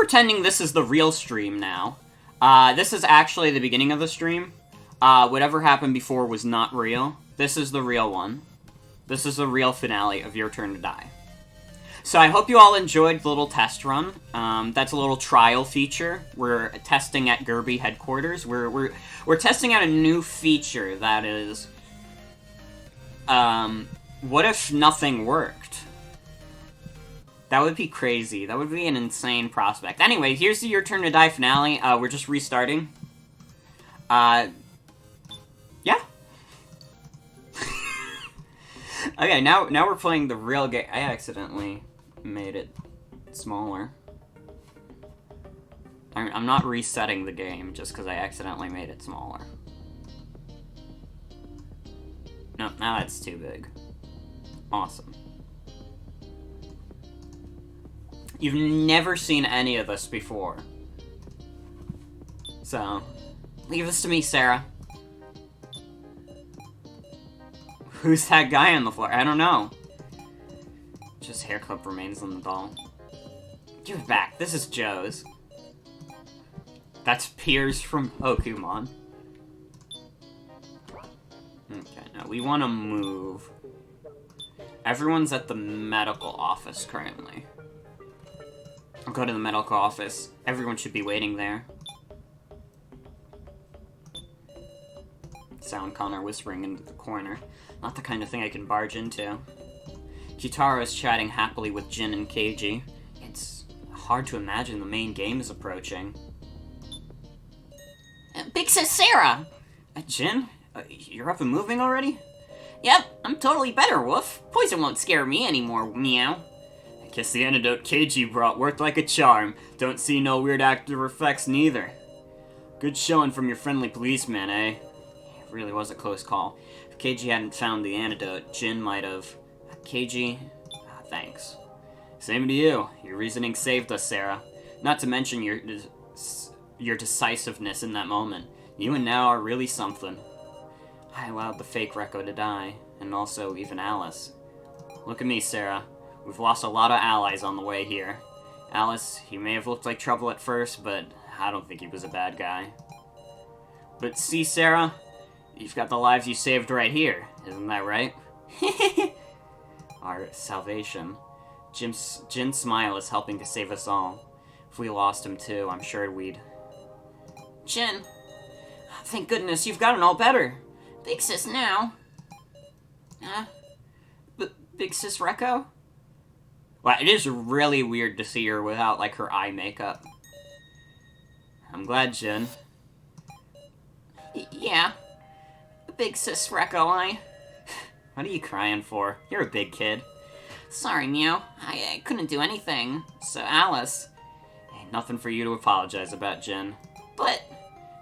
pretending this is the real stream now. This is actually the beginning of the stream. Whatever happened before was not real. This is the real one. This is the real finale of Your Turn to Die. So I hope you all enjoyed the little test run. That's a little trial feature. We're testing at Gerby headquarters. We're testing out a new feature that is... what if nothing worked? That would be crazy. That would be an insane prospect. Anyway, here's the Your Turn to Die finale. We're just restarting. Yeah. Okay, now we're playing the real game. I accidentally made it smaller. I'm not resetting the game just because I accidentally made it smaller. No, now that's too big. Awesome. You've never seen any of this before. So, leave this to me, Sarah. Who's that guy on the floor? I don't know. Just hair clip remains on the doll. Give it back. This is Joe's. That's Piers from Pokemon. Okay, now we want to move. Everyone's at the medical office currently. I'll go to the medical office. Everyone should be waiting there. Sound Connor whispering into the corner. Not the kind of thing I can barge into. Kitaro is chatting happily with Jin and Keiji. It's hard to imagine the main game is approaching. Big Sis Sarah! Jin? You're up and moving already? Yep, I'm totally better, Woof. Poison won't scare me anymore, meow. I guess the antidote Keiji brought worked like a charm. Don't see no weird active effects neither. Good showing from your friendly policeman, eh? It really was a close call. If Keiji hadn't found the antidote, Jin might have... Keiji? Thanks. Same to you. Your reasoning saved us, Sarah. Not to mention your decisiveness in that moment. You and Now are really something. I allowed the fake Rekko to die, and also even Alice. Look at me, Sarah. We've lost a lot of allies on the way here. Alice, he may have looked like trouble at first, but I don't think he was a bad guy. But see, Sarah? You've got the lives you saved right here. Isn't that right? Our salvation. Jin's smile is helping to save us all. If we lost him too, I'm sure we'd... Jin. Thank goodness you've gotten all better. Big Sis Now. Big Sis Rekko? Well, it is really weird to see her without, like, her eye makeup. I'm glad, Jin. Yeah. Big Sis Rekko, What are you crying for? You're a big kid. Sorry, Meow. I couldn't do anything. So, Alice... Ain't nothing for you to apologize about, Jin. But...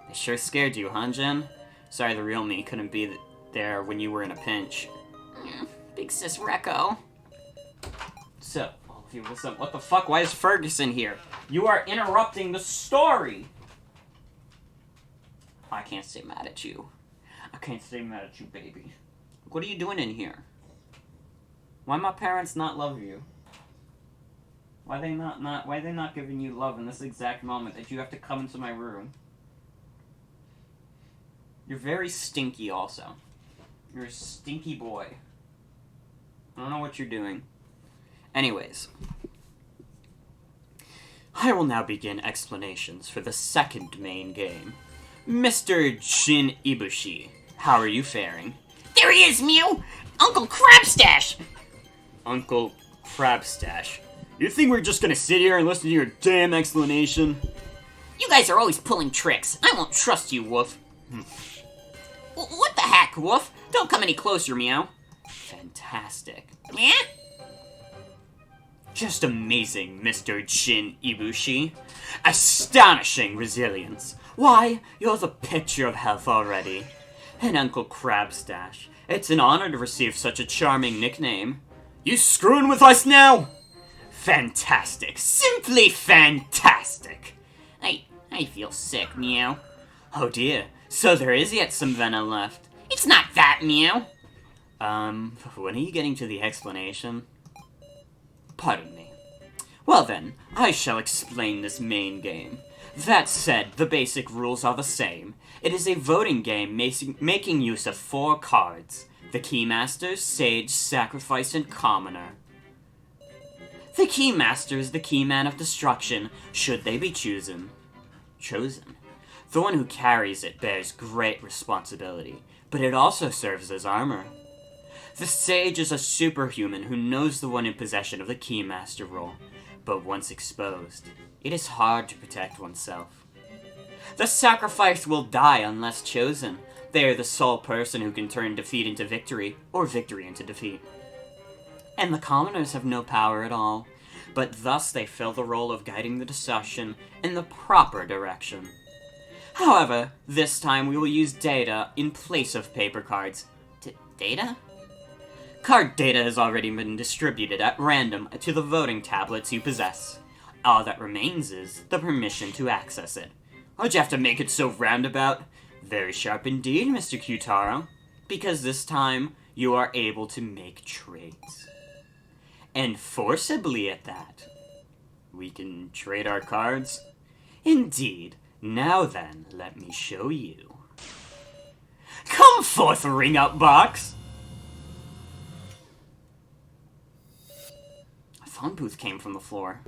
They sure scared you, huh, Jin? Sorry the real me couldn't be there when you were in a pinch. Big Sis Rekko. So, what the fuck? Why is Ferguson here? You are interrupting the story! I can't stay mad at you. I can't stay mad at you, baby. What are you doing in here? Why my parents not love you? Why they not giving you love in this exact moment that you have to come into my room? You're very stinky also. You're a stinky boy. I don't know what you're doing. Anyways. I will now begin explanations for the second main game. Mr. Jin Ibushi, how are you faring? There he is, Mew! Uncle Crabstash! Uncle Crabstash. You think we're just gonna sit here and listen to your damn explanation? You guys are always pulling tricks. I won't trust you, Woof. What the heck, Woof? Don't come any closer, Meow. Fantastic. Yeah? Just amazing, Mr. Jin Ibushi. Astonishing resilience. Why, you're the picture of health already. And Uncle Crabstash, it's an honor to receive such a charming nickname. You screwing with us now? Fantastic. Simply fantastic. I feel sick, Meow. Oh dear. So there is yet some venom left. It's not that, Meow. When are you getting to the explanation? Pardon me. Well then, I shall explain this main game. That said, the basic rules are the same. It is a voting game making use of 4 cards. The Keymaster, Sage, Sacrifice, and Commoner. The Keymaster is the Keyman of Destruction, should they be chosen. The one who carries it bears great responsibility, but it also serves as armor. The Sage is a superhuman who knows the one in possession of the Keymaster role, but once exposed, it is hard to protect oneself. The Sacrifice will die unless chosen. They are the sole person who can turn defeat into victory, or victory into defeat. And the Commoners have no power at all, but thus they fill the role of guiding the discussion in the proper direction. However, this time we will use data in place of paper cards. Data? Card data has already been distributed at random to the voting tablets you possess. All that remains is the permission to access it. Why'd you have to make it so roundabout? Very sharp indeed, Mr. Q-taro. Because this time, you are able to make trades. And forcibly at that. We can trade our cards? Indeed. Now then, let me show you. Come forth, ring-up box! A phone booth came from the floor.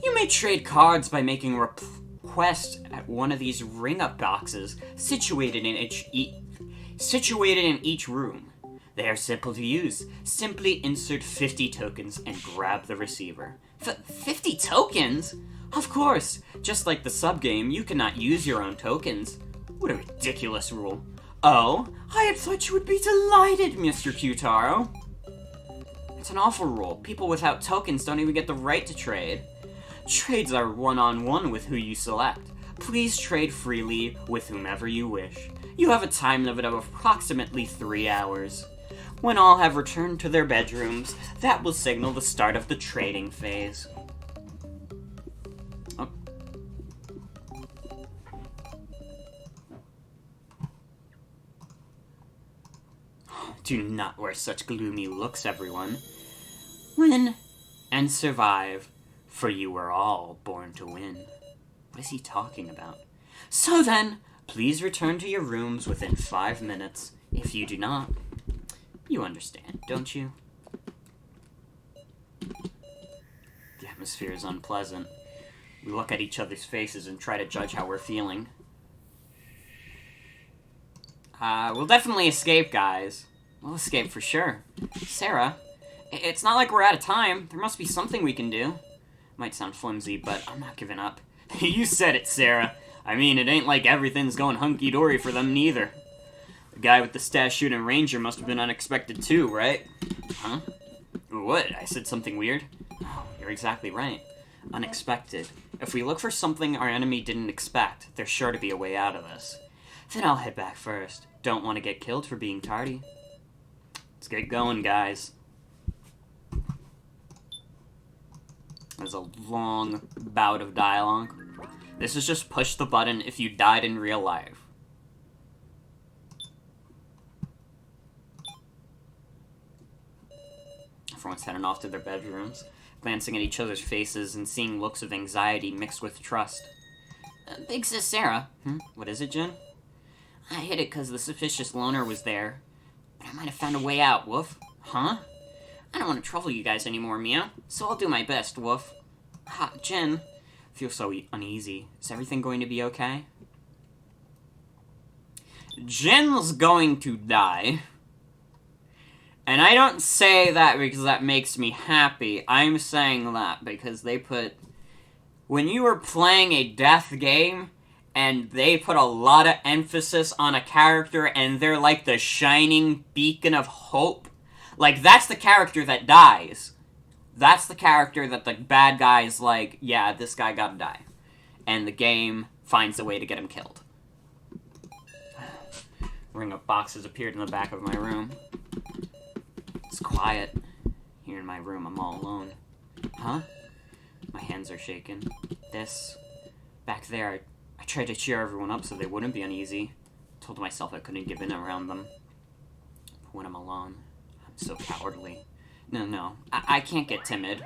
You may trade cards by making a request at one of these ring-up boxes situated in each room. They are simple to use. Simply insert 50 tokens and grab the receiver. 50 tokens? Of course! Just like the sub-game, you cannot use your own tokens. What a ridiculous rule. Oh, I had thought you would be delighted, Mr. Q-taro. It's an awful rule. People without tokens don't even get the right to trade. Trades are one-on-one with who you select. Please trade freely with whomever you wish. You have a time limit of approximately 3 hours. When all have returned to their bedrooms, that will signal the start of the trading phase. Oh. Do not wear such gloomy looks, everyone. Win and survive, for you were all born to win. What is he talking about? So then, please return to your rooms within 5 minutes. If you do not, you understand, don't you? The atmosphere is unpleasant. We look at each other's faces and try to judge how we're feeling. We'll definitely escape, guys. We'll escape for sure. Sarah, it's not like we're out of time. There must be something we can do. Might sound flimsy, but I'm not giving up. You said it, Sarah. I mean, it ain't like everything's going hunky-dory for them neither. The guy with the stash shooting ranger must have been unexpected too, right? Huh? What? I said something weird? Oh, you're exactly right. Unexpected. If we look for something our enemy didn't expect, there's sure to be a way out of this. Then I'll head back first. Don't want to get killed for being tardy. Let's get going, guys. There's a long bout of dialogue. This is just push the button if you died in real life. Everyone's heading off to their bedrooms, glancing at each other's faces and seeing looks of anxiety mixed with trust. Big Sis Sarah. What is it, Jin? I hid it because the suspicious loner was there. But I might have found a way out, Woof. Huh? I don't want to trouble you guys anymore, Meow, so I'll do my best, Woof. Ha, Jin. I feel so uneasy. Is everything going to be okay? Jin's going to die. And I don't say that because that makes me happy. I'm saying that because they put... When you are playing a death game, and they put a lot of emphasis on a character, and they're like the shining beacon of hope, like, that's the character that dies. That's the character that the bad guy is like, yeah, this guy gotta die. And the game finds a way to get him killed. Ring of boxes appeared in the back of my room. It's quiet. Here in my room, I'm all alone. Huh? My hands are shaking. This. Back there, I tried to cheer everyone up so they wouldn't be uneasy. Told myself I couldn't give in around them. But when I'm alone, I'm so cowardly. No, I can't get timid.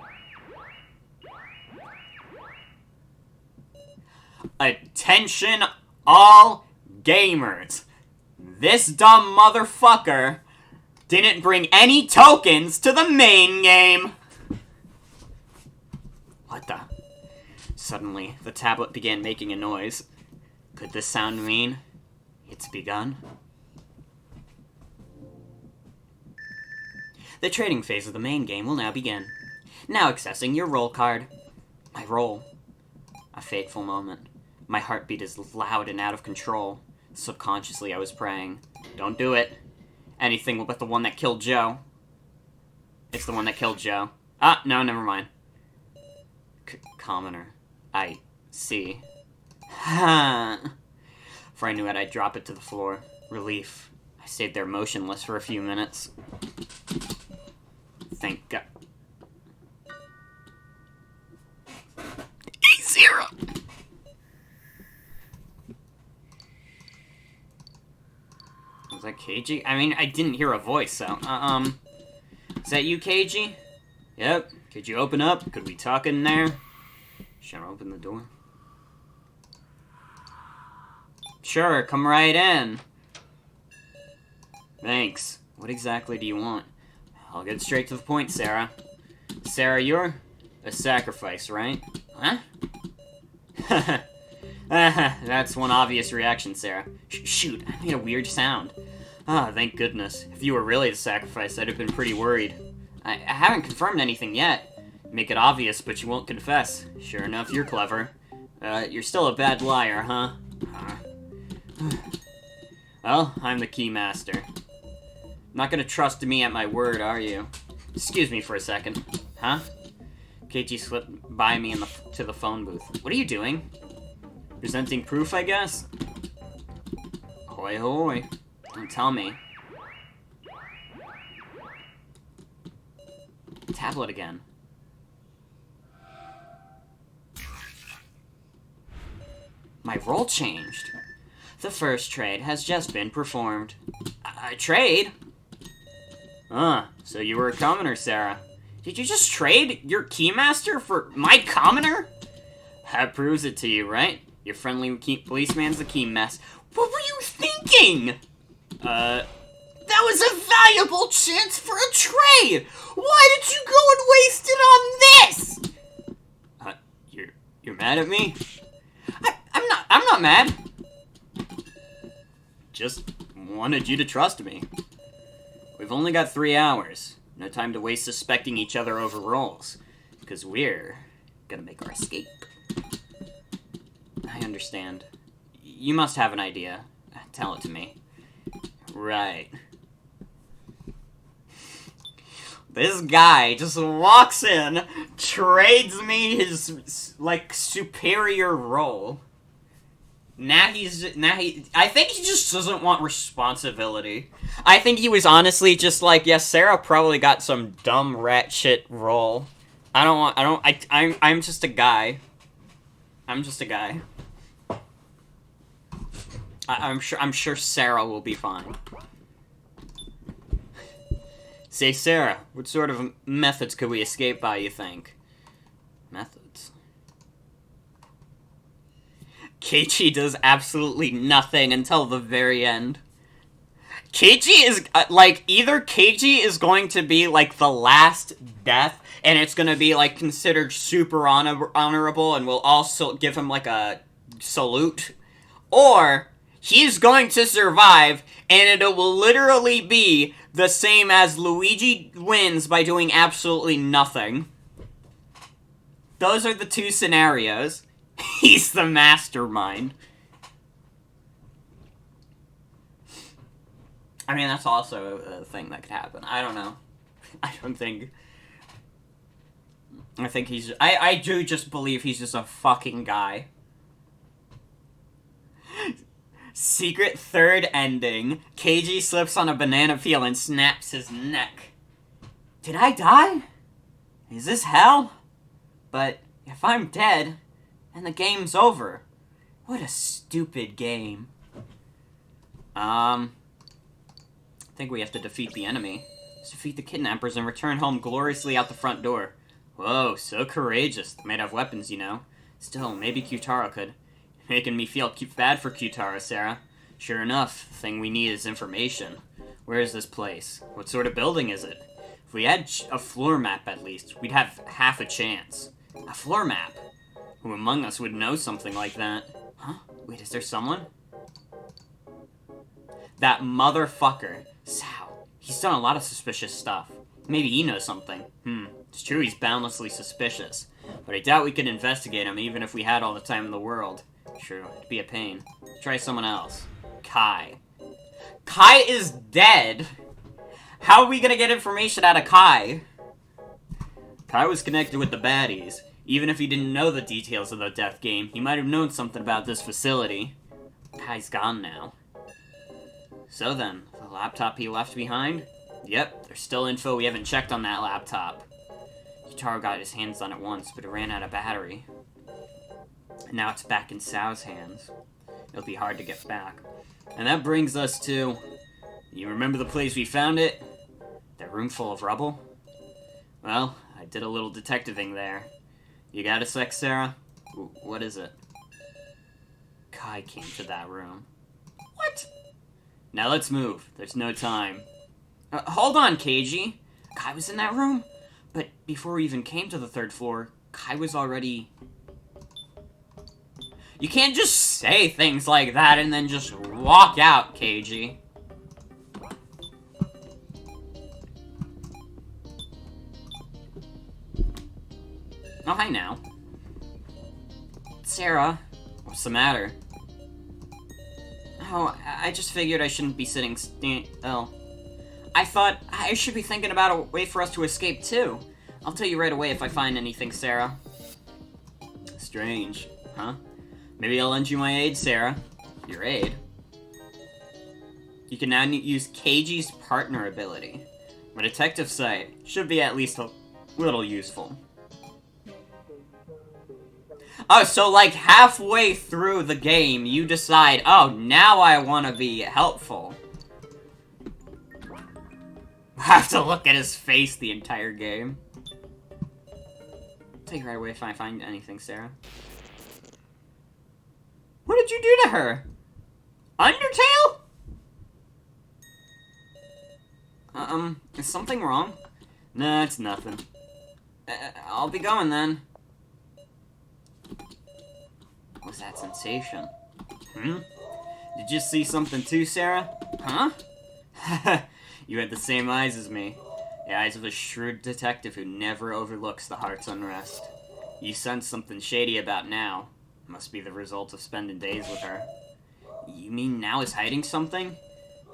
Attention all gamers. This dumb motherfucker didn't bring any tokens to the main game. What the? Suddenly, the tablet began making a noise. Could this sound mean it's begun? The trading phase of the main game will now begin. Now accessing your roll card. My roll. A fateful moment. My heartbeat is loud and out of control. Subconsciously, I was praying. Don't do it. Anything but the one that killed Joe. It's the one that killed Joe. Ah, no, never mind. Commoner. I see. Ha! For I knew it, I'd drop it to the floor. Relief. I stayed there motionless for a few minutes. Thank God. E0! Was that KG? I mean, I didn't hear a voice, so, is that you, KG? Yep. Could you open up? Could we talk in there? Should I open the door? Sure, come right in. Thanks. What exactly do you want? I'll get straight to the point, Sarah. Sarah, you're a sacrifice, right? Huh? That's one obvious reaction, Sarah. Shoot, I made a weird sound. Ah, thank goodness. If you were really the sacrifice, I'd have been pretty worried. I haven't confirmed anything yet. Make it obvious, but you won't confess. Sure enough, you're clever. You're still a bad liar, huh? Well, I'm the Keymaster. Not gonna trust me at my word, are you? Excuse me for a second. Huh? KG slipped by me to the phone booth. What are you doing? Presenting proof, I guess? Hoi hoi. Don't tell me. Tablet again. My role changed. The first trade has just been performed. A trade? So you were a commoner, Sarah. Did you just trade your Keymaster for my commoner? That proves it to you, right? Your friendly policeman's the Keymaster. What were you thinking? That was a valuable chance for a trade! Why did you go and waste it on this? You're mad at me? I'm not mad. Just wanted you to trust me. We've only got 3 hours. No time to waste suspecting each other over roles. Because we're gonna make our escape. I understand. You must have an idea. Tell it to me. Right. This guy just walks in, trades me his, like, superior role. I think he just doesn't want responsibility. I think he was honestly just like, yes, Sarah probably got some dumb rat shit role. I'm just a guy. I'm just a guy. I'm sure Sarah will be fine. Say, Sarah, what sort of methods could we escape by, you think? Methods? Keiichi does absolutely nothing until the very end. Keiichi is, either Keiichi is going to be, like, the last death, and it's gonna be, like, considered super honorable, and we'll also give him, like, a salute, or he's going to survive, and it will literally be the same as Luigi wins by doing absolutely nothing. Those are the two scenarios. He's the mastermind. I mean, that's also a thing that could happen. I don't know. I think he's... I do just believe he's just a fucking guy. Secret third ending. Keiji slips on a banana peel and snaps his neck. Did I die? Is this hell? But if I'm dead, then the game's over. What a stupid game. I think we have to defeat the enemy. Let's defeat the kidnappers and return home gloriously out the front door. Whoa, so courageous. They might have weapons, you know. Still, maybe Kyutaro could. Making me feel bad for Q-Taro, Sarah. Sure enough, the thing we need is information. Where is this place? What sort of building is it? If we had a floor map at least, we'd have half a chance. A floor map? Who among us would know something like that? Huh? Wait, is there someone? That motherfucker, Sao. He's done a lot of suspicious stuff. Maybe he knows something. It's true he's boundlessly suspicious. But I doubt we could investigate him even if we had all the time in the world. Sure, it'd be a pain. Try someone else. Kai. Kai is dead! How are we gonna get information out of Kai? Kai was connected with the baddies. Even if he didn't know the details of the death game, he might have known something about this facility. Kai's gone now. So then, the laptop he left behind? Yep, there's still info we haven't checked on that laptop. Q-Taro got his hands on it once, but it ran out of battery. And now it's back in Sao's hands. It'll be hard to get back. And that brings us to... You remember the place we found it? That room full of rubble? Well, I did a little detectiving there. You got a sec, Sarah? What is it? Kai came to that room. What? Now let's move. There's no time. Hold on, Keiji. Kai was in that room? But before we even came to the 3rd floor, Kai was already... You can't just say things like that and then just walk out, Keiji. Oh, hi now. Sarah, what's the matter? Oh, I just figured I shouldn't be sitting I thought I should be thinking about a way for us to escape, too. I'll tell you right away if I find anything, Sarah. Strange, huh? Maybe I'll lend you my aid, Sarah. Your aid. You can now use Keiji's partner ability. My detective sight should be at least a little useful. Oh, so like halfway through the game, you decide, oh, now I want to be helpful. I have to look at his face the entire game. I'll tell you right away if I find anything, Sarah. What did you do to her? Undertale? Is something wrong? Nah, it's nothing. I'll be going then. What was that sensation? Did you see something too, Sarah? Huh? You had the same eyes as me. The eyes of a shrewd detective who never overlooks the heart's unrest. You sense something shady about now. Must be the result of spending days with her. You mean Now is hiding something?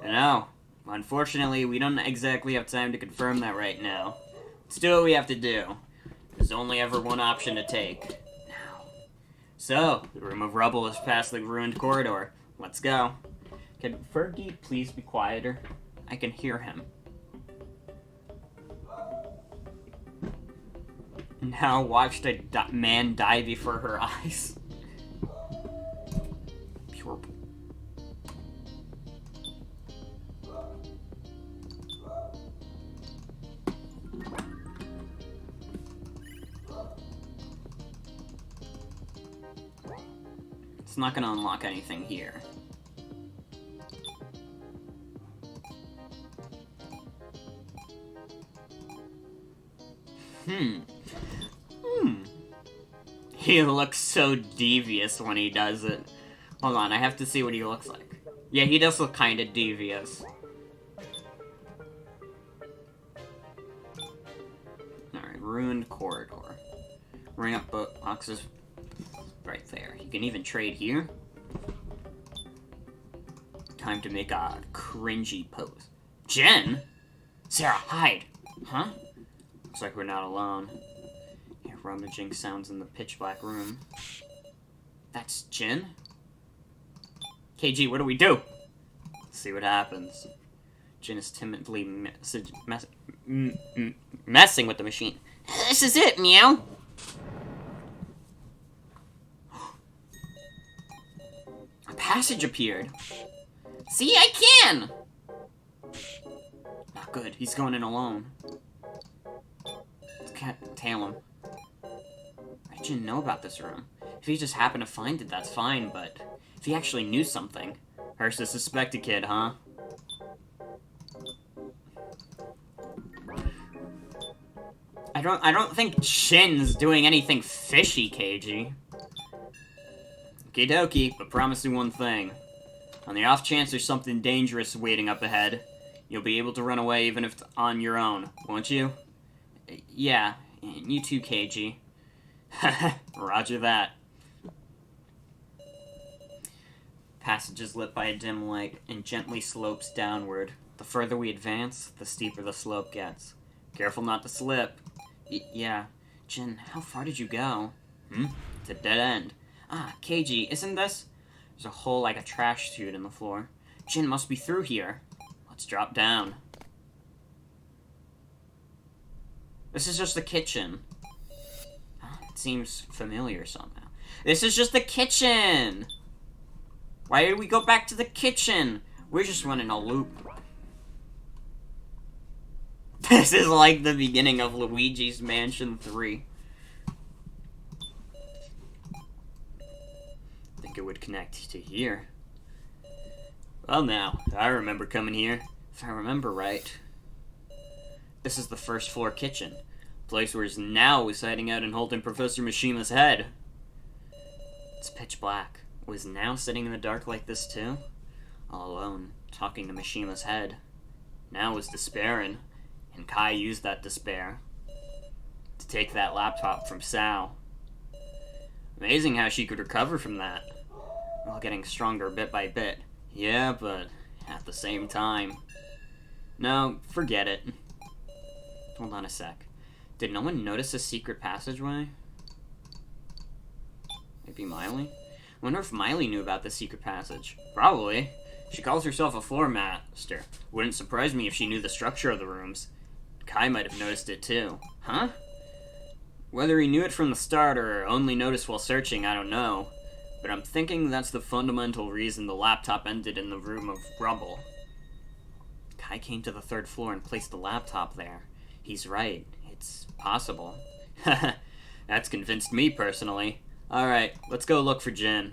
No. Unfortunately, we don't exactly have time to confirm that right now. Let's do what we have to do. There's only ever one option to take. Now. So, the room of rubble is past the ruined corridor. Let's go. Can Fergie please be quieter? I can hear him. Now watched a man die before her eyes. Pure. It's not gonna unlock anything here. He looks so devious when he does it. Hold on, I have to see what he looks like. Yeah, he does look kind of devious. Alright, ruined corridor. Ring up boxes right there. You can even trade here. Time to make a cringy pose. Jen? Sarah, hide! Huh? Looks like we're not alone. Hear rummaging sounds in the pitch black room. That's Jin? KG, what do we do? Let's see what happens. Jin is timidly messing with the machine. This is it, meow. A passage appeared. See, I can! Not good. He's going in alone. Let's tail him. I didn't know about this room. If he just happened to find it, that's fine, but if he actually knew something. Hurst the suspected kid, huh? I don't think Shin's doing anything fishy, KG. Okie dokie, but promise me one thing. On the off chance there's something dangerous waiting up ahead, you'll be able to run away even if it's on your own, won't you? Yeah, you too, KG. Roger that. Passage is lit by a dim light and gently slopes downward. The further we advance, the steeper the slope gets. Careful not to slip. Yeah. Jin, how far did you go? It's a dead end. Ah, KG, isn't this? There's a hole like a trash chute in the floor. Jin must be through here. Let's drop down. This is just the kitchen. It seems familiar somehow. This is just the kitchen! Why did we go back to the kitchen? We're just running a loop. This is like the beginning of Luigi's Mansion 3. I think it would connect to here. Well now, I remember coming here. If I remember right. This is the first floor kitchen. Place where now is hiding out and holding Professor Mishima's head. It's pitch black. Was now sitting in the dark like this too? All alone, talking to Mishima's head. Now was despairing, and Kai used that despair to take that laptop from Sao. Amazing how she could recover from that, while getting stronger bit by bit. Yeah, but at the same time. No, forget it. Hold on a sec. Did no one notice a secret passageway? Maybe Miley? Wonder if Miley knew about the secret passage. Probably. She calls herself a floor master. Wouldn't surprise me if she knew the structure of the rooms. Kai might have noticed it too. Huh? Whether he knew it from the start or only noticed while searching, I don't know. But I'm thinking that's the fundamental reason the laptop ended in the room of rubble. Kai came to the 3rd floor and placed the laptop there. He's right. It's possible. That's convinced me personally. Alright, let's go look for Jin.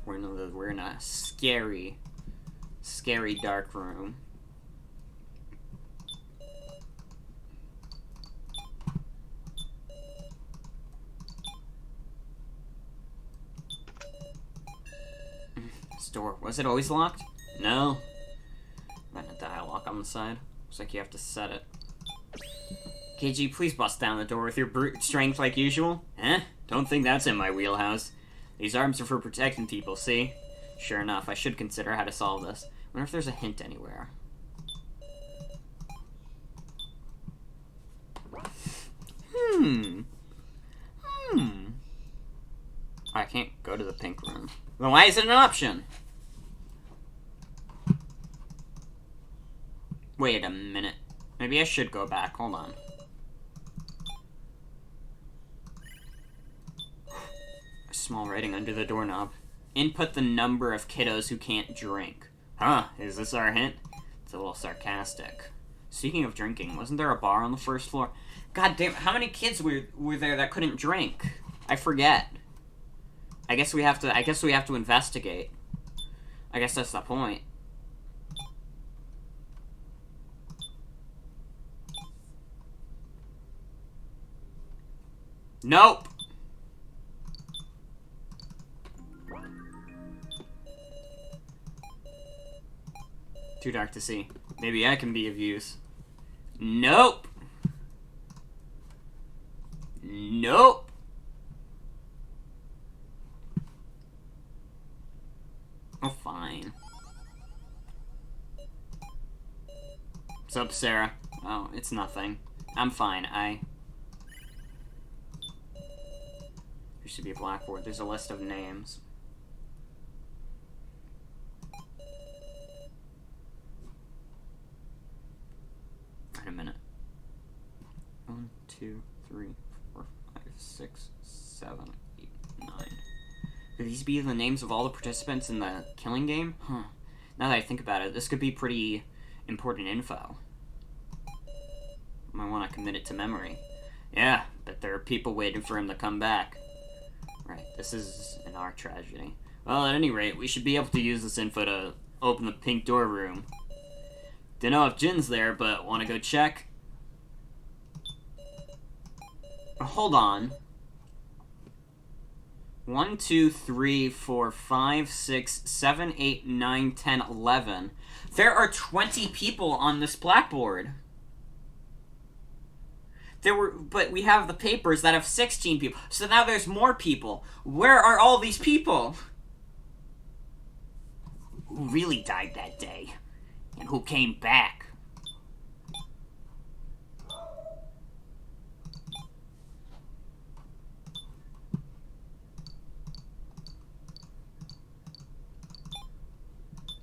We're in a scary dark room. This door, was it always locked? No. Then a dial lock on the side. Looks like you have to set it. KG, please bust down the door with your brute strength like usual. Eh? Don't think that's in my wheelhouse. These arms are for protecting people, see? Sure enough, I should consider how to solve this. Wonder if there's a hint anywhere. I can't go to the pink room. Then why is it an option? Wait a minute. Maybe I should go back. Hold on. A small writing under the doorknob. Input the number of kiddos who can't drink. Huh, is this our hint? It's a little sarcastic. Speaking of drinking, wasn't there a bar on the 1st floor? God damn, how many kids were there that couldn't drink? I forget. I guess we have to investigate. I guess that's the point. Nope. Too dark to see. Maybe I can be of use. Nope. Nope. Oh, fine. What's up, Sarah? Oh, it's nothing. I'm fine. There should be a blackboard. There's a list of names. Wait a minute. 1, 2, 3, 4, 5, 6, 7, 8, 9. Could these be the names of all the participants in the killing game? Huh. Now that I think about it, this could be pretty important info. Might want to commit it to memory. Yeah, but there are people waiting for him to come back. Right, this is an art tragedy. Well, at any rate, we should be able to use this info to open the pink door room. Don't know if Jin's there, but want to go check? Hold on. 1, 2, 3, 4, 5, 6, 7, 8, 9, 10, 11. There are 20 people on this blackboard. But we have the papers that have 16 people. So now there's more people. Where are all these people? Who really died that day? And who came back?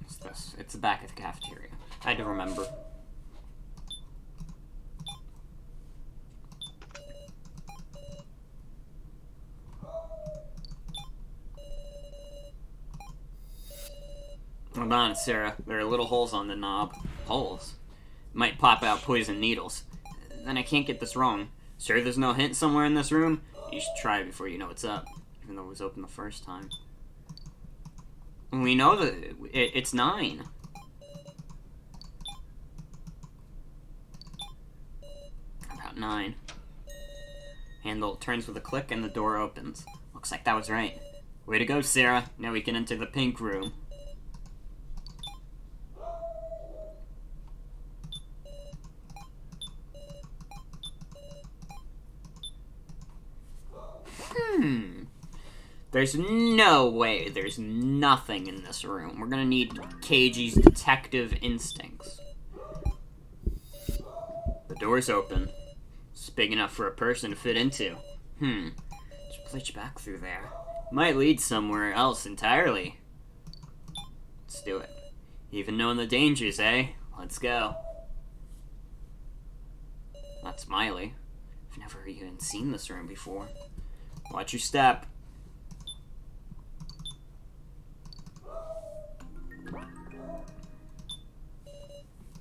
What's this? It's the back of the cafeteria. I had to remember. Hold on, Sarah. There are little holes on the knob. Holes? Might pop out poison needles. Then I can't get this wrong. Sure there's no hint somewhere in this room? You should try it before you know what's up. Even though it was open the first time. We know that it's 9. About 9. Handle turns with a click and the door opens. Looks like that was right. Way to go, Sarah. Now we can enter the pink room. There's no way there's nothing in this room. We're gonna need Keiji's detective instincts. The door's open. It's big enough for a person to fit into. Just glitch back through there. Might lead somewhere else entirely. Let's do it. Even knowing the dangers, eh? Let's go. That's Miley. I've never even seen this room before. Watch your step.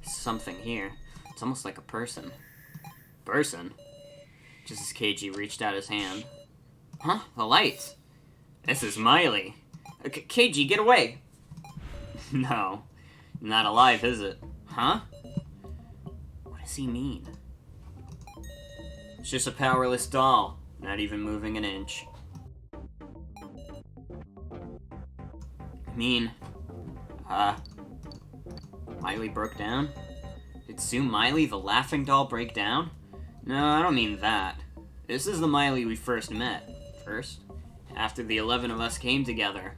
Something here. It's almost like a person. Person? Just as Keiji reached out his hand. Huh? The lights. This is Miley. Keiji, get away! No. Not alive, is it? Huh? What does he mean? It's just a powerless doll. Not even moving an inch. I mean... Miley broke down? Did Sue Miley, the laughing doll, break down? No, I don't mean that. This is the Miley we first met. First? After the 11 of us came together.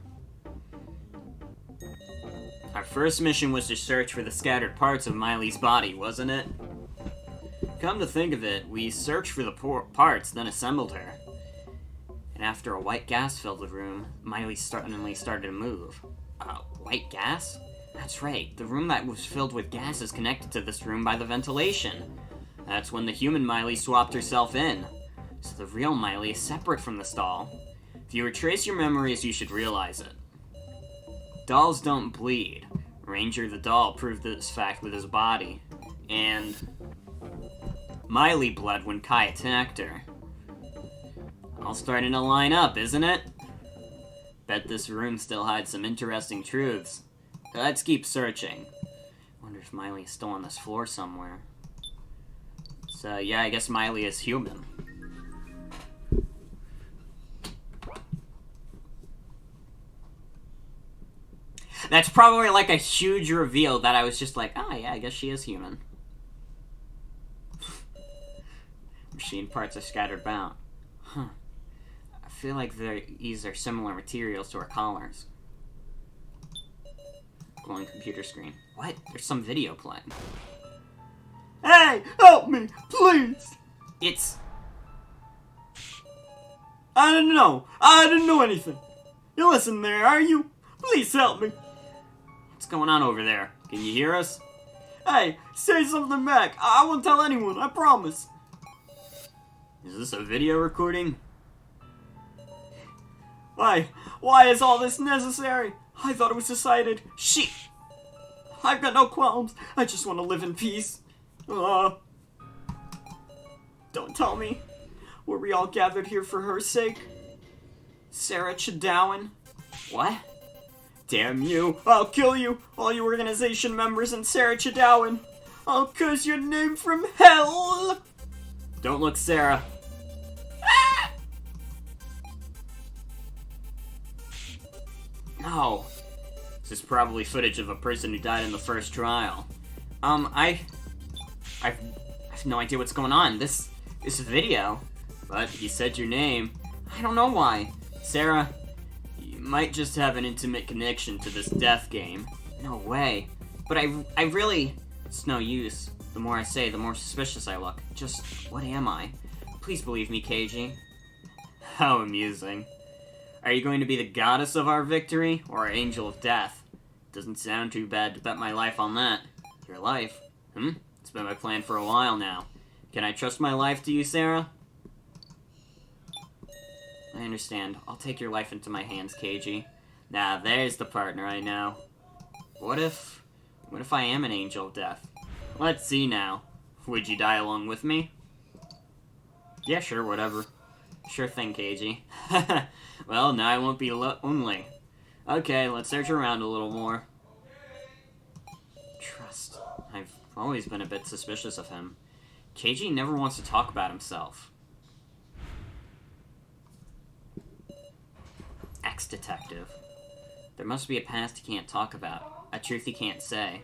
Our first mission was to search for the scattered parts of Miley's body, wasn't it? Come to think of it, we searched for the parts, then assembled her. And after a white gas filled the room, Miley suddenly started to move. White gas? That's right, the room that was filled with gas is connected to this room by the ventilation. That's when the human Miley swapped herself in. So the real Miley is separate from this doll. If you retrace your memories, you should realize it. Dolls don't bleed. Ranger the doll proved this fact with his body. And Miley bled when Kai attacked her. All starting to line up, isn't it? Bet this room still hides some interesting truths. Let's keep searching. Wonder if Miley is still on this floor somewhere. So, yeah, I guess Miley is human. That's probably like a huge reveal that I was just like, oh yeah, I guess she is human. Machine parts are scattered about. Huh. I feel like these are similar materials to our collars. Glowing computer screen. What? There's some video playing. Hey! Help me! Please! It's... I didn't know. I didn't know anything. You listen there, are you? Please help me. What's going on over there? Can you hear us? Hey, say something back. I won't tell anyone, I promise. Is this a video recording? Why? Why is all this necessary? I thought it was decided. Shit! I've got no qualms. I just want to live in peace. Don't tell me. Were we all gathered here for her sake? Sarah Chadawan? What? Damn you! I'll kill you! All you organization members and Sarah Chadawan! I'll curse your name from hell! Don't look, Sarah. Ah! No. This is probably footage of a person who died in the first trial. I have no idea what's going on. This video, but he said your name. I don't know why. Sarah, you might just have an intimate connection to this death game. No way. But I really, it's no use. The more I say, the more suspicious I look. Just, what am I? Please believe me, Keiji. How amusing. Are you going to be the goddess of our victory, or our angel of death? Doesn't sound too bad to bet my life on that. Your life? It's been my plan for a while now. Can I trust my life to you, Sarah? I understand. I'll take your life into my hands, Keiji. Now, there's the partner I know. What if I am an angel of death? Let's see now. Would you die along with me? Yeah, sure, whatever. Sure thing, Keiji. Well, now I won't be lonely. Okay, let's search around a little more. Trust. I've always been a bit suspicious of him. Keiji never wants to talk about himself. Ex-detective. There must be a past he can't talk about. A truth he can't say.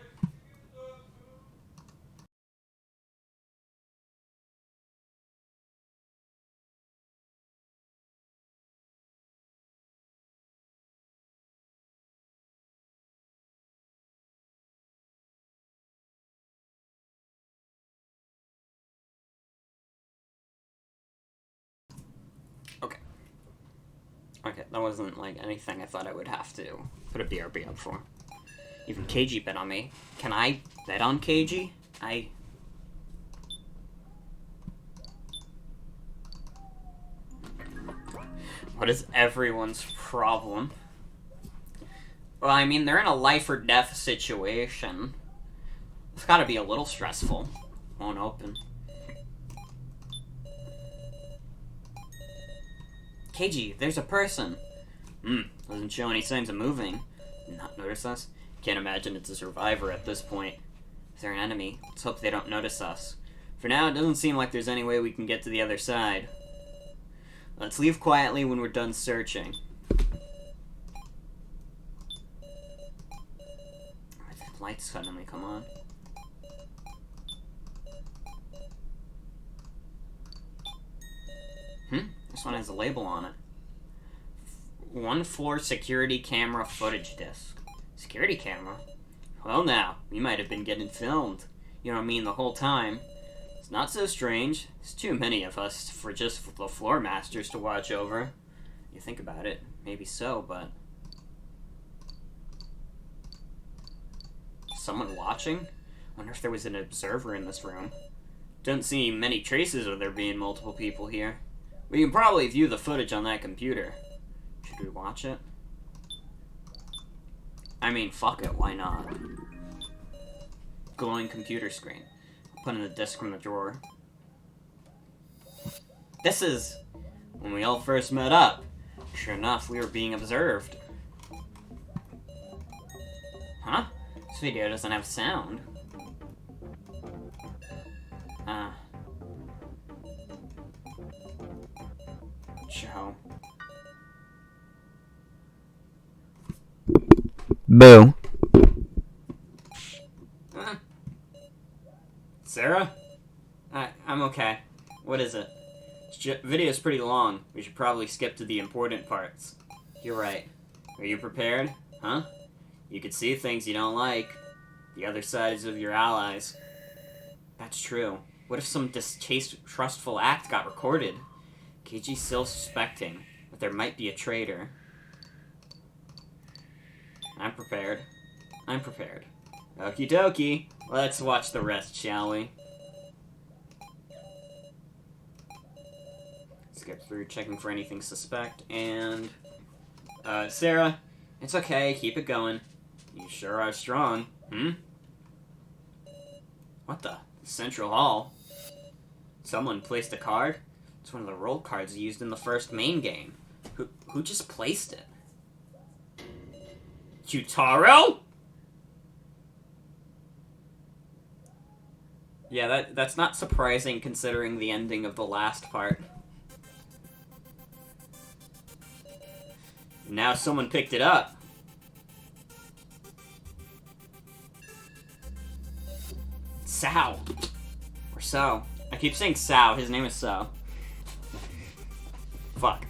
Okay, that wasn't, like, anything I thought I would have to put a BRB up for. Even Keiji bet on me. Can I bet on Keiji? What is everyone's problem? Well, I mean, they're in a life or death situation. It's gotta be a little stressful. Won't open. Keiji, there's a person. Doesn't show any signs of moving. Not notice us? Can't imagine it's a survivor at this point. If they're an enemy, let's hope they don't notice us. For now, it doesn't seem like there's any way we can get to the other side. Let's leave quietly when we're done searching. The lights suddenly come on. This one has a label on it. 1 floor security camera footage disc. Security camera? Well now, we might have been getting filmed. You know what I mean, the whole time. It's not so strange. There's too many of us for just the floor masters to watch over. You think about it, maybe so, but... Someone watching? Wonder if there was an observer in this room. Don't see many traces of there being multiple people here. We can probably view the footage on that computer. Should we watch it? I mean, fuck it, why not? Glowing computer screen. Put in the disc from the drawer. This is when we all first met up. Sure enough, we were being observed. Huh? This video doesn't have sound. Show. Boo. Sarah? I'm okay. What is it? Video's pretty long. We should probably skip to the important parts. You're right. Are you prepared? Huh? You could see things you don't like. The other sides of your allies. That's true. What if some distrustful act got recorded? Keiji's still suspecting, but there might be a traitor. I'm prepared. I'm prepared. Okie dokie. Let's watch the rest, shall we? Skip through checking for anything suspect, and... Sarah, it's okay, keep it going. You sure are strong, What the? Central Hall? Someone placed a card? It's one of the roll cards used in the first main game. Who just placed it? Q-taro? Yeah, that's not surprising considering the ending of the last part. Now someone picked it up. Sao. Or So. I keep saying Sao, his name is So. Fuck.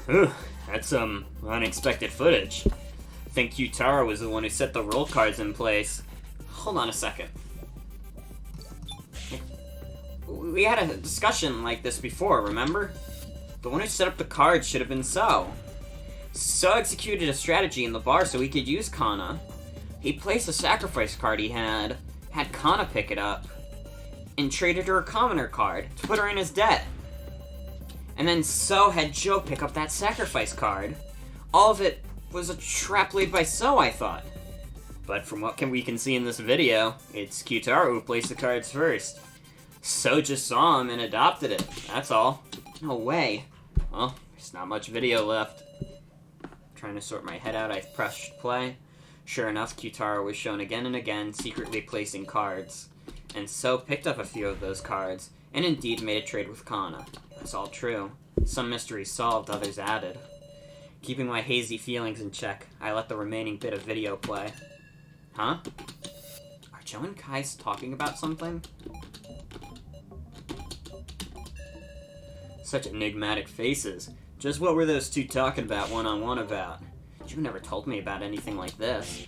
That's some unexpected footage. I think Q-taro was the one who set the roll cards in place. Hold on a second. We had a discussion like this before, remember? The one who set up the cards should have been So. So executed a strategy in the bar so he could use Kana. He placed a sacrifice card he had Kana pick it up, and traded her a commoner card to put her in his debt. And then So had Joe pick up that sacrifice card. All of it was a trap laid by So, I thought. But from what we can see in this video, it's Q-taro who placed the cards first. So just saw him and adopted it, that's all. No way. Well, there's not much video left. Trying to sort my head out, I pressed play. Sure enough, Q-taro was shown again and again, secretly placing cards. And So picked up a few of those cards, and indeed made a trade with Kana. That's all true. Some mysteries solved, others added. Keeping my hazy feelings in check, I let the remaining bit of video play. Huh? Are Joe and Kai talking about something? Such enigmatic faces. Just what were those two talking about one-on-one about? Joe never told me about anything like this.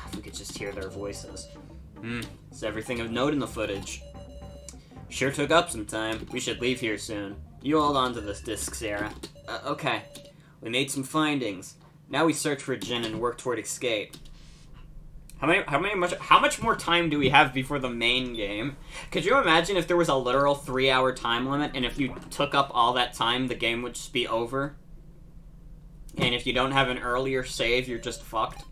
If we could just hear their voices. It's everything of note in the footage. Sure took up some time. We should leave here soon. You hold on to this disc, Sarah. Okay. We made some findings. Now we search for Jin and work toward escape. How much more time do we have before the main game? Could you imagine if there was a literal 3-hour time limit, and if you took up all that time, the game would just be over? And if you don't have an earlier save, you're just fucked?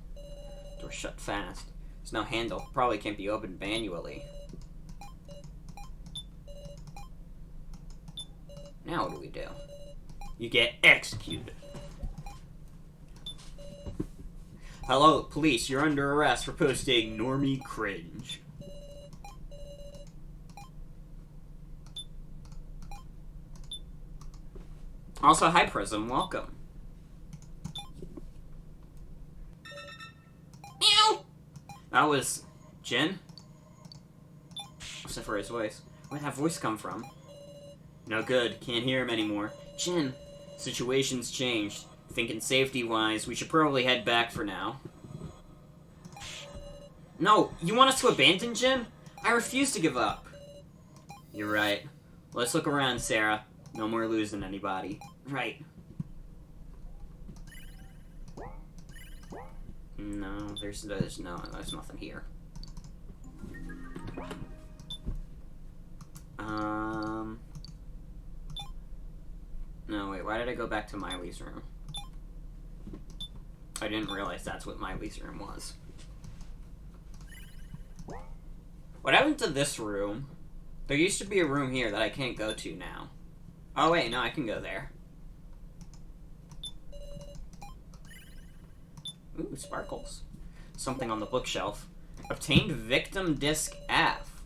Door shut fast. There's no handle. Probably can't be opened manually. Now what do we do? You get executed. Hello, police. You're under arrest for posting normie cringe. Also, hi Prism. Welcome. Meow! That was Jin? Except for his voice. Where'd that voice come from? No good. Can't hear him anymore. Jin, situation's changed. Thinking safety-wise, we should probably head back for now. No, you want us to abandon Jin? I refuse to give up. You're right. Let's look around, Sarah. No more losing anybody. Right. No, there's nothing here. No, wait, why did I go back to Miley's room? I didn't realize that's what Miley's room was. What happened to this room? There used to be a room here that I can't go to now. Oh wait, no, I can go there. Ooh, sparkles. Something on the bookshelf. Obtained victim disc F.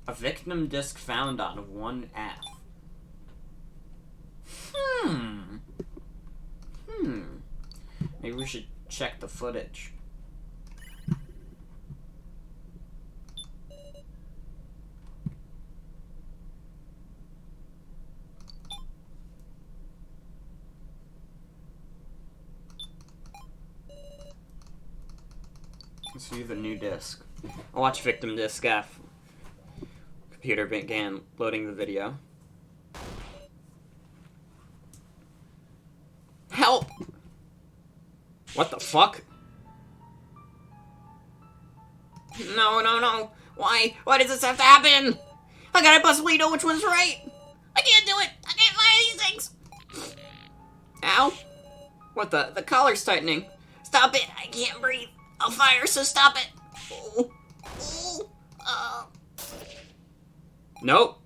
A victim disc found on 1F. Maybe we should check the footage. Let's view the new disc. I'll watch victim disc F. Computer began loading the video. Help! What the fuck? No, no, no. Why? Why does this have to happen? How can I possibly know which one's right? I can't do it. I can't lie to these things. Ow. What the? The collar's tightening. Stop it. I can't breathe. I'll fire, so stop it. Ooh. Ooh. Nope.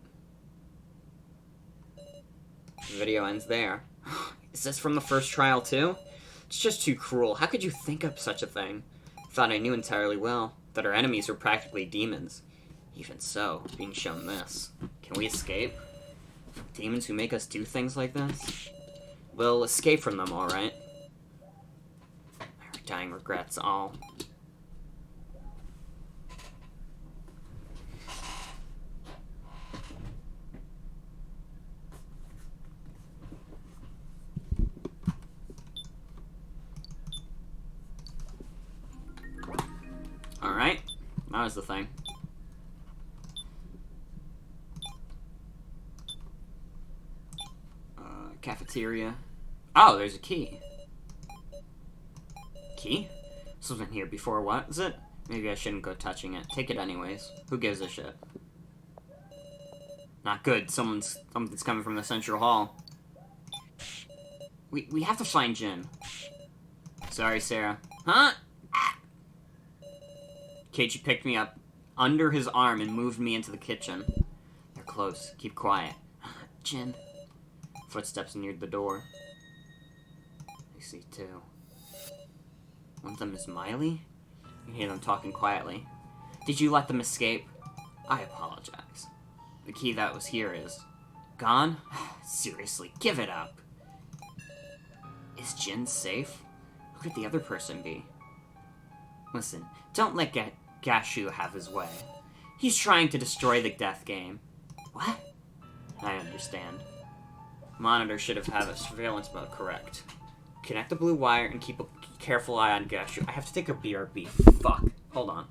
the video ends there. Is this from the first trial too? It's just too cruel. How could you think up such a thing? Thought I knew entirely well that our enemies were practically demons. Even so, being shown this. Can we escape? Demons who make us do things like this? We'll escape from them, alright. Our dying regrets all. Alright, that was the thing. Cafeteria. Oh, there's a key. Key? This wasn't here before, what is it? Maybe I shouldn't go touching it. Take it anyways. Who gives a shit? Not good. Something's coming from the central hall. We have to find Jin. Sorry, Sarah. Huh? Keiichi picked me up under his arm and moved me into the kitchen. They're close. Keep quiet. Jin. Footsteps neared the door. I see two. One of them is Miley? You can hear them talking quietly. Did you let them escape? I apologize. The key that was here is... gone? Seriously, give it up. Is Jin safe? Who could the other person be? Listen, don't let Gashu have his way. He's trying to destroy the death game. What? I understand. Monitor should have had a surveillance mode correct. Connect the blue wire and keep a careful eye on Gashu. I have to take a BRB. Fuck. Hold on.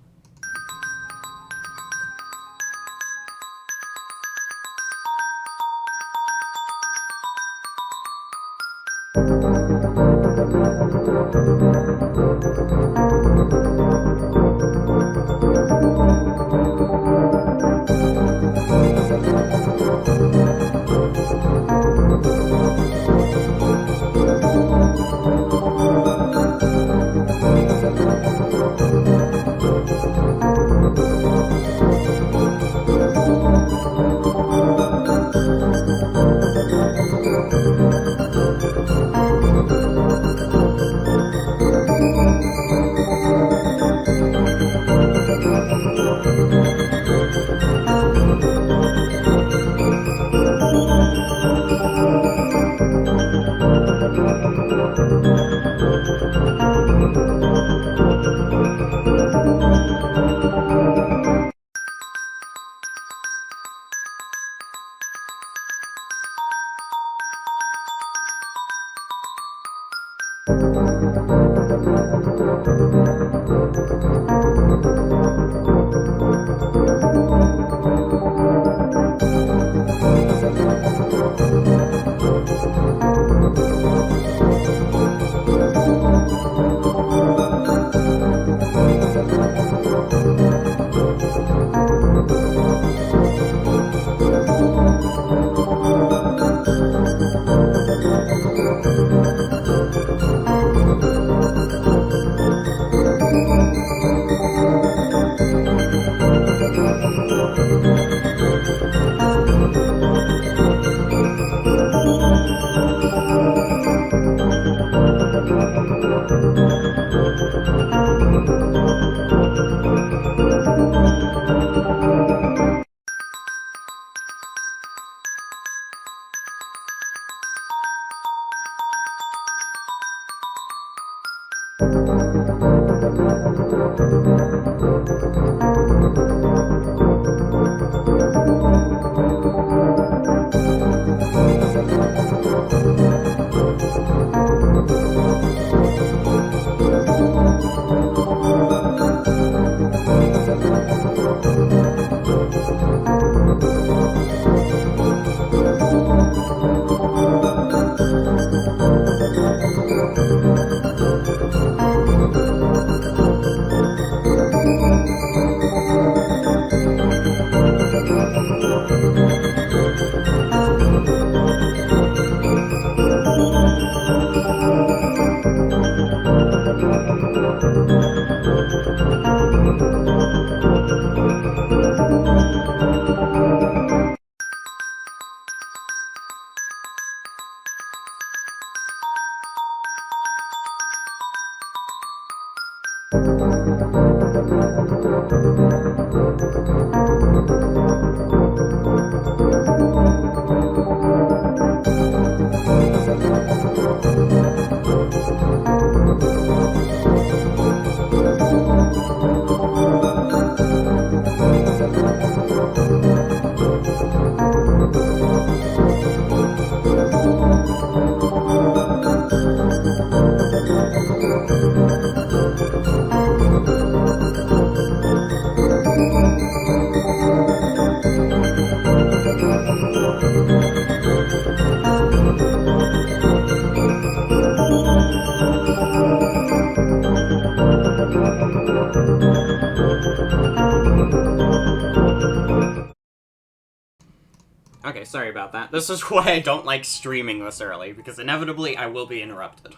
Okay, sorry about that. This is why I don't like streaming this early, because inevitably I will be interrupted.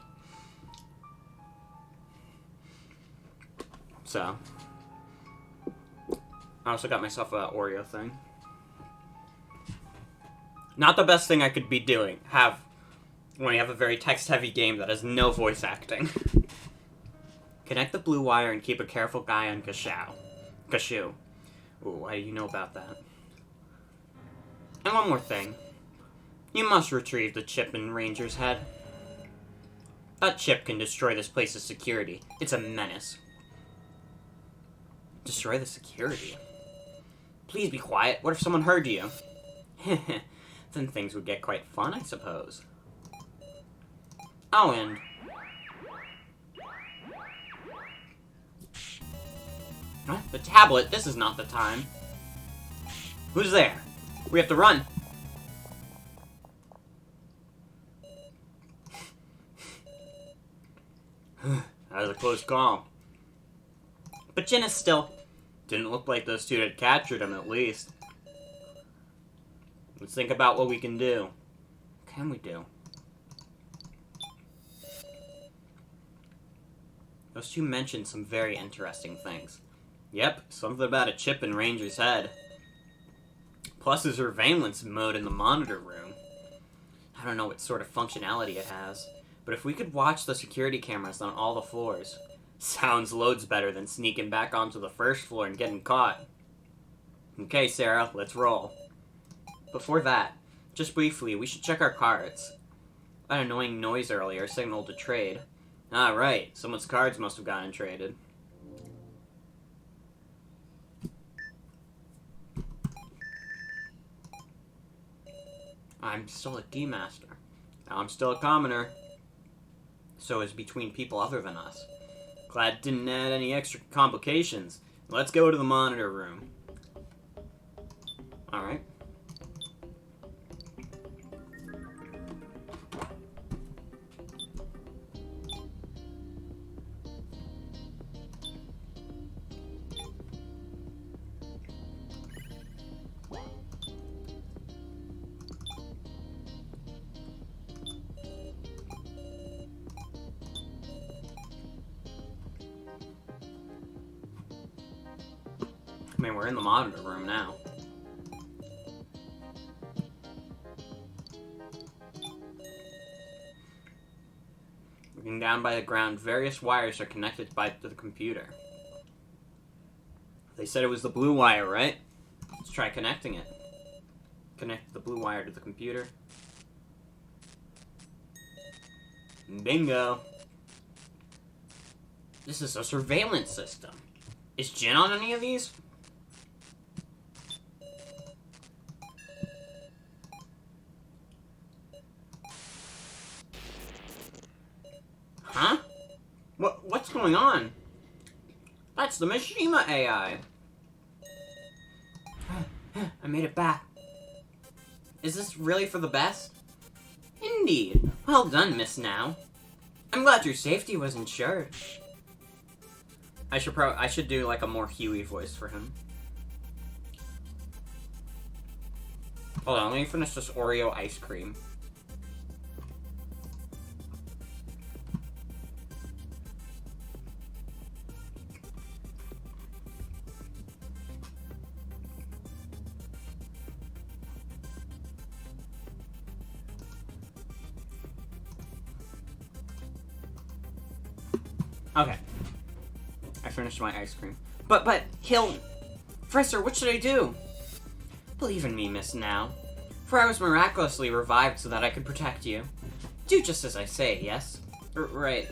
So. I also got myself a Oreo thing. Not the best thing I could be doing, when you have a very text-heavy game that has no voice acting. Connect the blue wire and keep a careful eye on Kashu. Ooh, why do you know about that? And one more thing. You must retrieve the chip in Ranger's head. That chip can destroy this place's security. It's a menace. Destroy the security? Please be quiet. What if someone heard you? Then things would get quite fun, I suppose. Oh, and... Huh? The tablet? This is not the time. Who's there? We have to run. That was a close call. But Jin is still... Didn't look like those two had captured him, at least. Let's think about what we can do. What can we do? Those two mentioned some very interesting things. Yep, something about a chip in Ranger's head. Plus a surveillance mode in the monitor room. I don't know what sort of functionality it has, but if we could watch the security cameras on all the floors, sounds loads better than sneaking back onto the first floor and getting caught. Okay, Sarah, let's roll. Before that, just briefly, we should check our cards. That annoying noise earlier signaled to trade. Ah, right, someone's cards must have gotten traded. I'm still a D-Master. Now I'm still a commoner. So is between people other than us. Glad it didn't add any extra complications. Let's go to the monitor room. Alright. I mean, we're in the monitor room now. Looking down by the ground, various wires are connected to the computer. They said it was the blue wire, right? Let's try connecting it. Connect the blue wire to the computer. Bingo! This is a surveillance system. Is Jin on any of these? Huh? What's going on? That's the Mishima AI. I made it back. Is this really for the best? Indeed. Well done, Miss Now. I'm glad your safety was ensured. I should do like a more Huey voice for him. Hold on, let me finish this Oreo ice cream. Okay. finished my ice cream. But, he'll... Professor, what should I do? Believe in me, Miss Now. For I was miraculously revived so that I could protect you. Do just as I say, yes? Right.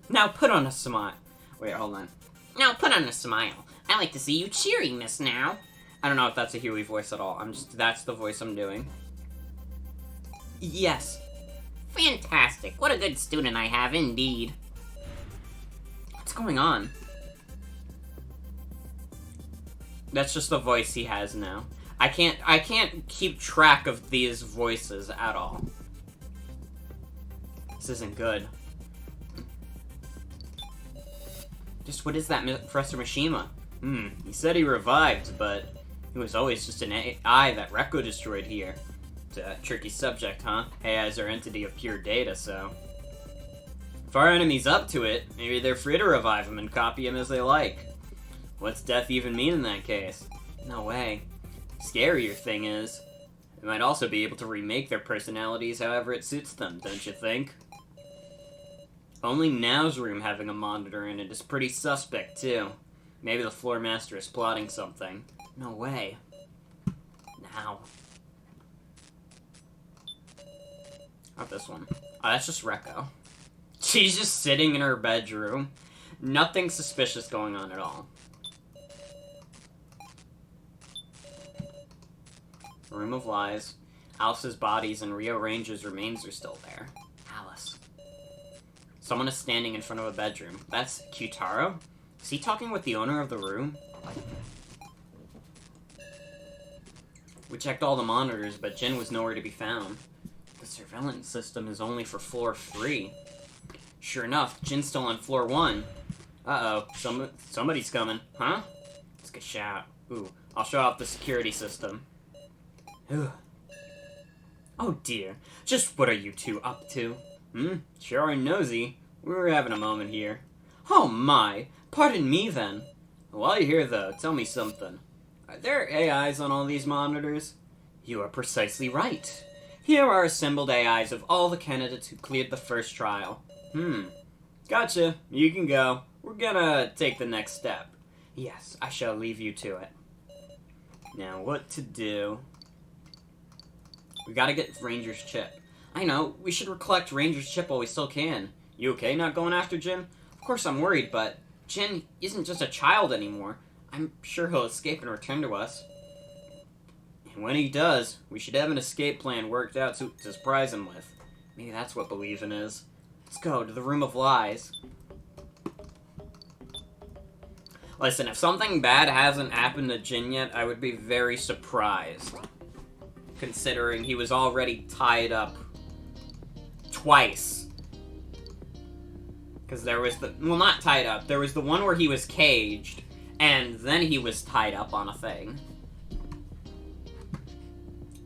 Now put on a smile. Wait, hold on. Now put on a smile. I like to see you cheery, Miss Now. I don't know if that's a Huey voice at all. That's the voice I'm doing. Yes. Fantastic. What a good student I have, indeed. What's going on? That's just the voice he has now. I can't keep track of these voices at all. This isn't good. Just what is that, Professor Mishima? He said he revived, but he was always just an AI that Rekko destroyed here. It's a tricky subject, huh? AIs are entity of pure data, so... If our enemy's up to it, maybe they're free to revive him and copy him as they like. What's death even mean in that case? No way. Scarier thing is, they might also be able to remake their personalities however it suits them, don't you think? Only Now's room having a monitor in it is pretty suspect, too. Maybe the floor master is plotting something. No way. Now. Not this one. Oh, that's just Rekko. She's just sitting in her bedroom. Nothing suspicious going on at all. Room of Lies. Alice's bodies and Rio Ranger's remains are still there. Alice. Someone is standing in front of a bedroom. That's Kyutaro? Is he talking with the owner of the room? We checked all the monitors, but Jin was nowhere to be found. The surveillance system is only for floor 3. Sure enough, Jin's still on floor 1. Uh-oh, somebody's coming. Huh? Let's get shot. Ooh, I'll show off the security system. Oh dear, just what are you two up to? Sure are nosy. We were having a moment here. Oh my, pardon me then. While you're here though, tell me something. Are there AIs on all these monitors? You are precisely right. Here are assembled AIs of all the candidates who cleared the first trial. Gotcha, you can go. We're gonna take the next step. Yes, I shall leave you to it. Now, what to do? We gotta get Ranger's chip. I know, we should collect Ranger's chip while we still can. You okay not going after Jin? Of course I'm worried, but Jin isn't just a child anymore. I'm sure he'll escape and return to us. And when he does, we should have an escape plan worked out to surprise him with. Maybe that's what believing is. Let's go to the Room of Lies. Listen, if something bad hasn't happened to Jin yet, I would be very surprised. Considering he was already tied up twice. Because there was the... Well, not tied up. There was the one where he was caged, and then he was tied up on a thing.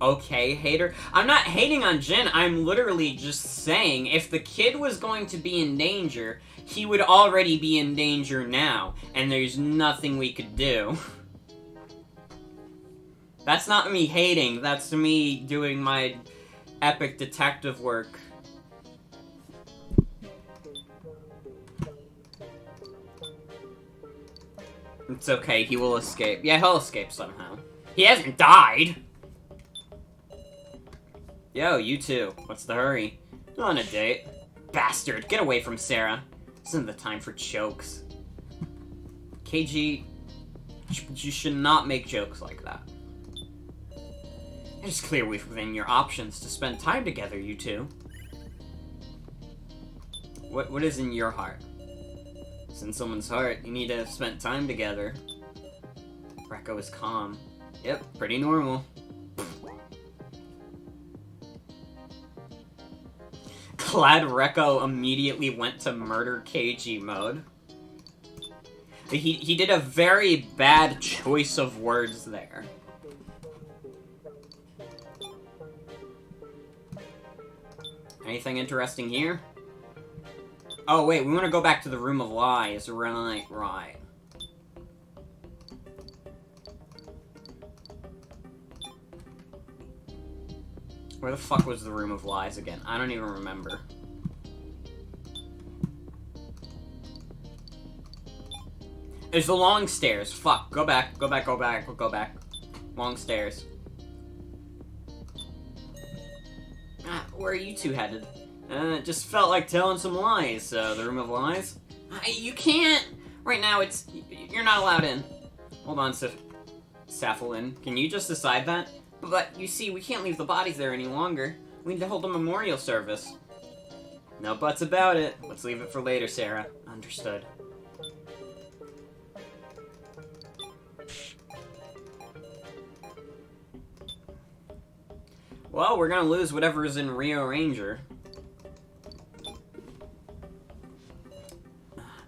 Okay, hater. I'm not hating on Jin. I'm literally just saying if the kid was going to be in danger, he would already be in danger now, and there's nothing we could do. That's not me hating, that's me doing my epic detective work. It's okay, he will escape. Yeah, he'll escape somehow. He hasn't died! Yo, you two. What's the hurry? On a date. Bastard, get away from Sarah. This isn't the time for jokes. KG, you should not make jokes like that. It is clear within your options to spend time together, you two. What is in your heart? It's in someone's heart. You need to have spent time together. Rekko is calm. Yep, pretty normal. Glad Rekko immediately went to murder KG mode. He did a very bad choice of words there. Anything interesting here? Oh wait, we want to go back to the Room of Lies. Right. Where the fuck was the Room of Lies again? I don't even remember. There's the long stairs. Fuck. Go back. Go back. Go back. Go back. Long stairs. Where are you two headed? It just felt like telling some lies. The room of lies? You can't! Right now, you're not allowed in. Hold on, Safalin. Can you just decide that? But, you see, we can't leave the bodies there any longer. We need to hold a memorial service. No buts about it. Let's leave it for later, Sarah. Understood. Well, we're gonna lose whatever is in Rio Ranger.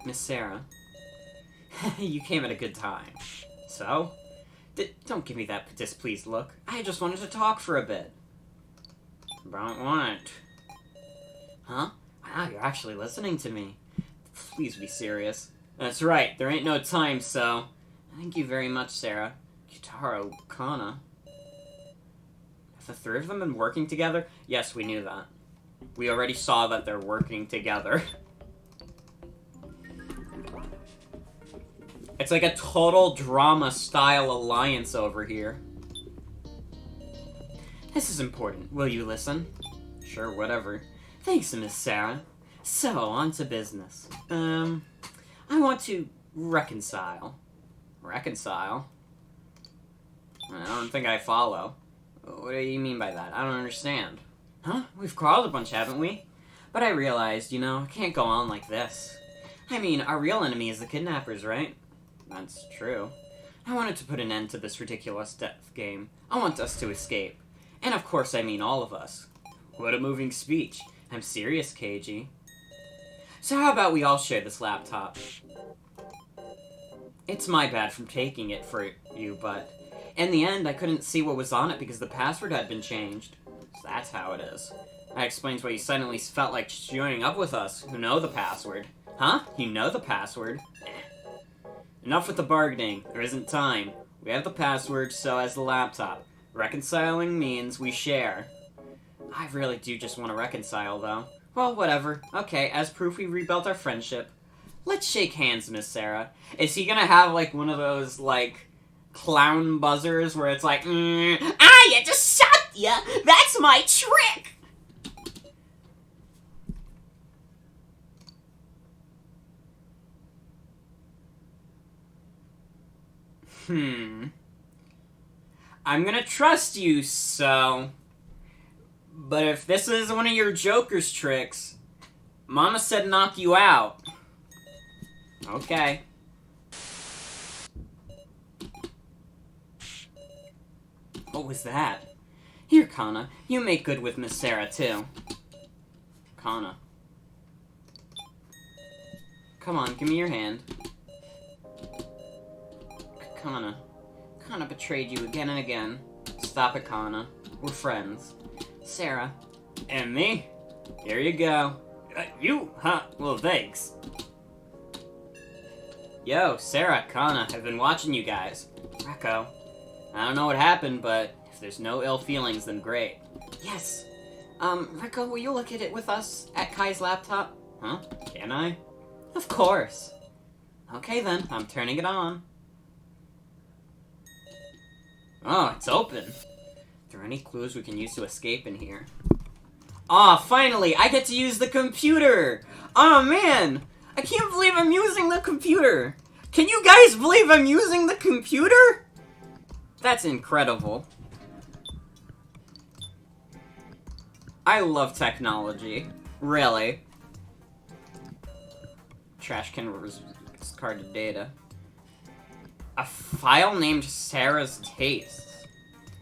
Miss Sarah. You came at a good time. So? Don't give me that displeased look. I just wanted to talk for a bit. About what? Huh? Wow, you're actually listening to me. Please be serious. That's right, there ain't no time, so... Thank you very much, Sarah. Kitaro Kana. Have the three of them been working together? Yes, we knew that. We already saw that they're working together. It's like a total drama-style alliance over here. This is important. Will you listen? Sure, whatever. Thanks, Miss Sarah. So, on to business. I want to reconcile. Reconcile? I don't think I follow. What do you mean by that? I don't understand. Huh? We've quarreled a bunch, haven't we? But I realized, you know, it can't go on like this. I mean, our real enemy is the kidnappers, right? That's true. I wanted to put an end to this ridiculous death game. I want us to escape. And of course I mean all of us. What a moving speech. I'm serious, Keiji. So how about we all share this laptop? It's my bad for taking it for you, but... in the end, I couldn't see what was on it because the password had been changed. So that's how it is. That explains why you suddenly felt like joining up with us, who know the password. Huh? You know the password? Enough with the bargaining. There isn't time. We have the password, so has the laptop. Reconciling means we share. I really do just want to reconcile, though. Well, whatever. Okay, as proof we rebuilt our friendship. Let's shake hands, Miss Sarah. Is he gonna have, like, one of those, like, clown buzzers where it's like, I just shot ya! That's my trick! I'm gonna trust you, so... But if this is one of your Joker's tricks, Mama said knock you out. Okay. What was that? Here, Kana. You make good with Miss Sarah, too. Kana. Come on, give me your hand. Kana. Kana betrayed you again and again. Stop it, Kana. We're friends. Sarah. And me? Here you go. You? Huh? Well, thanks. Yo, Sarah, Kana, I've been watching you guys. Rekko. I don't know what happened, but if there's no ill feelings, then great. Yes. Rekko, will you look at it with us at Kai's laptop? Huh? Can I? Of course. Okay then, I'm turning it on. Oh, it's open. Are there any clues we can use to escape in here? Aw, finally! I get to use the computer! Oh man! I can't believe I'm using the computer! Can you guys believe I'm using the computer? That's incredible. I love technology. Really. Trash can discarded data. A file named Sarah's Tastes.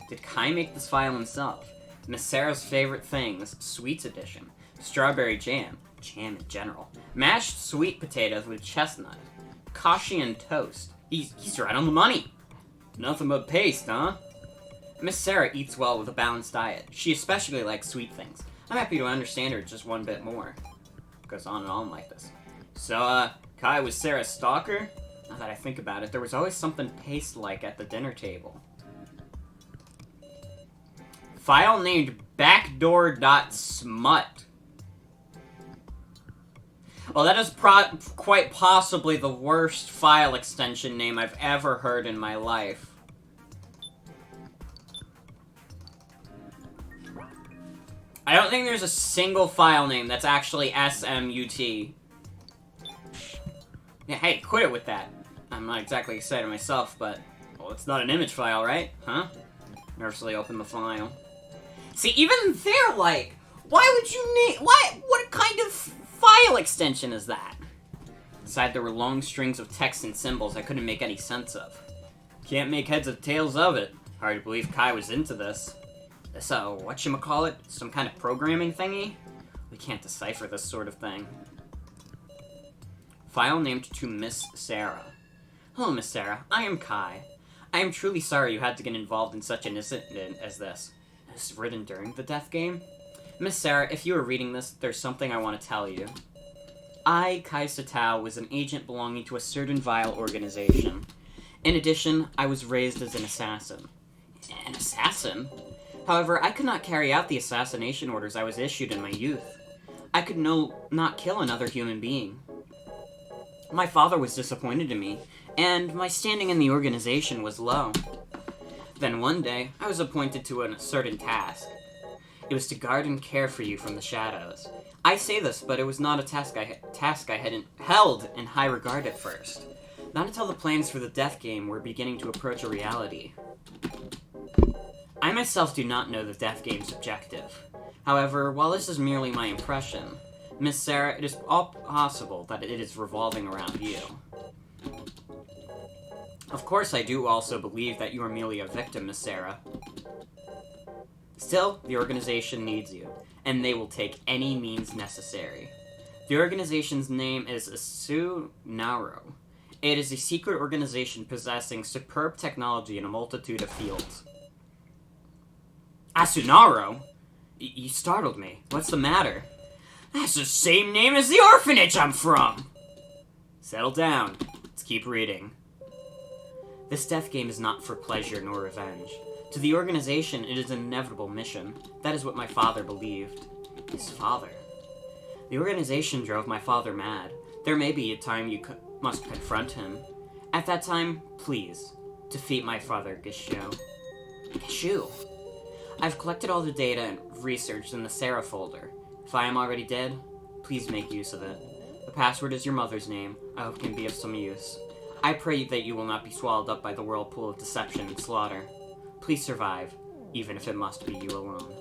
Did Kai make this file himself? Miss Sarah's favorite things, Sweets Edition, strawberry jam, jam in general, mashed sweet potatoes with chestnut, kashi and toast. He's right on the money. Nothing but paste, huh? Miss Sarah eats well with a balanced diet. She especially likes sweet things. I'm happy to understand her just one bit more. Goes on and on like this. So, Kai was Sarah's stalker? Now that I think about it, there was always something paste-like at the dinner table. File named backdoor.smut. Well, that is quite possibly the worst file extension name I've ever heard in my life. I don't think there's a single file name that's actually SMUT. Yeah, hey, quit it with that. I'm not exactly excited myself, but... Well, it's not an image file, right? Huh? Nervously open the file. See, even they're like... Why would you name... What kind of file extension is that? Inside there were long strings of text and symbols I couldn't make any sense of. Can't make heads or tails of it. Hard to believe Kai was into this. So, whatchamacallit? Some kind of programming thingy? We can't decipher this sort of thing. File named to Miss Sarah. Hello, Miss Sarah. I am Kai. I am truly sorry you had to get involved in such an incident as this. This is written during the death game? Miss Sarah, if you are reading this, there's something I want to tell you. I, Kai Satao, was an agent belonging to a certain vile organization. In addition, I was raised as an assassin. An assassin? However, I could not carry out the assassination orders I was issued in my youth. I could not kill another human being. My father was disappointed in me, and my standing in the organization was low. Then one day, I was appointed to a certain task. It was to guard and care for you from the shadows. I say this, but it was not a task I hadn't held in high regard at first. Not until the plans for the death game were beginning to approach a reality. I myself do not know the death game's objective. However, while this is merely my impression, Miss Sarah, it is all possible that it is revolving around you. Of course, I do also believe that you are merely a victim, Miss Sarah. Still, the organization needs you, and they will take any means necessary. The organization's name is Asunaro. It is a secret organization possessing superb technology in a multitude of fields. Asunaro? You startled me. What's the matter? That's the same name as the orphanage I'm from! Settle down. Let's keep reading. This death game is not for pleasure nor revenge. To the organization, it is an inevitable mission. That is what my father believed. His father? The organization drove my father mad. There may be a time you must confront him. At that time, please, defeat my father, Gishu. Gishu? I've collected all the data and researched in the Sarah folder. If I am already dead, please make use of it. The password is your mother's name. I hope it can be of some use. I pray that you will not be swallowed up by the whirlpool of deception and slaughter. Please survive, even if it must be you alone.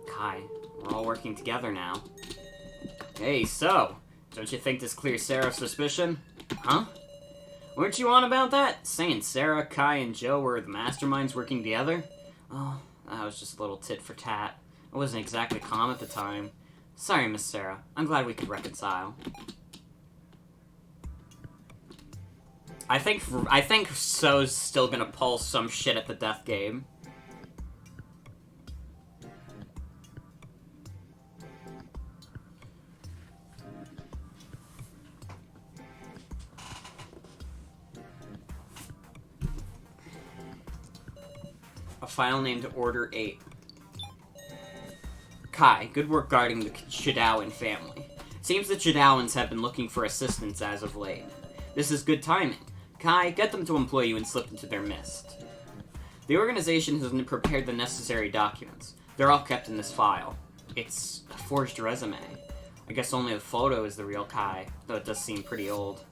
Kai, we're all working together now. Hey, so, don't you think this clears Sarah's suspicion? Huh? Weren't you on about that? Saying Sarah, Kai, and Joe were the masterminds working together? Oh, that was just a little tit for tat. I wasn't exactly calm at the time. Sorry, Miss Sarah. I'm glad we could reconcile. I think So's still gonna pull some shit at the death game. A file named Order 8. Kai, good work guarding the Chidaoan family. Seems the Chidaoans have been looking for assistance as of late. This is good timing. Kai, get them to employ you and slip into their midst. The organization has prepared the necessary documents. They're all kept in this file. It's a forged resume. I guess only the photo is the real Kai, though it does seem pretty old.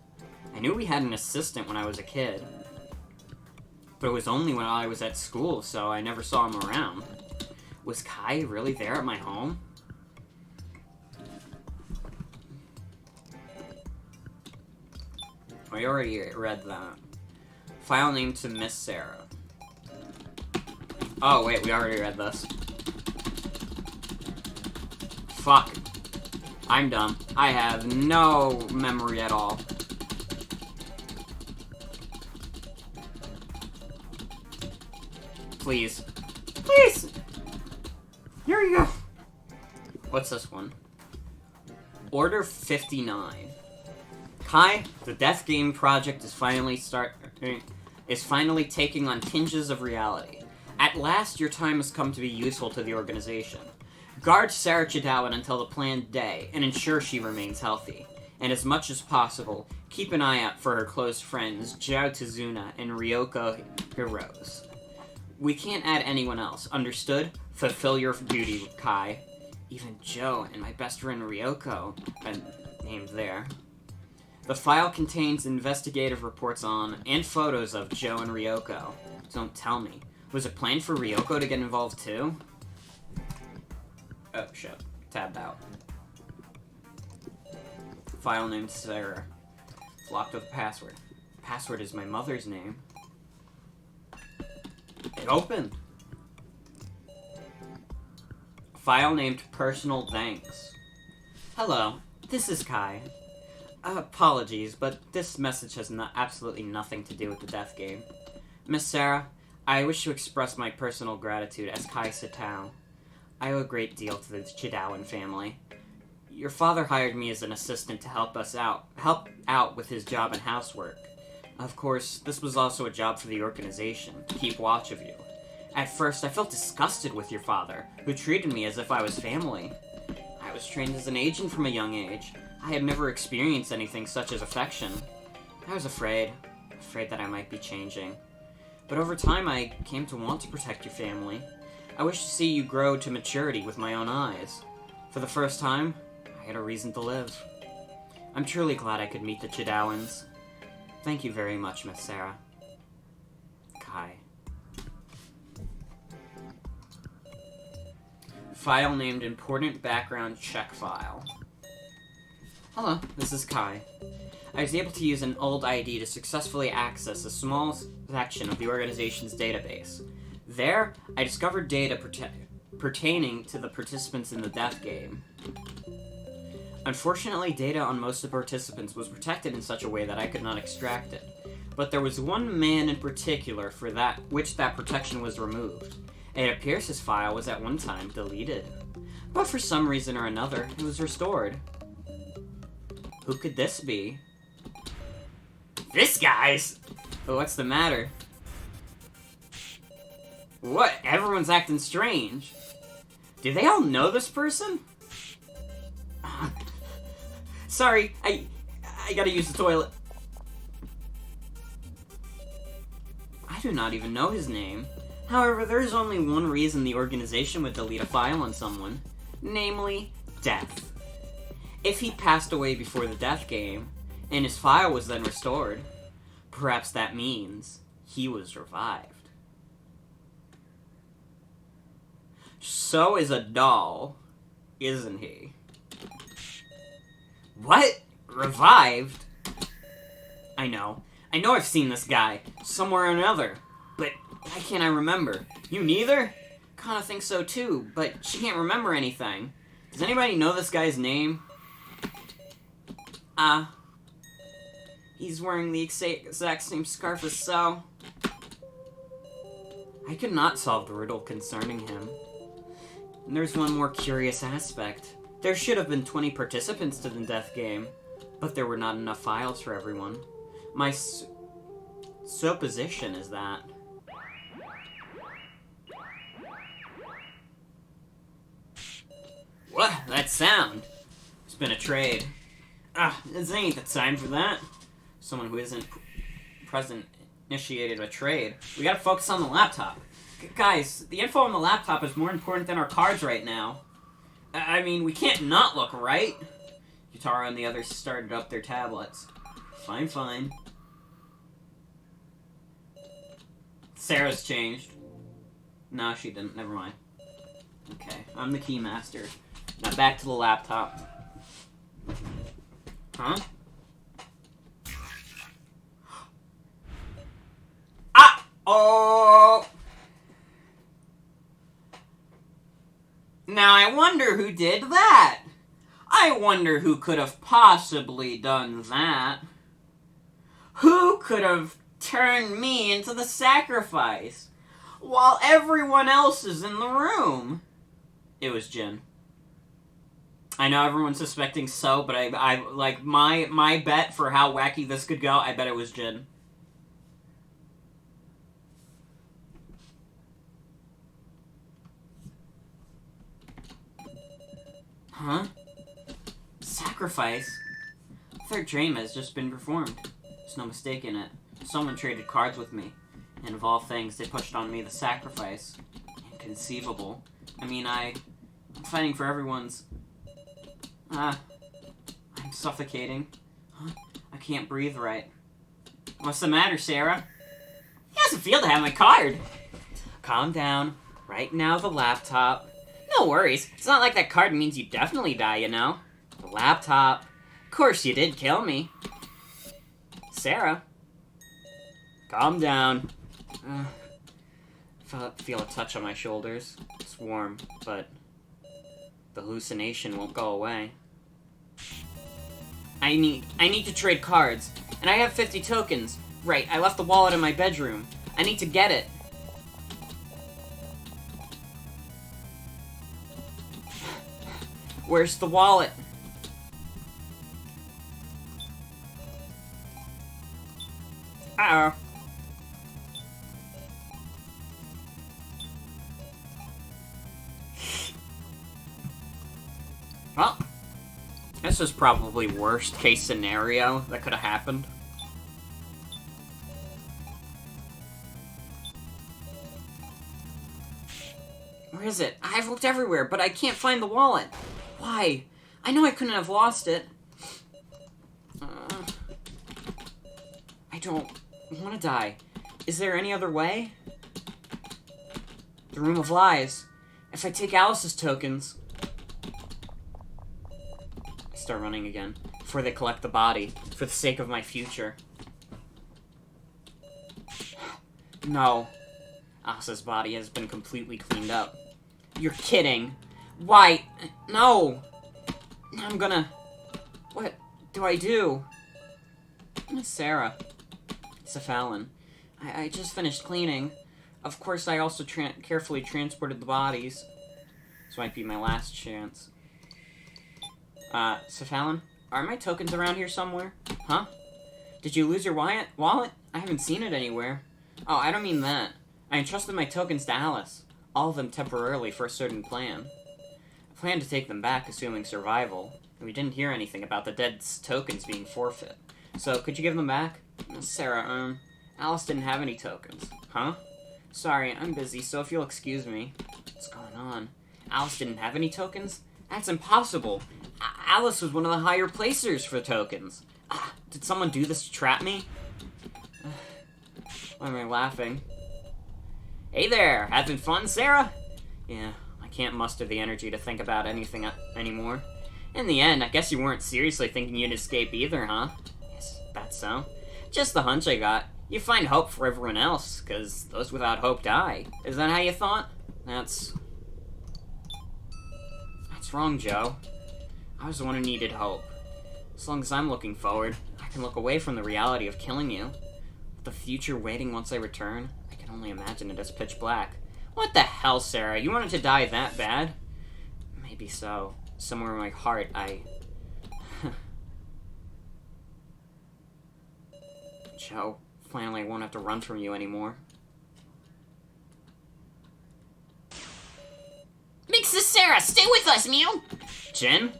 I knew we had an assistant when I was a kid, but it was only when I was at school, so I never saw him around. Was Kai really there at my home? I already read that. File name to Miss Sarah. Oh, wait, we already read this. Fuck. I'm dumb. I have no memory at all. Please. Please! Here you go. What's this one? Order 59. Kai, the Death Game project is finally taking on tinges of reality. At last, your time has come to be useful to the organization. Guard Sarah Chidawan until the planned day and ensure she remains healthy. And as much as possible, keep an eye out for her close friends Jiao Tazuna and Ryoko Hirose. We can't add anyone else, understood? Fulfill your duty, Kai. Even Joe and my best friend Ryoko are named there. The file contains investigative reports on and photos of Joe and Ryoko. Don't tell me. Was it planned for Ryoko to get involved too? Oh, shit. Tabbed out. File named Sarah. It's locked with a password. Password is my mother's name. It opened. File named Personal Thanks. Hello, this is Kai. Apologies, but this message has absolutely nothing to do with the death game. Miss Sarah, I wish to express my personal gratitude as Kai Sitao. I owe a great deal to the Chidawan family. Your father hired me as an assistant to help out with his job and housework. Of course, this was also a job for the organization, to keep watch of you. At first, I felt disgusted with your father, who treated me as if I was family. I was trained as an agent from a young age. I had never experienced anything such as affection. I was afraid that I might be changing. But over time, I came to want to protect your family. I wish to see you grow to maturity with my own eyes. For the first time, I had a reason to live. I'm truly glad I could meet the Chidawans. Thank you very much, Miss Sarah. Kai. File named Important Background Check File. Hello, this is Kai. I was able to use an old ID to successfully access a small section of the organization's database. There, I discovered data pertaining to the participants in the death game. Unfortunately, data on most of the participants was protected in such a way that I could not extract it. But there was one man in particular for which that protection was removed. It appears his file was at one time deleted. But for some reason or another, it was restored. Who could this be? This guy's! But what's the matter? What? Everyone's acting strange. Do they all know this person? Sorry, I gotta use the toilet. I do not even know his name. However, there is only one reason the organization would delete a file on someone. Namely, death. If he passed away before the death game, and his file was then restored, perhaps that means he was revived. So is a doll, isn't he? What? Revived? I know I've seen this guy, somewhere or another, but why can't I remember? You neither? Kinda think so too, but she can't remember anything. Does anybody know this guy's name? He's wearing the exact same scarf as So. I could not solve the riddle concerning him. And there's one more curious aspect. There should have been 20 participants to the death game, but there were not enough files for everyone. My supposition is that. What? That sound? It's been a trade. This ain't the time for that. Someone who isn't present initiated a trade. We gotta focus on the laptop. Guys, the info on the laptop is more important than our cards right now. I mean, we can't not look, right? Yutaro and the others started up their tablets. Fine. Sarah's changed. No, she didn't. Never mind. Okay, I'm the keymaster. Now back to the laptop. Huh? Oh! Now I wonder who did that. I wonder who could have possibly done that. Who could have turned me into the sacrifice while everyone else is in the room? It was Jin. I know everyone's suspecting So, but I like my bet for how wacky this could go, I bet it was Jin. Huh? Sacrifice? Third dream has just been performed. There's no mistake in it. Someone traded cards with me. And of all things, they pushed on me the sacrifice. Inconceivable. I mean, I'm fighting for everyone's... I'm suffocating. Huh? I can't breathe right. What's the matter, Sarah? How's it feel to have my card? Calm down. Right now, the laptop. No worries. It's not like that card means you definitely die, you know? The laptop. Of course you did kill me. Sarah. Calm down. Feel a touch on my shoulders. It's warm, but the hallucination won't go away. I need to trade cards, and I have 50 tokens. Right, I left the wallet in my bedroom. I need to get it. Where's the wallet? Uh-oh. Well, this is probably worst case scenario that could have happened. Where is it? I've looked everywhere, but I can't find the wallet. Why? I know I couldn't have lost it. I don't want to die. Is there any other way? The Room of Lies. If I take Alice's tokens... I start running again. Before they collect the body. For the sake of my future. No. Alice's body has been completely cleaned up. You're kidding. Why? No. I'm gonna... What do I do? Miss Sarah. Cephalin. I just finished cleaning. Of course, I also carefully transported the bodies. This might be my last chance. Cephalin? Are my tokens around here somewhere? Huh? Did you lose your wallet? I haven't seen it anywhere. Oh, I don't mean that. I entrusted my tokens to Alice. All of them temporarily for a certain plan. I planned to take them back, assuming survival. And we didn't hear anything about the dead's tokens being forfeit. So, could you give them back? Sarah, Alice didn't have any tokens. Huh? Sorry, I'm busy, so if you'll excuse me. What's going on? Alice didn't have any tokens? That's impossible. Alice was one of the higher placers for tokens. Did someone do this to trap me? Why am I laughing? Hey there! Having fun, Sarah? Yeah, I can't muster the energy to think about anything anymore. In the end, I guess you weren't seriously thinking you'd escape either, huh? Yes, that's so. Just the hunch I got. You find hope for everyone else, because those without hope die. Is that how you thought? That's wrong, Joe. I was the one who needed hope. As long as I'm looking forward, I can look away from the reality of killing you. With the future waiting once I return, I can only imagine it as pitch black. What the hell, Sarah? You wanted to die that bad? Maybe so. Somewhere in my heart, Joe, finally I won't have to run from you anymore. Big Sis Sarah, stay with us, Mew! Jin?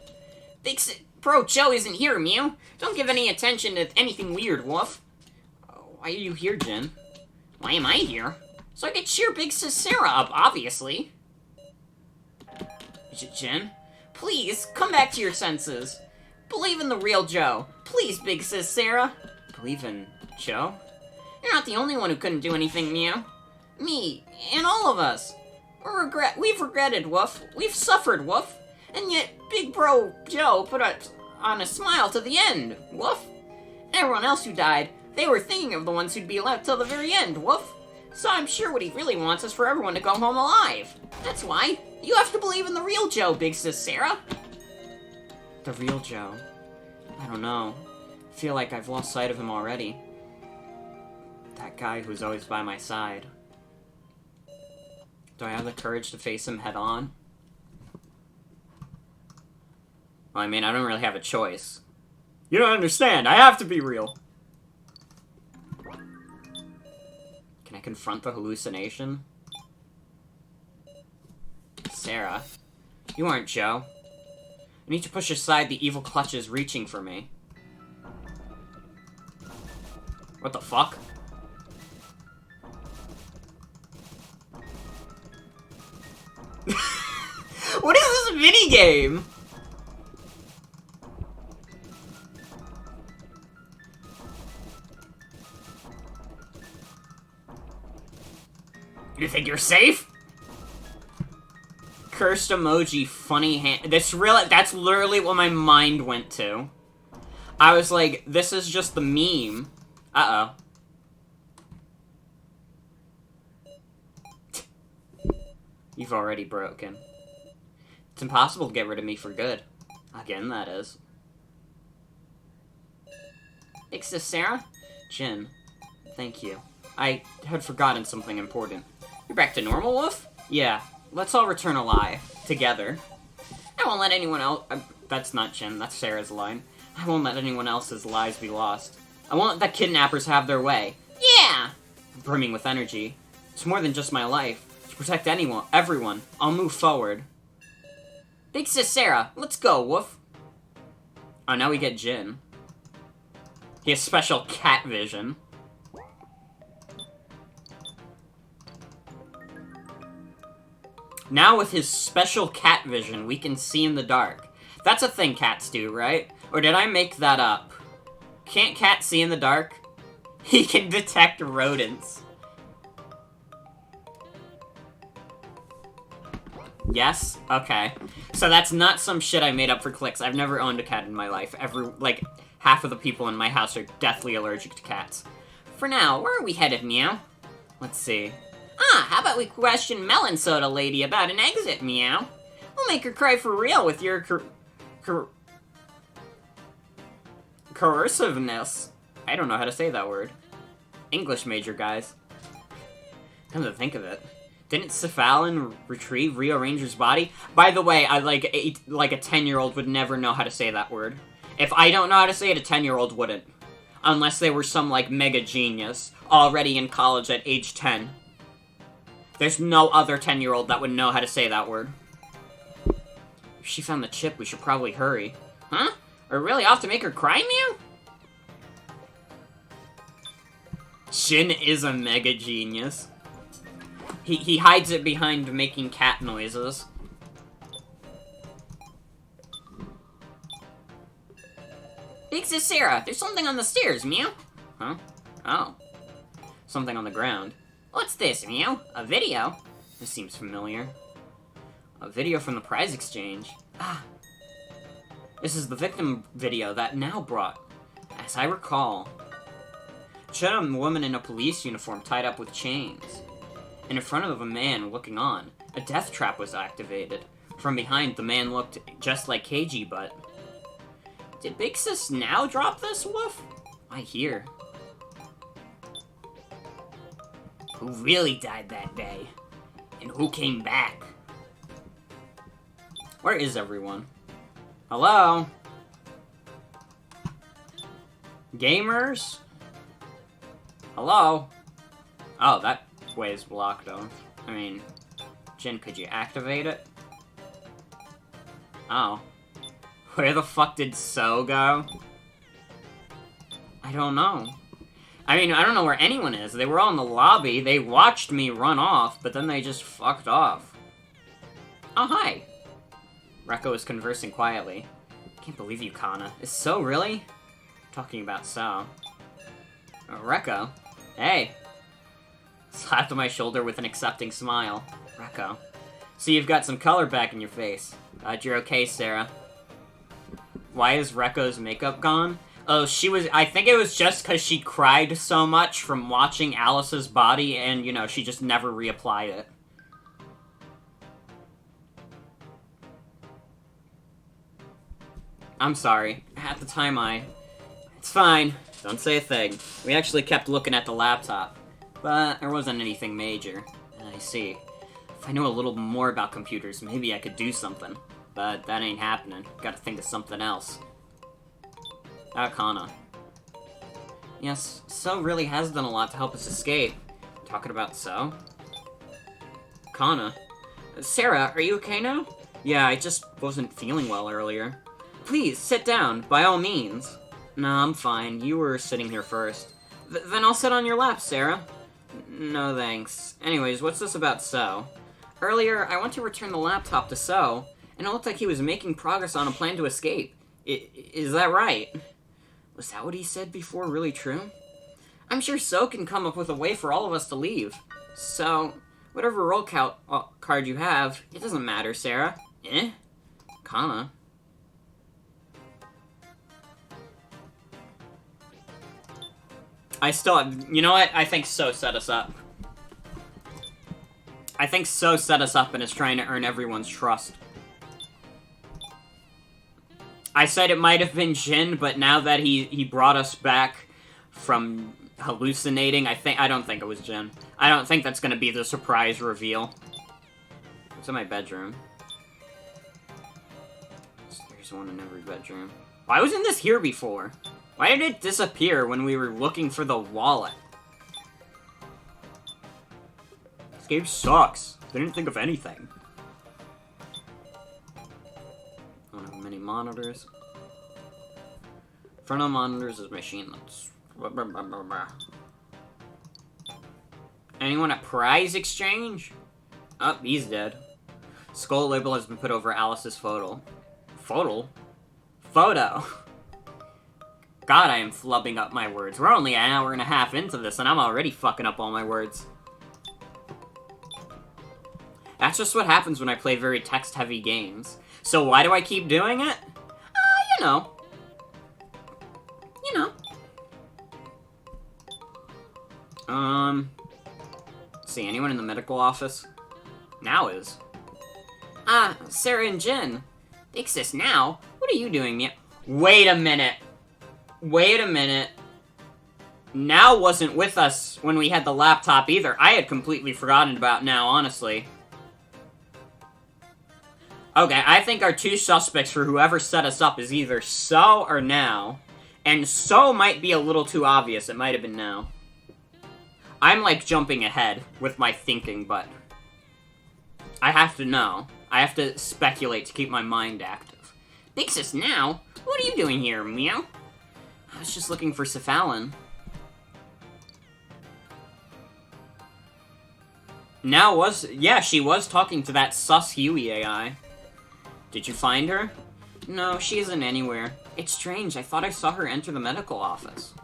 Bro, Joe isn't here, Mew. Don't give any attention to anything weird, Wolf. Why are you here, Jin? Why am I here? So I could cheer Big Sis Sarah up, obviously. Jin? Please, come back to your senses. Believe in the real Joe. Please, Big Sis Sarah. Believe in Joe? You're not the only one who couldn't do anything, Mew. Me, and all of us. We've regretted, Woof. We've suffered, Woof. And yet, Big Bro Joe put on a smile to the end, Woof. Everyone else who died, they were thinking of the ones who'd be left till the very end, Woof. So I'm sure what he really wants is for everyone to go home alive. That's why you have to believe in the real Joe, Big Sis Sarah. The real Joe? I don't know. I feel like I've lost sight of him already. That guy who's always by my side. Do I have the courage to face him head on? Well, I mean, I don't really have a choice. You don't understand. I have to be real. Can I confront the hallucination? Sarah, you aren't Joe. I need to push aside the evil clutches reaching for me. What the fuck? What is this minigame? You think you're safe? Cursed emoji, funny hand. That's literally what my mind went to. I was like, this is just the meme. Uh-oh. You've already broken. It's impossible to get rid of me for good. Again, that is. Big sis Sarah? Jin. Thank you. I had forgotten something important. You're back to normal, Wolf? Yeah. Let's all return alive. Together. I won't let anyone else... that's not Jin, that's Sarah's line. I won't let anyone else's lives be lost. I won't let the kidnappers have their way. Yeah! I'm brimming with energy. It's more than just my life. To protect everyone. I'll move forward. Big sis Sarah, let's go, Wolf. Oh, now we get Jin. He has special cat vision. Now with his special cat vision, we can see in the dark. That's a thing cats do, right? Or did I make that up? Can't cats see in the dark? He can detect rodents. Yes? Okay. So that's not some shit I made up for clicks. I've never owned a cat in my life. Half of the people in my house are deathly allergic to cats. For now, where are we headed, Meow? Let's see. How about we question Melon Soda Lady about an exit, Meow? We'll make her cry for real with your coerciveness. I don't know how to say that word. English major, guys. Come to think of it. Didn't Cephalin retrieve Rio Ranger's body? By the way, a 10-year-old would never know how to say that word. If I don't know how to say it, a 10-year-old wouldn't. Unless they were some, mega genius, already in college at age 10. There's no other 10-year-old that would know how to say that word. If she found the chip, we should probably hurry. Huh? Are we really off to make her cry, Meow? Jin is a mega genius. He hides it behind making cat noises. Big sis Sarah, there's something on the stairs, Meow. Huh? Oh. Something on the ground. What's this, Meow? A video? This seems familiar. A video from the prize exchange. Ah. This is the victim video that Now brought. As I recall. It showed a woman in a police uniform tied up with chains. And in front of a man looking on, a death trap was activated. From behind, the man looked just like Keiji, but... Did Big Sis Now drop this, Wolf? I hear. Who really died that day? And who came back? Where is everyone? Hello? Gamers? Hello? Oh, that way is blocked off. I mean, Jin, could you activate it? Oh. Where the fuck did So go? I don't know. I mean, I don't know where anyone is. They were all in the lobby. They watched me run off, but then they just fucked off. Oh, hi. Rekko is conversing quietly. Can't believe you, Kana. Is So really? Talking about So. Rekko. Hey. Slapped on my shoulder with an accepting smile. Rekko. So you've got some color back in your face. Glad you're okay, Sarah. Why is Rekko's makeup gone? Oh, I think it was just because she cried so much from watching Alice's body and, you know, she just never reapplied it. I'm sorry. At the time, It's fine. Don't say a thing. We actually kept looking at the laptop. But there wasn't anything major. I see. If I knew a little more about computers, maybe I could do something. But that ain't happening. Gotta think of something else. Kana. Yes, So really has done a lot to help us escape. Talking about So? Kana. Sarah, are you okay now? Yeah, I just wasn't feeling well earlier. Please, sit down, by all means. No, I'm fine. You were sitting here first. Then I'll sit on your lap, Sarah. No, thanks. Anyways, what's this about So? Earlier, I went to return the laptop to So, and it looked like he was making progress on a plan to escape. Is that right? Was that what he said before really true? I'm sure So can come up with a way for all of us to leave. So, whatever roll card you have, it doesn't matter, Sarah. Eh? Kinda. You know what? I think So set us up. I think So set us up and is trying to earn everyone's trust. I said it might have been Jin, but now that he brought us back from hallucinating, I don't think it was Jin. I don't think that's gonna be the surprise reveal. It's in my bedroom. There's one in every bedroom. Why wasn't this here before? Why did it disappear when we were looking for the wallet? This game sucks. Didn't think of anything. I don't have many monitors. Front of the monitors is machine. That's... Anyone at Prize Exchange? Oh, he's dead. Skull label has been put over Alice's photo. Photo? Photo. God, I am flubbing up my words. We're only an hour and a half into this, and I'm already fucking up all my words. That's just what happens when I play very text-heavy games. So why do I keep doing it? You know. You know. See, anyone in the medical office? Now is. Sarah and Jin. Fix this now? What are you doing, Mia? Wait a minute. Wait a minute. Now wasn't with us when we had the laptop either. I had completely forgotten about Now, honestly. Okay, I think our two suspects for whoever set us up is either So or Now. And So might be a little too obvious. It might have been Now. I'm, like, jumping ahead with my thinking, but... I have to know. I have to speculate to keep my mind active. Fix this now? What are you doing here, Meow? I was just looking for Cephalin. Now was... Yeah, she was talking to that sus Huey AI. Did you find her? No, she isn't anywhere. It's strange, I thought I saw her enter the medical office.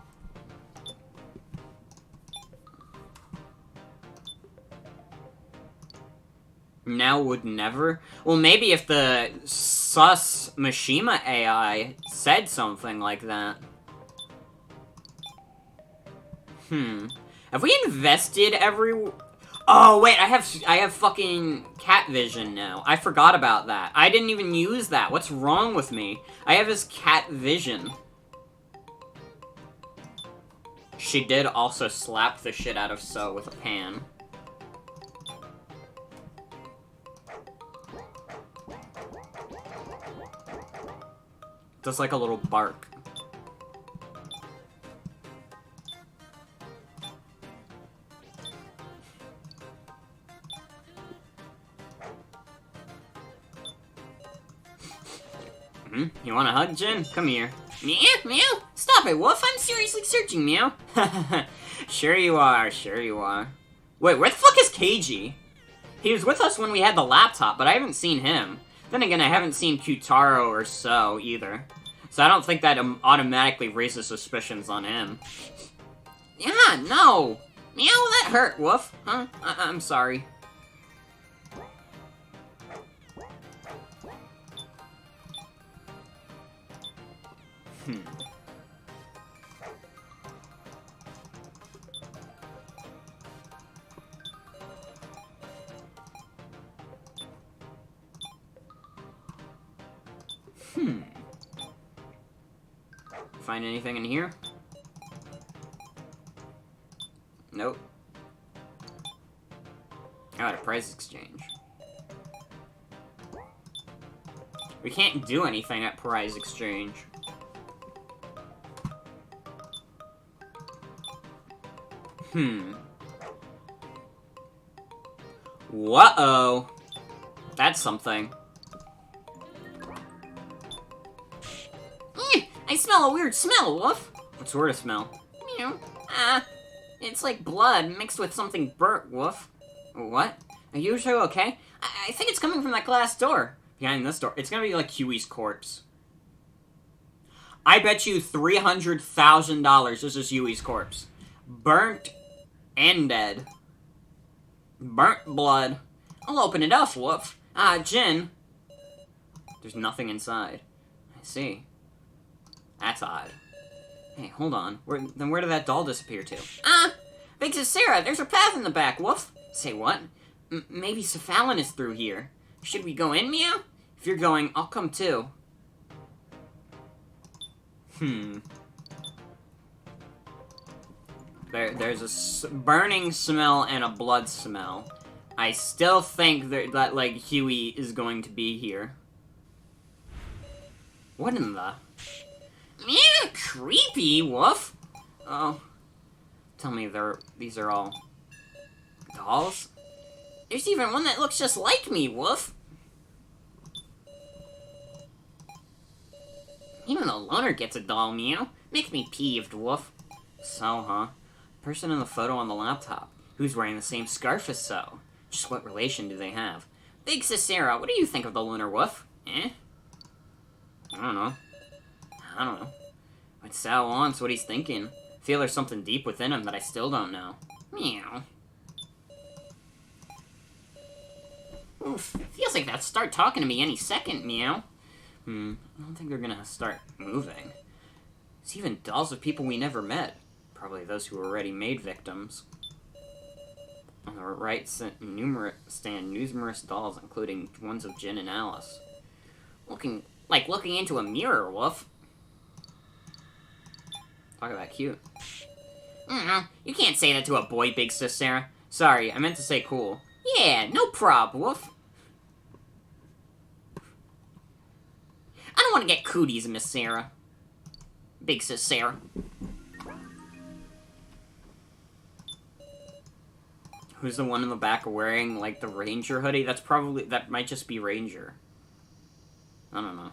Now would never? Well, maybe if the sus Mishima AI said something like that. Have we invested every... Oh, wait, I have fucking cat vision now. I forgot about that. I didn't even use that. What's wrong with me? I have his cat vision. She did also slap the shit out of So with a pan. Just like a little bark. You want a hug, Jin? Come here. Meow, meow. Stop it, Wolf. I'm seriously searching, Meow. Sure you are, sure you are. Wait, where the fuck is Keiji? He was with us when we had the laptop, but I haven't seen him. Then again, I haven't seen Kyutaro or So either. So I don't think that automatically raises suspicions on him. Yeah, no. Meow, that hurt, Wolf. Huh? I'm sorry. Find anything in here? Nope. How about a price exchange? We can't do anything at prize exchange. Whoa! That's something. I smell a weird smell, Woof. What sort of smell? Meow. It's like blood mixed with something burnt, Woof. What? Are you sure okay? I think it's coming from that glass door. Behind this door. It's gonna be like Huey's corpse. I bet you $300,000 this is Huey's corpse. Burnt and dead. Burnt blood. I'll open it up, Woof. Jin. There's nothing inside. I see. That's odd. Hey, hold on. Then where did that doll disappear to? Big Sis Sarah, there's a path in the back, Woof. Say what? Maybe Cephalon is through here. Should we go in, Meow? If you're going, I'll come too. There's a burning smell and a blood smell. I still think that like, Huey is going to be here. What in the... Meow, creepy, Woof. Oh. Tell me these are all... dolls? There's even one that looks just like me, Woof. Even the loner gets a doll, Meow. Makes me peeved, Woof. So, huh? Person in the photo on the laptop. Who's wearing the same scarf as So? Just what relation do they have? Big Sis Sarah, what do you think of the lunar, Woof? I don't know. What Sal wants, what he's thinking. I feel there's something deep within him that I still don't know. Meow. Oof, feels like they'll start talking to me any second, Meow. I don't think they're gonna start moving. It's even dolls of people we never met. Probably those who were already made victims. On the right stand numerous dolls, including ones of Jin and Alice. Looking into a mirror, Woof. Talk about cute. You can't say that to a boy, Big Sis Sarah. Sorry, I meant to say cool. Yeah, no prob, Woof. I don't want to get cooties, Miss Sarah. Big Sis Sarah. Who's the one in the back wearing, like, the Ranger hoodie? That might just be Ranger. I don't know.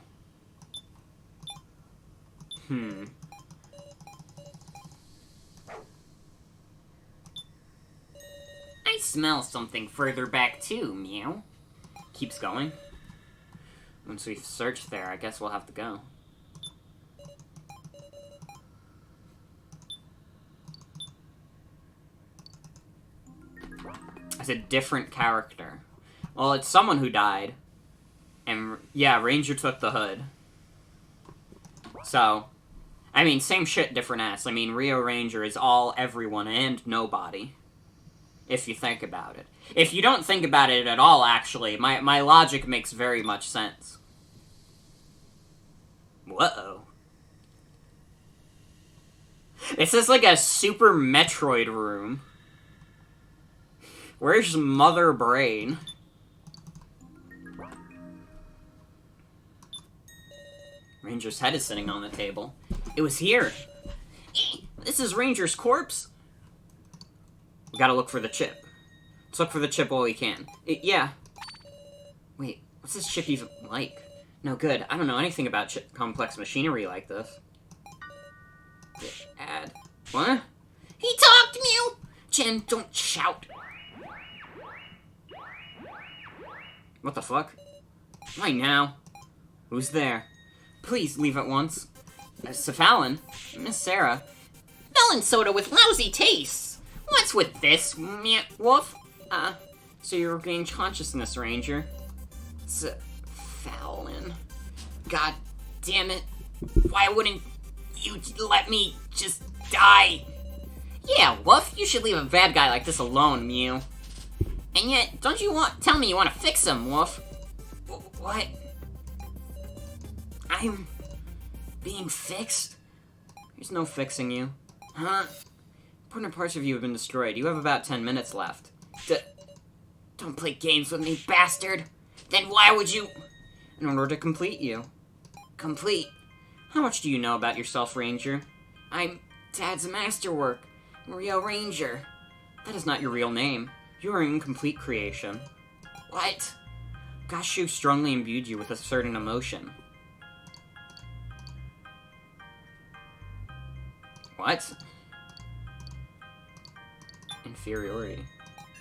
I smell something further back, too, Meow. Keeps going. Once we've searched there, I guess we'll have to go. It's a different character. Well, it's someone who died. And, yeah, Ranger took the hood. So, I mean, same shit, different ass. I mean, Rio Ranger is all, everyone, and nobody. If you think about it. If you don't think about it at all, actually, my logic makes very much sense. Whoa. This is like a Super Metroid room. Where's Mother Brain? Ranger's head is sitting on the table. It was here. This is Ranger's corpse. We gotta look for the chip. Let's look for the chip while we can. Yeah. Wait, what's this chip even like? No good. I don't know anything about complex machinery like this. Add. What? He talked, Mew! Jen, don't shout. What the fuck? Right now. Who's there? Please leave at once. Cephalon? Miss Sarah? Melon soda with lousy tastes. What's with this, Woof? So you regained consciousness, Ranger. Cephalon. God damn it. Why wouldn't you let me just die? Yeah, Woof, you should leave a bad guy like this alone, Mew. And yet, don't you tell me you want to fix him, Woof? What? I'm being fixed? There's no fixing you. Huh? Important parts of you have been destroyed. You have about 10 minutes left. Don't play games with me, bastard. Then why would you... In order to complete you. Complete? How much do you know about yourself, Ranger? I'm Dad's masterwork, Rio Ranger. That is not your real name. You are an incomplete creation. What? Gashu strongly imbued you with a certain emotion. What? Inferiority.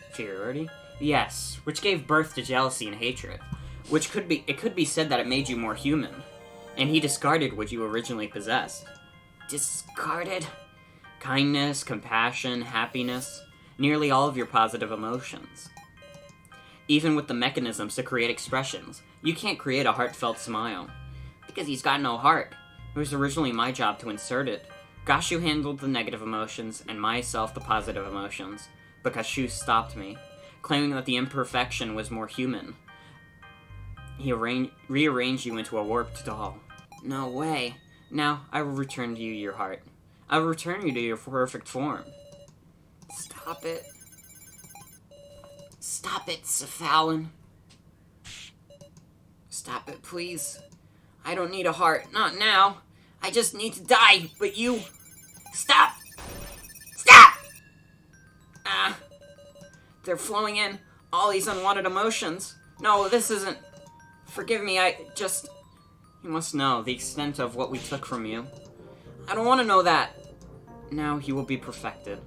Inferiority? Yes, which gave birth to jealousy and hatred. It could be said that it made you more human. And he discarded what you originally possessed. Discarded? Kindness, compassion, happiness, nearly all of your positive emotions. Even with the mechanisms to create expressions, you can't create a heartfelt smile. Because he's got no heart. It was originally my job to insert it. Gashu handled the negative emotions, and myself the positive emotions, because Shu stopped me, claiming that the imperfection was more human. He rearranged you into a warped doll. No way. Now, I will return you your heart. I will return you to your perfect form. Stop it. Stop it, Cephalin. Stop it, please. I don't need a heart. Not now. I just need to die, but you... Stop! Stop! They're flowing in. All these unwanted emotions. No, this isn't... Forgive me, You must know the extent of what we took from you. I don't want to know that. Now he will be perfected.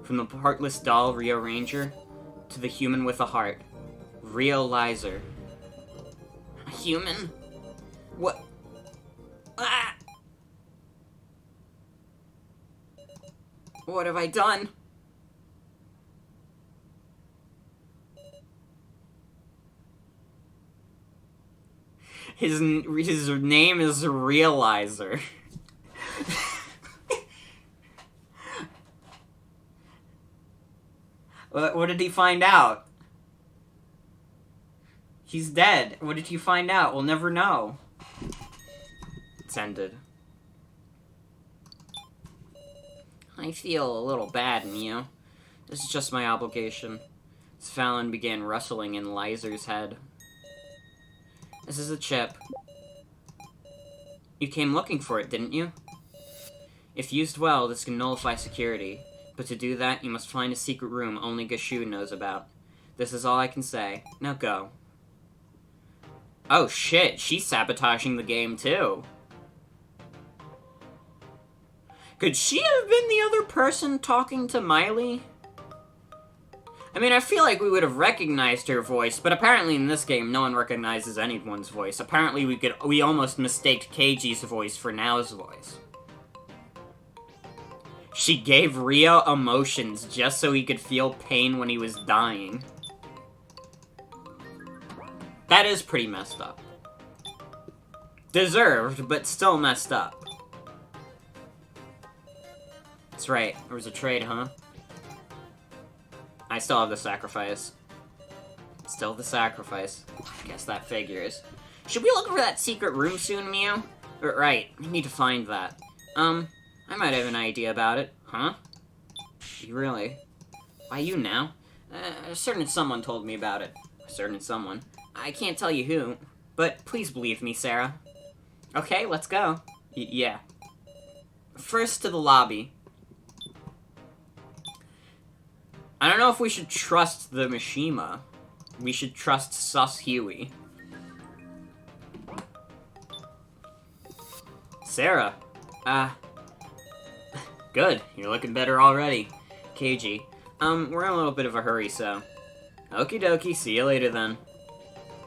From the heartless doll rearranger to the human with a heart. Realizer. A human? What? Ah! What have I done? His name is Realizer. What did he find out? He's dead. What did he find out? We'll never know. It's ended. I feel a little bad, Mio. This is just my obligation. Cephalin began rustling in Lizer's head. This is a chip. You came looking for it, didn't you? If used well, this can nullify security. But to do that, you must find a secret room only Gashu knows about. This is all I can say. Now go. Oh shit, she's sabotaging the game too. Could she have been the other person talking to Miley? I mean, I feel like we would have recognized her voice, but apparently in this game, no one recognizes anyone's voice. Apparently we almost mistaked Keiji's voice for Nao's voice. She gave Rio emotions just so he could feel pain when he was dying. That is pretty messed up. Deserved, but still messed up. That's right, there was a trade, huh? I still have the sacrifice. Still the sacrifice. I guess that figures. Should we look for that secret room soon, Mio? Right, we need to find that. I might have an idea about it. Huh? You really? Why you now? A certain someone told me about it. A certain someone. I can't tell you who, but please believe me, Sarah. Okay, let's go. Yeah. First to the lobby. I don't know if we should trust the Mishima. We should trust Sus Huey. Sarah. Good. You're looking better already. Keiji. We're in a little bit of a hurry, so... Okie dokie, see you later then.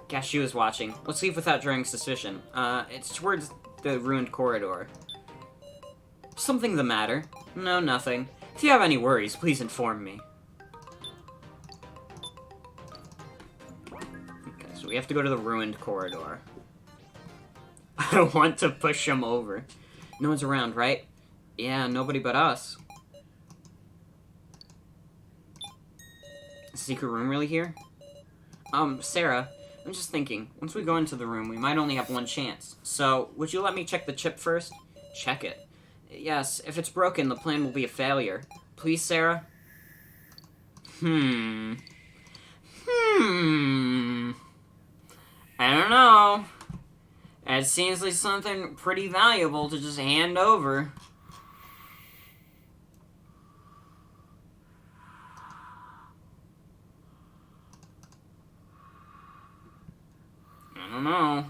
Gashu is watching. Let's leave without drawing suspicion. It's towards the ruined corridor. Something the matter? No, nothing. If you have any worries, please inform me. Okay, so we have to go to the ruined corridor. I want to push him over. No one's around, right? Yeah, nobody but us. Secret room really here? Sarah, I'm just thinking, once we go into the room, we might only have one chance. So, would you let me check the chip first? Check it. Yes, if it's broken, the plan will be a failure. Please, Sarah? I don't know. It seems like something pretty valuable to just hand over. I don't know.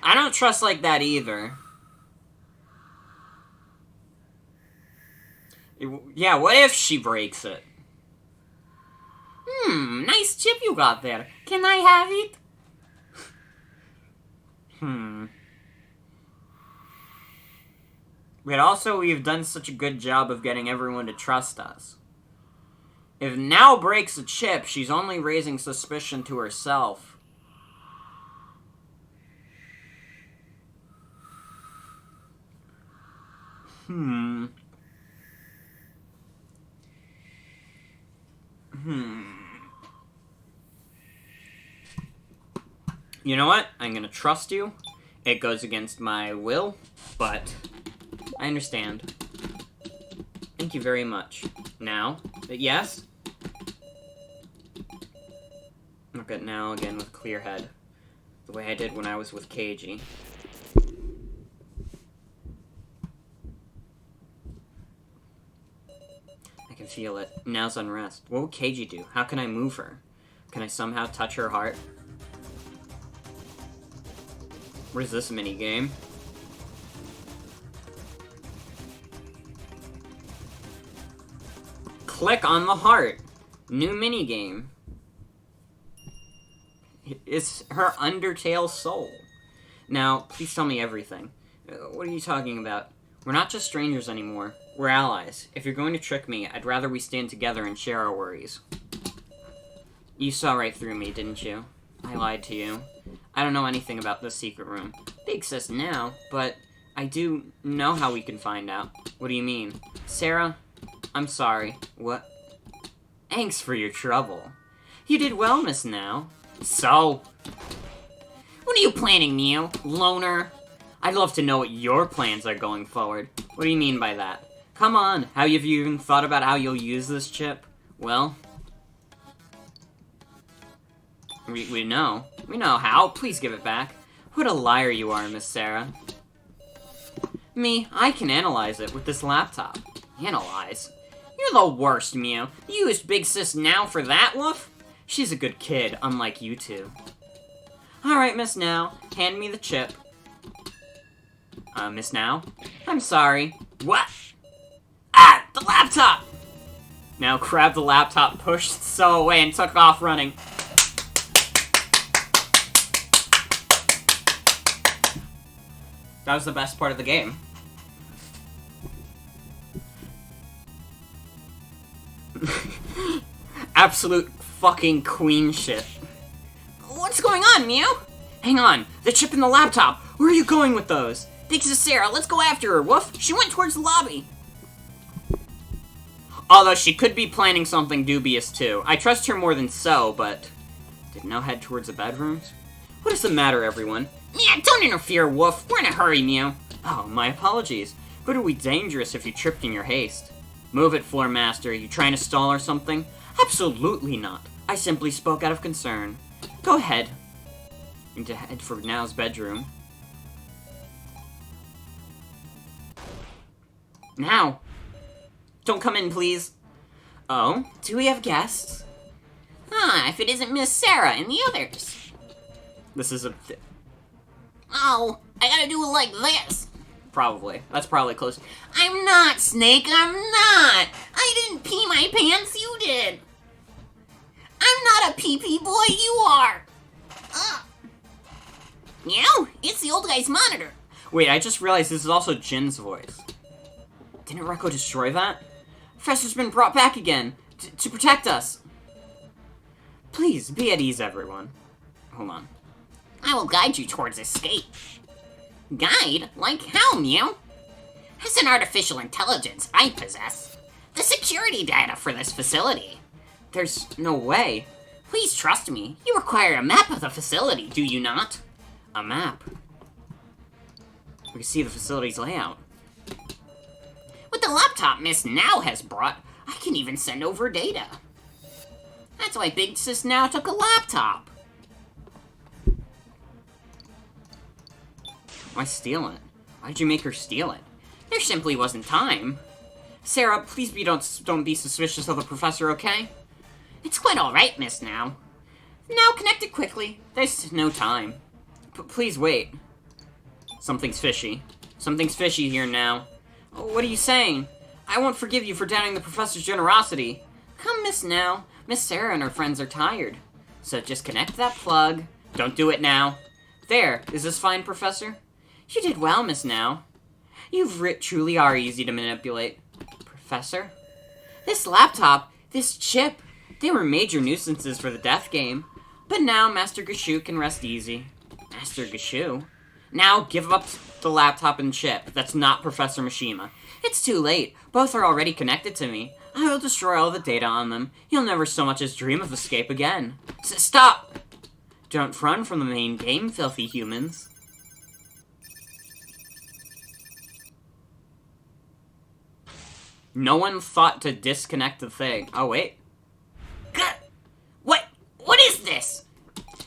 I don't trust like that either. Yeah, what if she breaks it? Nice chip you got there. Can I have it? But also, we've done such a good job of getting everyone to trust us. If Now breaks a chip, she's only raising suspicion to herself. You know what? I'm gonna trust you. It goes against my will, but I understand. Thank you very much. Now, yes? Look at Now again with clear head. The way I did when I was with Keiji. I can feel it. Now's unrest. What would Keiji do? How can I move her? Can I somehow touch her heart? What is this mini game? Click on the heart. New mini game. It's her Undertale soul. Now, please tell me everything. What are you talking about? We're not just strangers anymore. We're allies. If you're going to trick me, I'd rather we stand together and share our worries. You saw right through me, didn't you? I lied to you. I don't know anything about this secret room. They exist now, but I do know how we can find out. What do you mean? Sarah, I'm sorry. What? Thanks for your trouble. You did well, Miss Now. So? What are you planning, Mew? Loner? I'd love to know what your plans are going forward. What do you mean by that? Come on, have you even thought about how you'll use this chip? Well, we know. We know how. Please give it back. What a liar you are, Miss Sarah. Me, I can analyze it with this laptop. Analyze? You're the worst, Mew. You used Big Sis Now for that, Woof? She's a good kid, unlike you two. Alright, Miss Now, hand me the chip. Miss Now? I'm sorry. What? Ah, the laptop! Now grabbed the laptop, pushed So away, and took off running. That was the best part of the game. Absolute fucking queen shit. What's going on, Mew? Hang on, the chip in the laptop. Where are you going with those? Big Sis Sarah, let's go after her, Woof. She went towards the lobby. Although she could be planning something dubious too. I trust her more than So, but did Now head towards the bedrooms? What is the matter, everyone? Yeah, don't interfere, Woof. We're in a hurry, Mew. Oh, my apologies. But it would be dangerous if you tripped in your haste. Move it, Floor Master. You trying to stall or something? Absolutely not. I simply spoke out of concern. Go ahead. Need to head for Now's bedroom. Now! Don't come in, please. Oh, do we have guests? If it isn't Miss Sarah and the others. This is a... Oh, I gotta do it like this. Probably. That's probably close. I'm not, Snake, I'm not. I didn't pee my pants, you did. I'm not a pee-pee boy, you are. Meow, it's the old guy's monitor. Wait, I just realized this is also Jin's voice. Didn't Rekko destroy that? Professor's been brought back again, to protect us. Please, be at ease, everyone. Hold on. I will guide you towards escape. Guide? Like how, Mew? As an artificial intelligence, I possess the security data for this facility. There's no way. Please trust me. You require a map of the facility, do you not? A map? We can see the facility's layout. With the laptop Miss Now has brought, I can even send over data. That's why Big Sis Now took a laptop. Why steal it? Why did you make her steal it? There simply wasn't time. Sarah, please don't be suspicious of the professor, okay? It's quite alright, Miss Now. Now connect it quickly. There's no time. Please wait. Something's fishy. Something's fishy here now. What are you saying? I won't forgive you for doubting the professor's generosity. Come, Miss Now. Miss Sarah and her friends are tired. So just connect that plug. Don't do it now. There, is this fine, Professor? You did well, Miss Now. You truly are easy to manipulate. Professor? This laptop, this chip, they were major nuisances for the death game. But now Master Gashu can rest easy. Master Gashu? Now give up the laptop and chip. That's not Professor Mishima. It's too late. Both are already connected to me. I will destroy all the data on them. You'll never so much as dream of escape again. Stop! Don't run from the main game, filthy humans. No one thought to disconnect the thing. Oh, wait. What is this?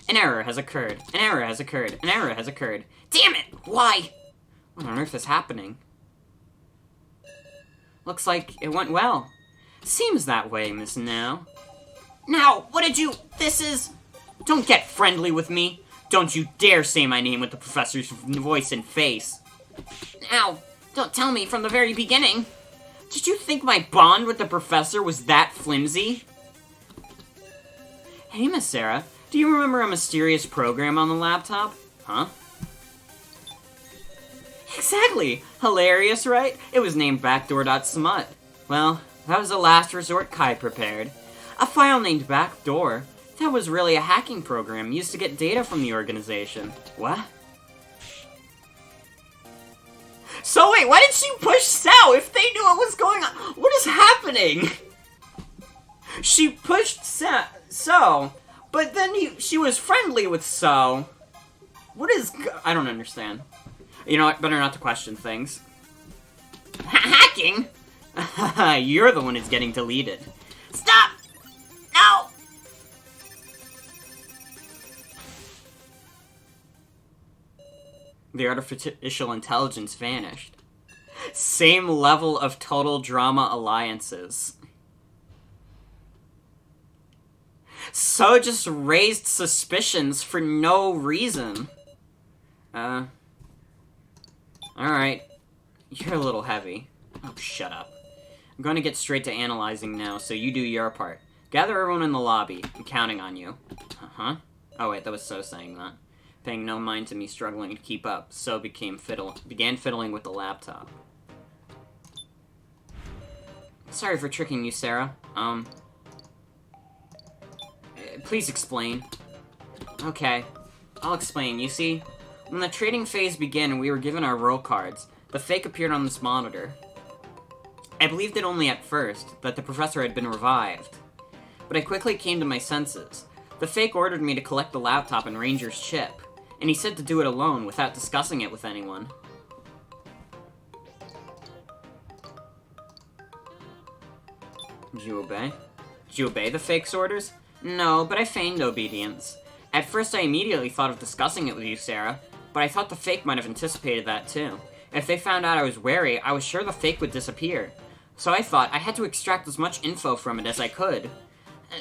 An error has occurred. An error has occurred. An error has occurred. Damn it! Why? What on earth is happening? Looks like it went well. Seems that way, Miss Now. Now, what did you... This is... Don't get friendly with me. Don't you dare say my name with the professor's voice and face. Now, don't tell me from the very beginning. Did you think my bond with the professor was that flimsy? Hey, Miss Sarah, do you remember a mysterious program on the laptop? Huh? Exactly! Hilarious, right? It was named Backdoor.smut. Well, that was a last resort Kai prepared. A file named Backdoor. That was really a hacking program used to get data from the organization. What? So wait, why did she push So if they knew what was going on? What is happening? She pushed So, but then she was friendly with So. What is... I don't understand. You know what? Better not to question things. Hacking? You're the one who's getting deleted. Stop! No! The artificial intelligence vanished. Same level of total drama alliances. So just raised suspicions for no reason. Alright. You're a little heavy. Oh, shut up. I'm going to get straight to analyzing now, so you do your part. Gather everyone in the lobby. I'm counting on you. Uh-huh. Oh, wait, that was So saying that. Paying no mind to me struggling to keep up, So began fiddling with the laptop. Sorry for tricking you, Sarah. Please explain. Okay, I'll explain. You see, when the trading phase began and we were given our role cards, the fake appeared on this monitor. I believed it only at first, that the professor had been revived. But I quickly came to my senses. The fake ordered me to collect the laptop and Ranger's chip, and he said to do it alone without discussing it with anyone. Did you obey? Did you obey the fake's orders? No, but I feigned obedience. At first I immediately thought of discussing it with you, Sarah, but I thought the fake might have anticipated that too. If they found out I was wary, I was sure the fake would disappear. So I thought I had to extract as much info from it as I could.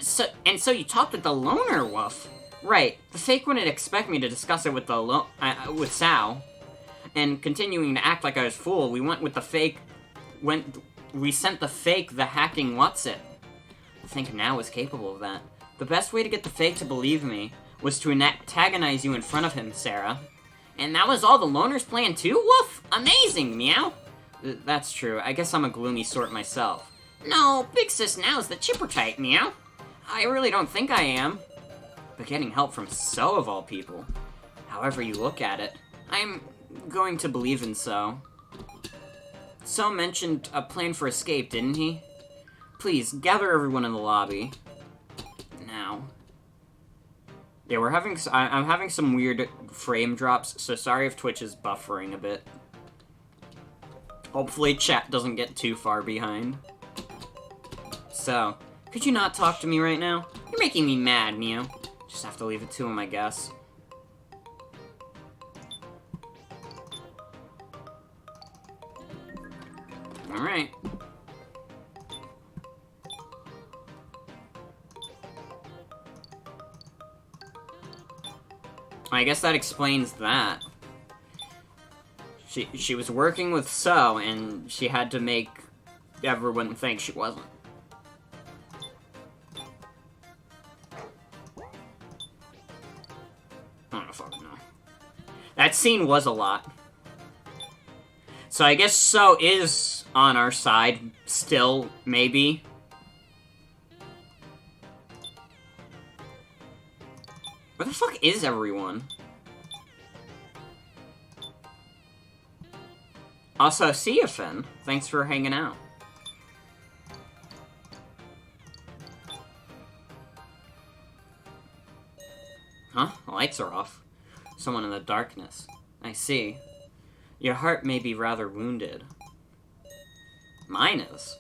So you talked with the loner, Wolf? Right. The fake wouldn't expect me to discuss it with with Sao. And continuing to act like I was fool, we went with the fake... We sent the fake the hacking what's-it. I think Now was capable of that. The best way to get the fake to believe me was to antagonize you in front of him, Sarah. And that was all the loner's plan too, Woof? Amazing, Meow. That's true. I guess I'm a gloomy sort myself. No, Big Sis Now's the chipper type, Meow. I really don't think I am. But getting help from So, of all people. However you look at it, I'm going to believe in So. So mentioned a plan for escape, didn't he? Please, gather everyone in the lobby. Now. Yeah, I'm having some weird frame drops, so sorry if Twitch is buffering a bit. Hopefully chat doesn't get too far behind. So, could you not talk to me right now? You're making me mad, Neo. Just have to leave it to him, I guess. Alright. I guess that explains that. She was working with So, and she had to make everyone thinks she wasn't. I don't fucking know. That scene was a lot. So I guess So is on our side still, maybe. Where the fuck is everyone? Also, see you, Finn. Thanks for hanging out. Huh? The lights are off. Someone in the darkness. I see. Your heart may be rather wounded. Mine is.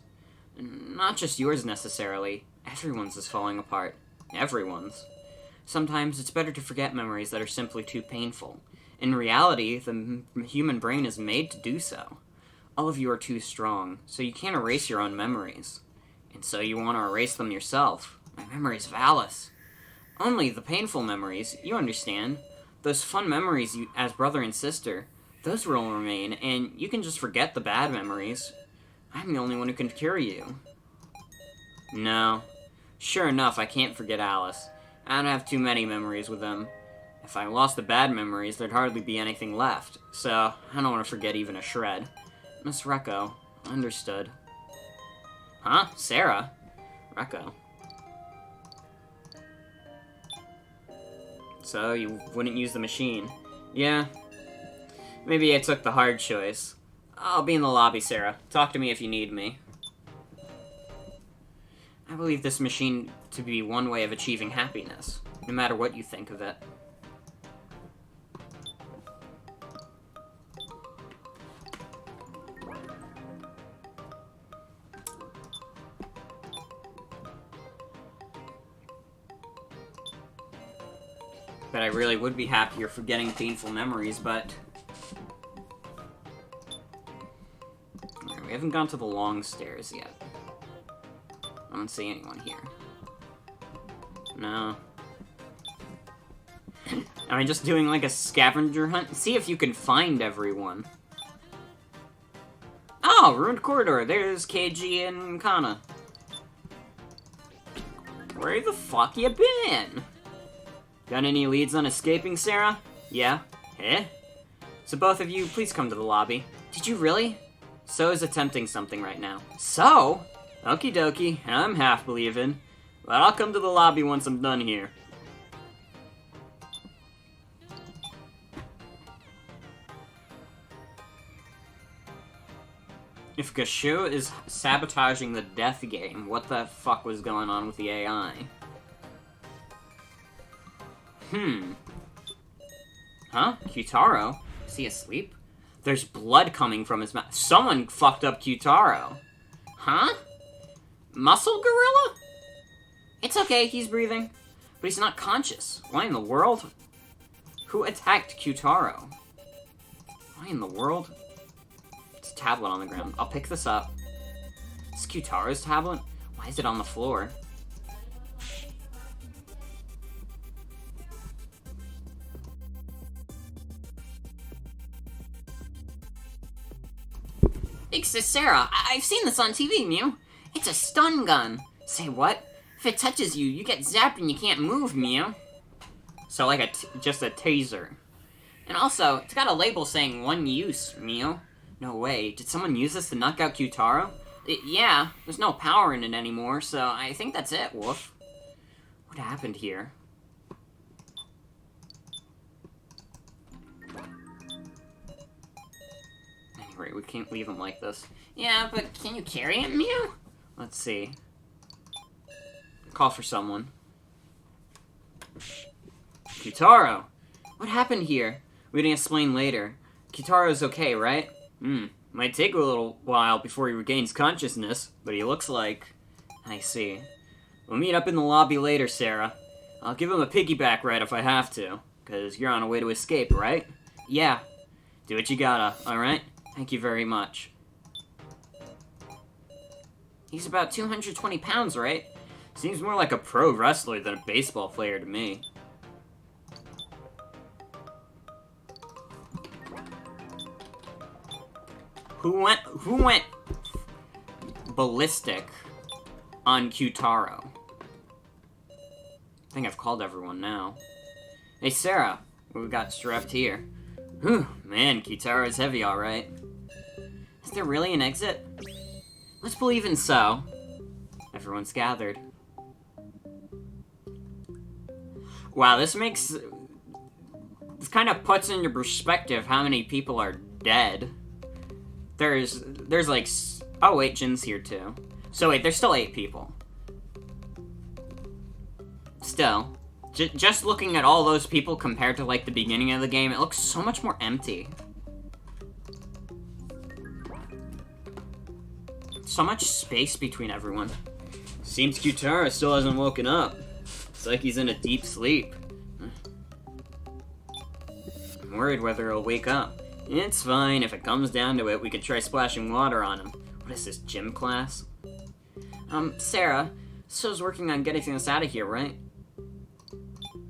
Not just yours, necessarily. Everyone's is falling apart. Everyone's. Sometimes it's better to forget memories that are simply too painful. In reality, the human brain is made to do so. All of you are too strong, so you can't erase your own memories. And so you want to erase them yourself. My memory's Valis. Only the painful memories, you understand. Those fun memories you, as brother and sister, those will remain, and you can just forget the bad memories. I'm the only one who can cure you. No. Sure enough, I can't forget Alice. I don't have too many memories with them. If I lost the bad memories, there'd hardly be anything left. So, I don't want to forget even a shred. Miss Recco. Understood. Huh? Sarah? Recco. So, you wouldn't use the machine? Yeah. Maybe I took the hard choice. I'll be in the lobby, Sarah. Talk to me if you need me. I believe this machine to be one way of achieving happiness, no matter what you think of it. But I really would be happier forgetting painful memories, but... We haven't gone to the long stairs yet. I don't see anyone here. No. Am I just doing like a scavenger hunt? See if you can find everyone. Oh, ruined corridor. There's KG and Kana. Where the fuck you been? Got any leads on escaping, Sarah? Yeah? Eh? So both of you, please come to the lobby. Did you really? So is attempting something right now. So? Okie dokie, I'm half believing. But I'll come to the lobby once I'm done here. If Gashu is sabotaging the death game, what the fuck was going on with the AI? Huh? Kyutaro? Is he asleep? There's blood coming from his mouth. Someone fucked up Kyutaro. Huh? Muscle Gorilla? It's okay, he's breathing. But he's not conscious. Why in the world? Who attacked Kyutaro? Why in the world? It's a tablet on the ground. I'll pick this up. It's Kyutaro's tablet? Why is it on the floor? Big Sis Sarah, I've seen this on TV, Mew. It's a stun gun. Say what? If it touches you, you get zapped and you can't move, Mew. So like just a taser. And also, it's got a label saying one use, Mew. No way. Did someone use this to knock out Kyutaro? Yeah, there's no power in it anymore, so I think that's it, Woof. What happened here? Anyway, we can't leave him like this. Yeah, but can you carry it, Mew? Let's see. Call for someone. Kyutaro! What happened here? We can explain later. Kyutaro's okay, right? Might take a little while before he regains consciousness, but he looks like... I see. We'll meet up in the lobby later, Sarah. I'll give him a piggyback ride if I have to, because you're on a way to escape, right? Yeah. Do what you gotta, alright? Thank you very much. He's about 220 pounds, right? Seems more like a pro wrestler than a baseball player to me. Who went ballistic on Q-Taro. I think I've called everyone now. Hey, Sarah, what we got strapped here? Whew, man, Q-Taro is heavy, alright. Is there really an exit? Let's believe in so. Everyone's gathered. Wow, this kind of puts into perspective how many people are dead. There's like, oh wait, Jin's here too. So wait, there's still 8 people. Still, just looking at all those people compared to like the beginning of the game, it looks so much more empty. So much space between everyone. Seems Q-Taro still hasn't woken up. It's like he's in a deep sleep. I'm worried whether he'll wake up. It's fine, if it comes down to it, we could try splashing water on him. What is this, gym class? Sarah, So's working on getting us out of here, right?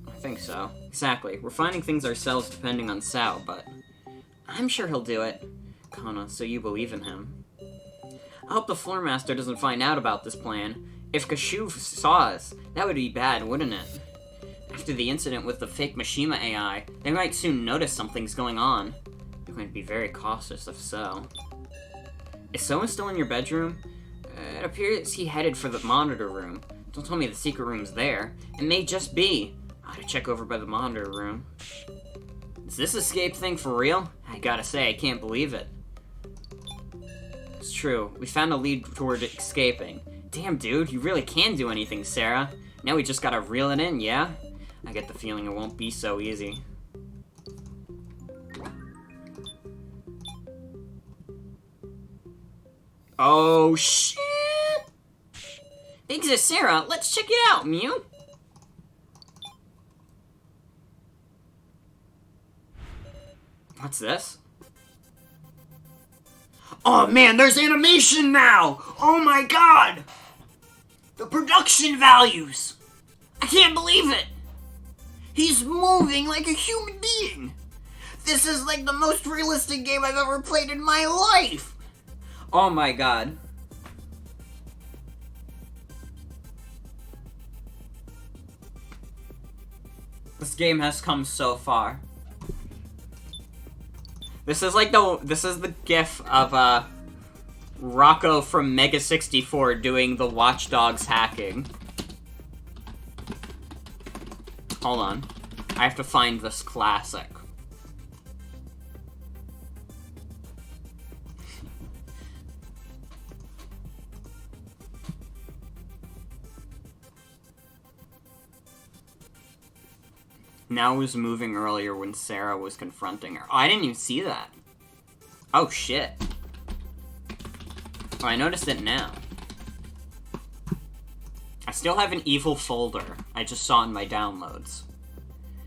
I think so. Exactly. We're finding things ourselves depending on Sao, but I'm sure he'll do it. Kana, so you believe in him. I hope the Floor Master doesn't find out about this plan. If Kashu saw us, that would be bad, wouldn't it? After the incident with the fake Mishima AI, they might soon notice something's going on. They're going to be very cautious if so. Is someone still in your bedroom? It appears he headed for the monitor room. Don't tell me the secret room's there. It may just be. I ought to check over by the monitor room. Is this escape thing for real? I gotta say, I can't believe it. It's true. We found a lead toward escaping. Damn, dude, you really can do anything, Sarah. Now we just gotta reel it in, yeah? I get the feeling it won't be so easy. Oh, shit! Thanks to Sarah, let's check it out, Mew. What's this? Oh man, there's animation now! Oh my god! The production values! I can't believe it! He's moving like a human being! This is like the most realistic game I've ever played in my life! Oh my god. This game has come so far. This is the gif of Rocco from Mega 64 doing the Watch Dogs hacking. Hold on. I have to find this classic. Now was moving earlier when Sarah was confronting her. Oh, I didn't even see that. Oh, shit. Oh, I noticed it now. I still have an evil folder I just saw in my downloads.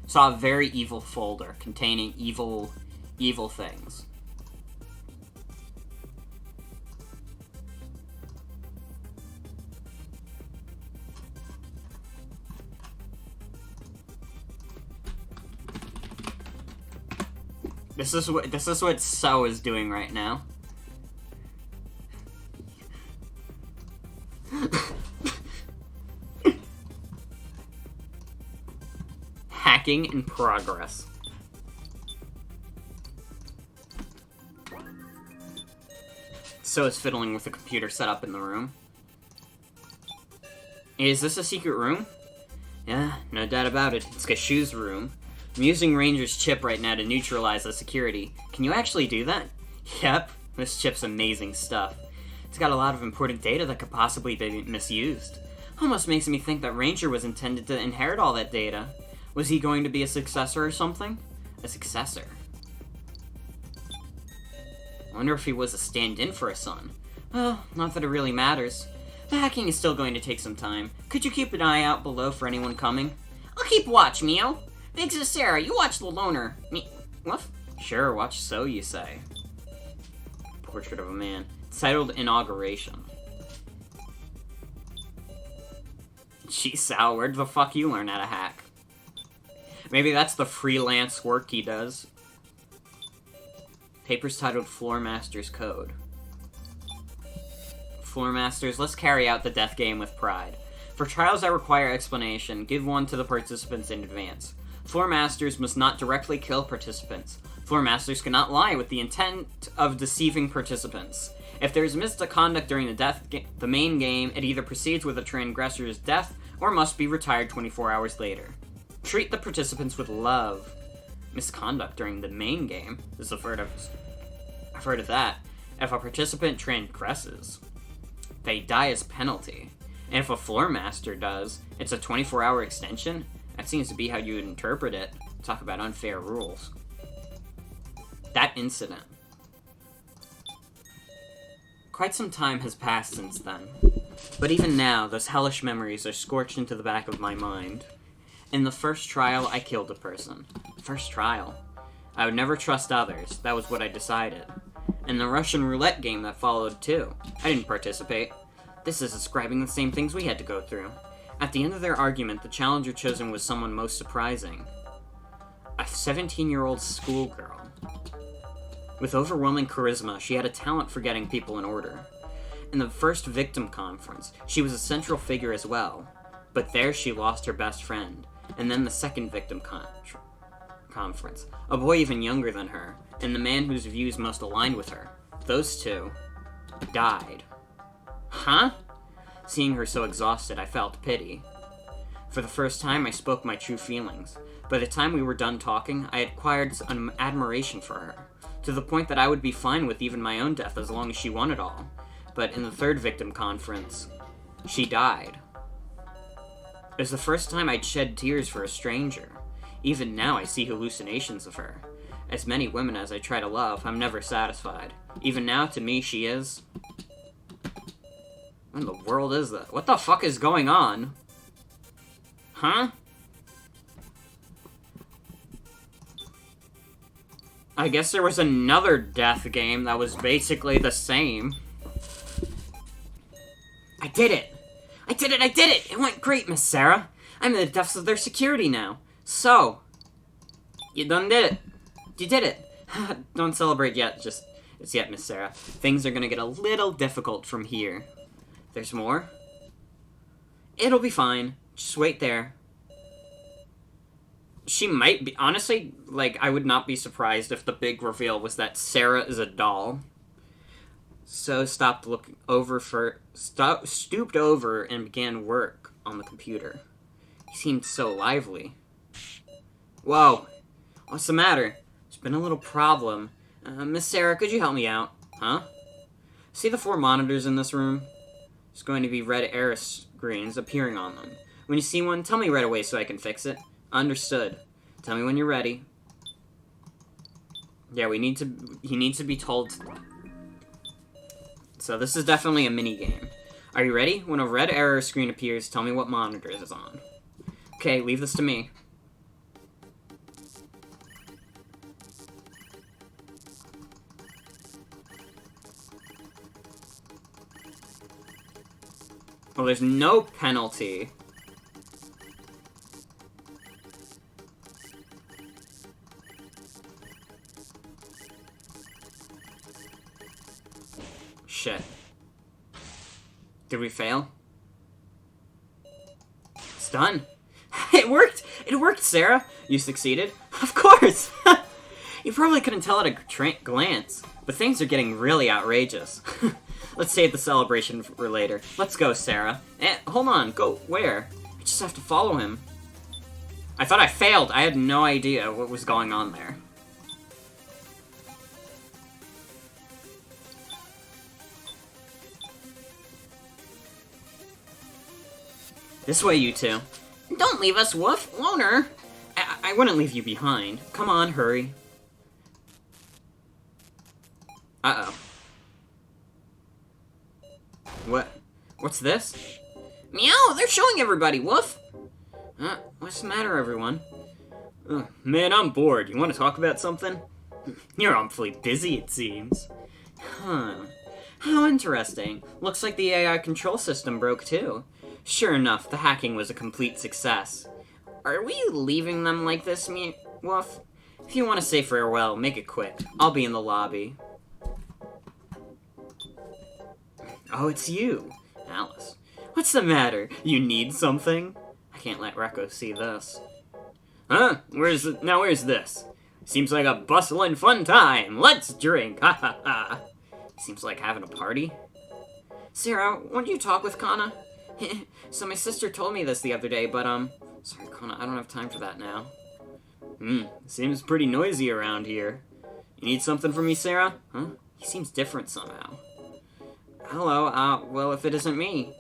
Saw a very evil folder containing evil things. This is what So is doing right now. Hacking in progress. So is fiddling with the computer set up in the room. Is this a secret room? Yeah, no doubt about it. It's Kashu's room. I'm using Ranger's chip right now to neutralize the security. Can you actually do that? Yep, this chip's amazing stuff. It's got a lot of important data that could possibly be misused. Almost makes me think that Ranger was intended to inherit all that data. Was he going to be a successor or something? A successor? I wonder if he was a stand-in for a son. Well, not that it really matters. The hacking is still going to take some time. Could you keep an eye out below for anyone coming? I'll keep watch, Meow. Thanks to Sarah, you watch the loner. What? Sure, watch So, you say. Portrait of a man. It's titled Inauguration. Gee, Sal, where the fuck you learn how to hack? Maybe that's the freelance work he does. Papers titled Floor Master's Code. Floor Masters, let's carry out the death game with pride. For trials that require explanation, give one to the participants in advance. Floor Masters must not directly kill participants. Floor Masters cannot lie with the intent of deceiving participants. If there is misconduct during the main game, it either proceeds with the transgressor's death or must be retired 24 hours later. Treat the participants with love. Misconduct during the main game is I've heard of that. If a participant transgresses, they die as penalty. And if a floor master does, it's a 24-hour extension? That seems to be how you would interpret it. Talk about unfair rules. That incident. Quite some time has passed since then. But even now, those hellish memories are scorched into the back of my mind. In the first trial, I killed a person. First trial. I would never trust others. That was what I decided. In the Russian roulette game that followed, too. I didn't participate. This is describing the same things we had to go through. At the end of their argument, the challenger chosen was someone most surprising. A 17-year-old schoolgirl. With overwhelming charisma, she had a talent for getting people in order. In the first victim conference, she was a central figure as well. But there she lost her best friend. And then the second victim conference, a boy even younger than her, and the man whose views most aligned with her. Those two died. Huh? Seeing her so exhausted, I felt pity. For the first time, I spoke my true feelings. By the time we were done talking, I acquired an admiration for her, to the point that I would be fine with even my own death as long as she won it all. But in the third victim conference, she died. It was the first time I'd shed tears for a stranger. Even now, I see hallucinations of her. As many women as I try to love, I'm never satisfied. Even now, to me, she is... What in the world is that? What the fuck is going on? Huh? I guess there was another death game that was basically the same. I did it! I did it! I did it! It went great, Miss Sarah! I'm in the depths of their security now. So, you done did it. You did it. Don't celebrate yet, just yet, Miss Sarah. Things are gonna get a little difficult from here. There's more? It'll be fine. Just wait there. She might be... Honestly, like, I would not be surprised if the big reveal was that Sarah is a doll. So stopped looking over stooped over and began work on the computer. He seemed so lively. Whoa. What's the matter? There's been a little problem. Miss Sarah, could you help me out? Huh? See the 4 monitors in this room? There's going to be red error screens appearing on them. When you see one, tell me right away so I can fix it. Understood. Tell me when you're ready. Yeah, he needs to be told. So this is definitely a mini-game. Are you ready? When a red error screen appears, tell me what monitor it is on. Okay, leave this to me. Well, there's no penalty. Shit. Did we fail? It's done. It worked! It worked, Sarah! You succeeded? Of course! You probably couldn't tell at a glance, but things are getting really outrageous. Let's save the celebration for later. Let's go, Sarah. Hold on. Go where? I just have to follow him. I thought I failed. I had no idea what was going on there. This way, you two. Don't leave us, Woof. Loner. I wouldn't leave you behind. Come on, hurry. Uh-oh. What's this? Meow, they're showing everybody, Woof. What's the matter, everyone? Man, I'm bored. You want to talk about something? You're awfully busy, it seems. Huh. How interesting. Looks like the AI control system broke, too. Sure enough, the hacking was a complete success. Are we leaving them like this, Woof? If you want to say farewell, make it quick. I'll be in the lobby. Oh, it's you. Alice. What's the matter? You need something? I can't let Rekko see this. Huh? Where's this? Seems like a bustling fun time. Let's drink. Ha ha ha. Seems like having a party. Sarah, won't you talk with Kana? So my sister told me this the other day, but sorry Kana, I don't have time for that now. Seems pretty noisy around here. You need something from me, Sarah? Huh? He seems different somehow. Hello, well, if it isn't me.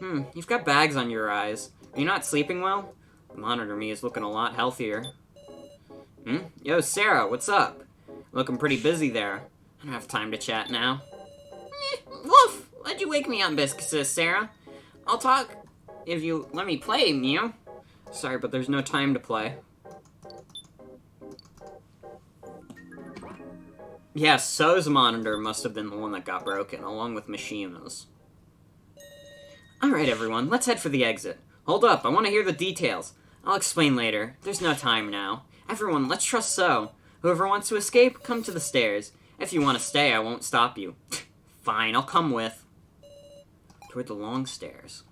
You've got bags on your eyes. Are you not sleeping well? The monitor me is looking a lot healthier. Yo, Sarah, what's up? Looking pretty busy there. I don't have time to chat now. Woof! Why'd you wake me up, Biscuits, Sarah? I'll talk if you let me play, Mew. Sorry, but there's no time to play. Yeah, So's monitor must have been the one that got broken, along with Mishima's. Alright, everyone, let's head for the exit. Hold up, I want to hear the details. I'll explain later. There's no time now. Everyone, let's trust So. Whoever wants to escape, come to the stairs. If you want to stay, I won't stop you. Fine, I'll come with. Toward the long stairs.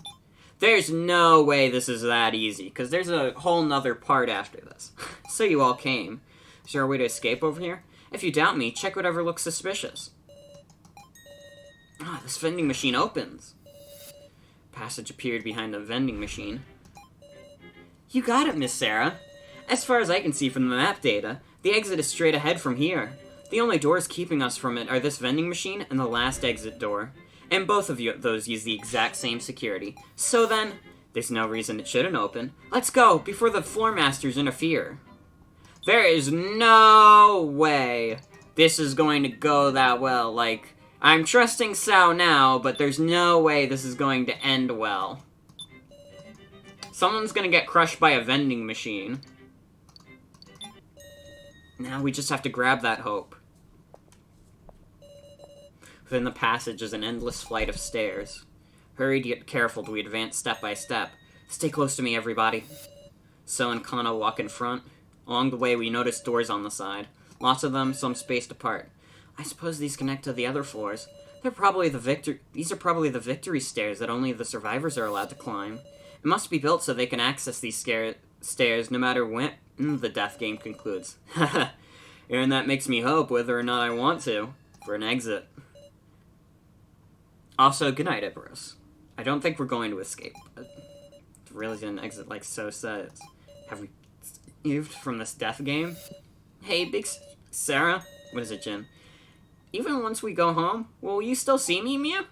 There's no way this is that easy, because there's a whole nother part after this. So you all came. Is there a way to escape over here? If you doubt me, check whatever looks suspicious. Ah, this vending machine opens. Passage appeared behind the vending machine. You got it, Miss Sarah. As far as I can see from the map data, the exit is straight ahead from here. The only doors keeping us from it are this vending machine and the last exit door. And both of those use the exact same security. So then, there's no reason it shouldn't open. Let's go, before the floor masters interfere. There is no way this is going to go that well. Like, I'm trusting Sao now, but there's no way this is going to end well. Someone's gonna get crushed by a vending machine. Now we just have to grab that hope. Within the passage is an endless flight of stairs. Hurried yet careful, we advance step by step. Stay close to me, everybody. So and Kana walk in front. Along the way, we notice doors on the side. Lots of them, some spaced apart. I suppose these connect to the other floors. These are probably the victory stairs that only the survivors are allowed to climb. It must be built so they can access these stairs no matter when the death game concludes. And that makes me hope, whether or not I want to, for an exit. Also, good night, Icarus. I don't think we're going to escape, but it's really an exit like So says. Have we saved from this death game? Hey, Big Sarah? What is it, Jin? Even once we go home, will you still see me, Mew?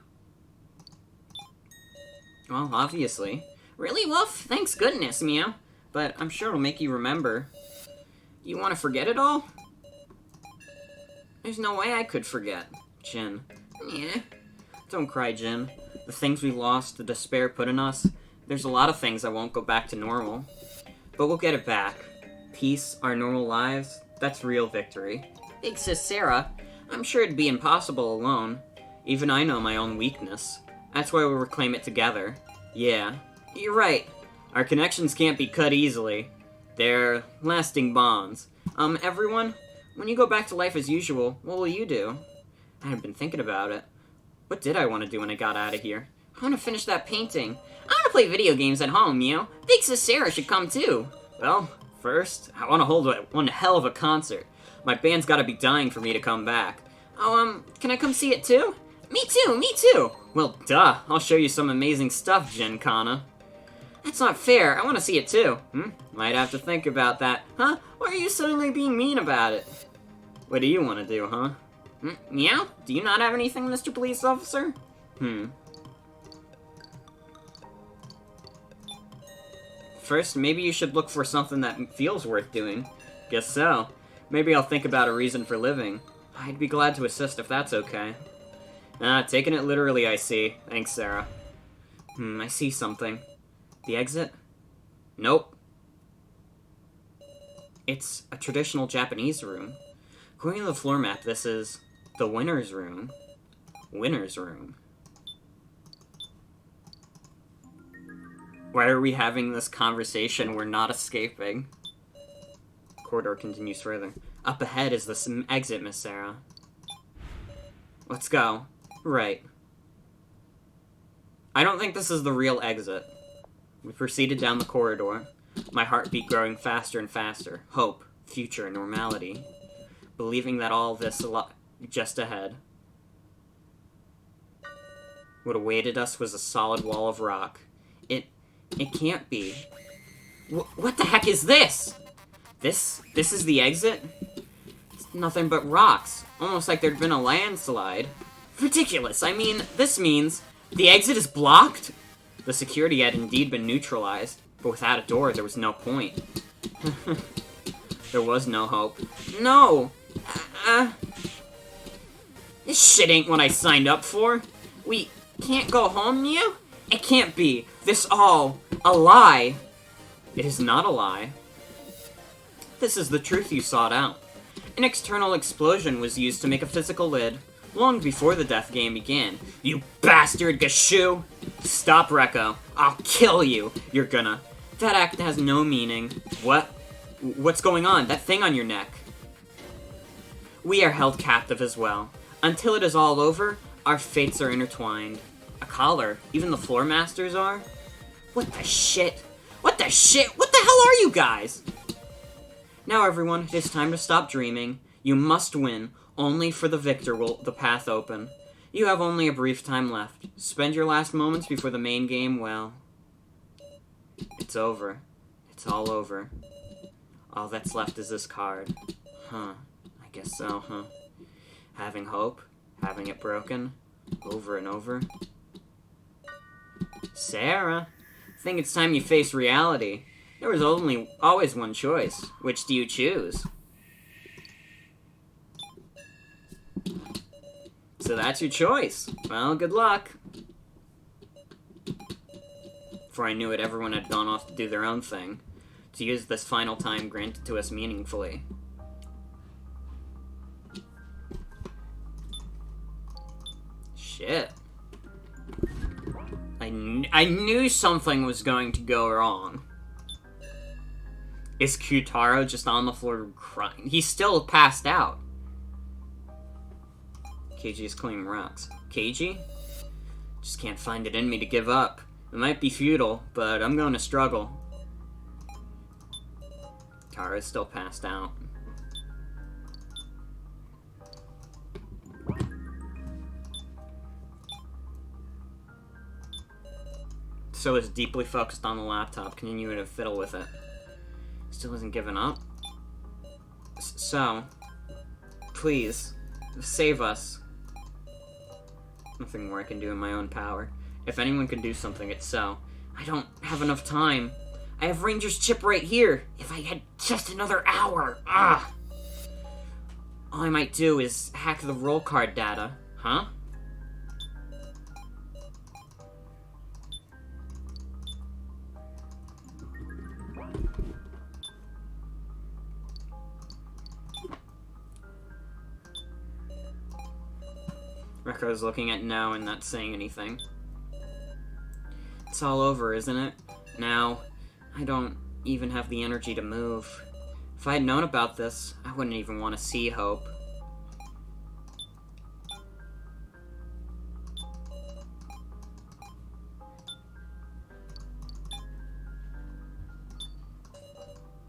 Well, obviously. Really, Wolf? Thanks goodness, Mew. But I'm sure it'll make you remember. You want to forget it all? There's no way I could forget, Jin. Yeah. Don't cry, Jin. The things we lost, the despair put in us, there's a lot of things that won't go back to normal. But we'll get it back. Peace, our normal lives, that's real victory. Big Sis Sarah, I'm sure it'd be impossible alone. Even I know my own weakness. That's why we'll reclaim it together. Yeah, you're right. Our connections can't be cut easily. They're lasting bonds. Everyone, when you go back to life as usual, what will you do? I have been thinking about it. What did I want to do when I got out of here? I want to finish that painting. I want to play video games at home, Mew. Big Sis Sarah should come too. Well, first, I want to hold one hell of a concert. My band's gotta be dying for me to come back. Oh, can I come see it too? Me too, me too! Well, duh. I'll show you some amazing stuff, Gen Kana. That's not fair. I want to see it too. Might have to think about that. Huh? Why are you suddenly being mean about it? What do you want to do, huh? Meow? Do you not have anything, Mr. Police Officer? First, maybe you should look for something that feels worth doing. Guess so. Maybe I'll think about a reason for living. I'd be glad to assist if that's okay. Taking it literally, I see. Thanks, Sarah. I see something. The exit? Nope. It's a traditional Japanese room. According to the floor map, this is the winner's room. Winner's room. Why are we having this conversation? We're not escaping. Corridor continues further. Up ahead is the exit, Miss Sarah. Let's go. Right. I don't think this is the real exit. We proceeded down the corridor, my heartbeat growing faster and faster. Hope, future, normality. Believing that all this just ahead. What awaited us was a solid wall of rock. It can't be. What the heck is this? This is the exit? It's nothing but rocks. Almost like there'd been a landslide. Ridiculous. I mean, this means the exit is blocked? The security had indeed been neutralized, but without a door, there was no point. There was no hope. No! This shit ain't what I signed up for. We can't go home, Mew? It can't be. This all a lie. It is not a lie. This is the truth you sought out. An external explosion was used to make a physical lid, long before the death game began. You bastard, Gashu! Stop, Rekko. I'll kill you. You're gonna. That act has no meaning. What? What's going on? That thing on your neck. We are held captive as well. Until it is all over, our fates are intertwined. A collar? Even the floor masters are? What the shit? What the shit? What the hell are you guys? Now everyone, it is time to stop dreaming. You must win. Only for the victor will the path open. You have only a brief time left. Spend your last moments before the main game, well... It's over. It's all over. All that's left is this card. Huh. I guess so, huh? Having hope, having it broken, over and over. Sarah, I think it's time you face reality. There was always one choice. Which do you choose? So that's your choice. Well, good luck. Before I knew it, everyone had gone off to do their own thing, to use this final time granted to us meaningfully. Shit. I knew something was going to go wrong. Is Kyutaro just on the floor crying? He's still passed out. Keiji is cleaning rocks. Keiji? Just can't find it in me to give up. It might be futile, but I'm going to struggle. Tara's still passed out. So is deeply focused on the laptop, continuing to fiddle with it. Still hasn't given up. So, please, save us. Nothing more I can do in my own power. If anyone can do something, it's so. I don't have enough time. I have Ranger's chip right here. If I had just another hour. All I might do is hack the roll card data. Huh? Rekko's looking at No and not saying anything. It's all over, isn't it? Now, I don't even have the energy to move. If I had known about this, I wouldn't even want to see Hope.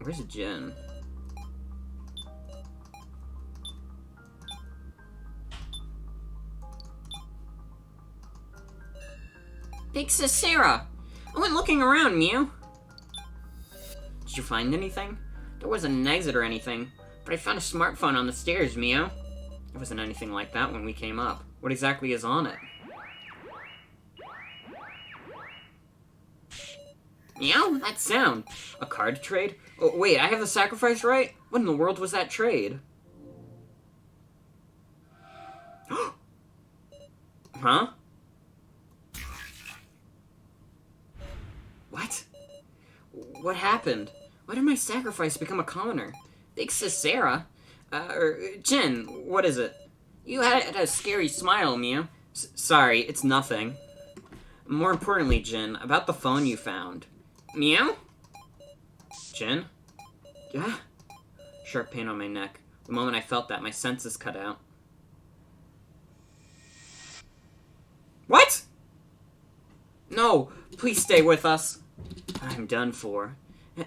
Where's Jin? Big Sis Sarah! I went looking around, Mew. Did you find anything? There wasn't an exit or anything, but I found a smartphone on the stairs, Mew. There wasn't anything like that when we came up. What exactly is on it? Meow? That sound. A card trade? Oh, wait, I have the sacrifice right? What in the world was that trade? Huh? What? What happened? Why did my sacrifice become a commoner? Big Sis Sarah? Jin, what is it? You had a scary smile, Mew. Sorry, it's nothing. More importantly, Jin, about the phone you found. Mew? Jin? Yeah? Sharp pain on my neck. The moment I felt that, my senses cut out. What? No, please stay with us. I'm done for.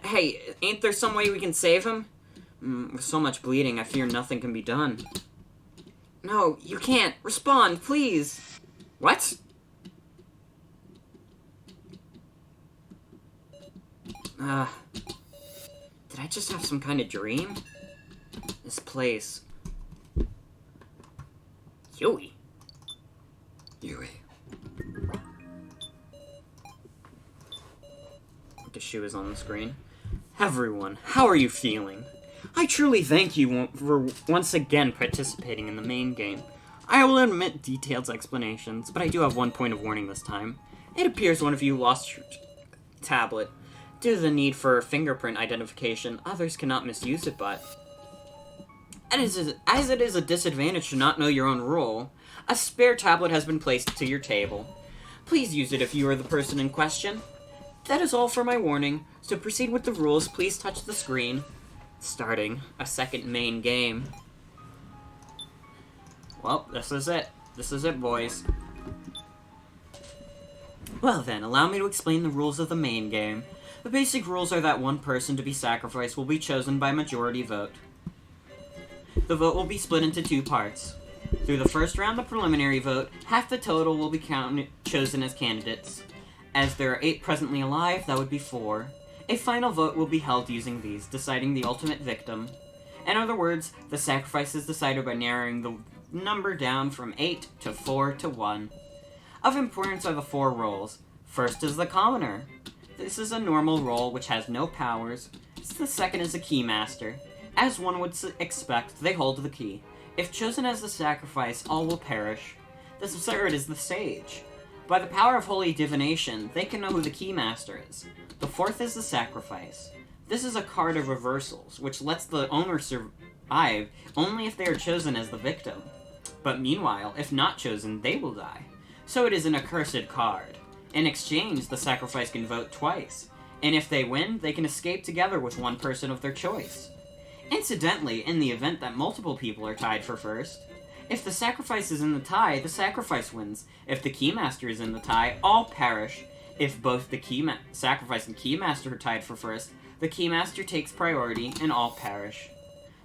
Hey, ain't there some way we can save him? With so much bleeding, I fear nothing can be done. No, you can't. Respond, please. What? Did I just have some kind of dream? This place. Yui. Gashu is on the screen. Everyone, how are you feeling? I truly thank you for once again participating in the main game. I will admit detailed explanations, but I do have one point of warning this time. It appears one of you lost your tablet. Due to the need for fingerprint identification, others cannot misuse it, but... as it is a disadvantage to not know your own role, a spare tablet has been placed to your table. Please use it if you are the person in question. That is all for my warning. So to proceed with the rules, please touch the screen. Starting a second main game. Well, this is it. This is it, boys. Well then, allow me to explain the rules of the main game. The basic rules are that one person to be sacrificed will be chosen by majority vote. The vote will be split into two parts. Through the first round, the preliminary vote, half the total will be chosen as candidates. As there are 8 presently alive, that would be 4. A final vote will be held using these, deciding the ultimate victim. In other words, the sacrifice is decided by narrowing the number down from 8 to 4 to 1. Of importance are the 4 roles. First is the commoner. This is a normal role which has no powers. The second is a keymaster. As one would expect, they hold the key. If chosen as the sacrifice, all will perish. The third is the sage. By the power of holy divination, they can know who the keymaster is. The fourth is the sacrifice. This is a card of reversals, which lets the owner survive only if they are chosen as the victim. But meanwhile, if not chosen, they will die. So it is an accursed card. In exchange, the sacrifice can vote twice, and if they win, they can escape together with one person of their choice. Incidentally, in the event that multiple people are tied for first, if the sacrifice is in the tie, the sacrifice wins. If the keymaster is in the tie, all perish. If both the sacrifice and keymaster are tied for first, the keymaster takes priority and all perish.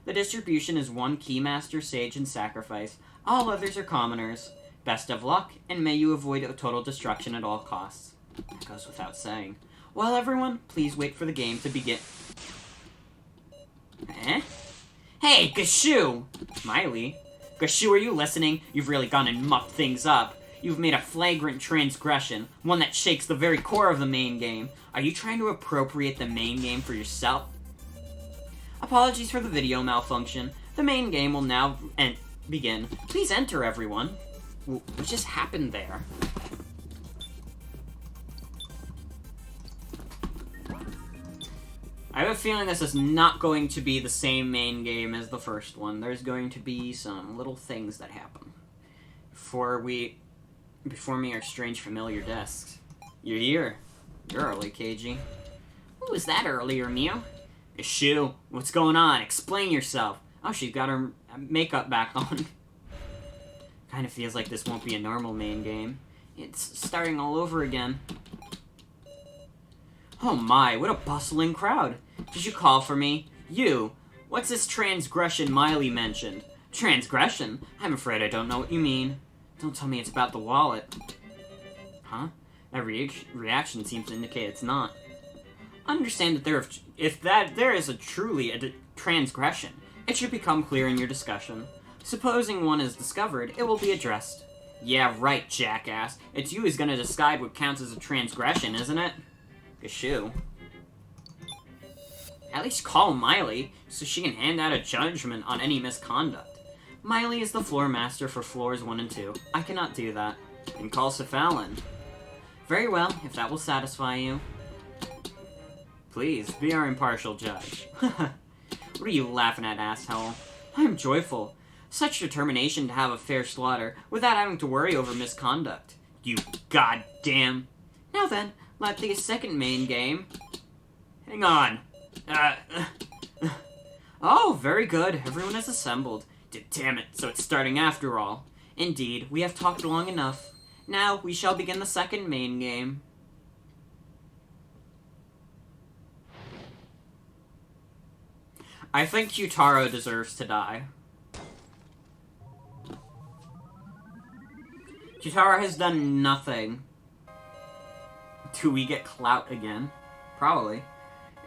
The distribution is 1 keymaster, sage, and sacrifice. All others are commoners. Best of luck, and may you avoid a total destruction at all costs. That goes without saying. Well, everyone, please wait for the game to begin. Eh? Hey, Gashu! Miley? Gashu, are you listening? You've really gone and mucked things up. You've made a flagrant transgression, one that shakes the very core of the main game. Are you trying to appropriate the main game for yourself? Apologies for the video malfunction. The main game will now begin. Please enter, everyone. What just happened there? I have a feeling this is not going to be the same main game as the first one. There's going to be some little things that happen. Before me are strange familiar desks. You're here. You're early, KG. Who was that earlier, Mew? Gashu, what's going on? Explain yourself. Oh, she's got her makeup back on. Kind of feels like this won't be a normal main game. It's starting all over again. Oh my, what a bustling crowd. Did you call for me? You! What's this transgression Miley mentioned? Transgression? I'm afraid I don't know what you mean. Don't tell me it's about the wallet. Huh? That reaction seems to indicate it's not. Understand that if there is truly a transgression, it should become clear in your discussion. Supposing one is discovered, it will be addressed. Yeah, right, jackass. It's you who's gonna decide what counts as a transgression, isn't it? Gashu. At least call Miley, so she can hand out a judgment on any misconduct. Miley is the floor master for floors 1 and 2. I cannot do that. Then call Sefalin. Very well, if that will satisfy you. Please, be our impartial judge. What are you laughing at, asshole? I am joyful. Such determination to have a fair slaughter without having to worry over misconduct. You goddamn. Now then, let the second main game. Hang on. Oh, very good. Everyone is assembled. Damn it, so it's starting after all. Indeed, we have talked long enough. Now, we shall begin the second main game. I think Kyutaro deserves to die. Kyutaro has done nothing. Do we get clout again? Probably.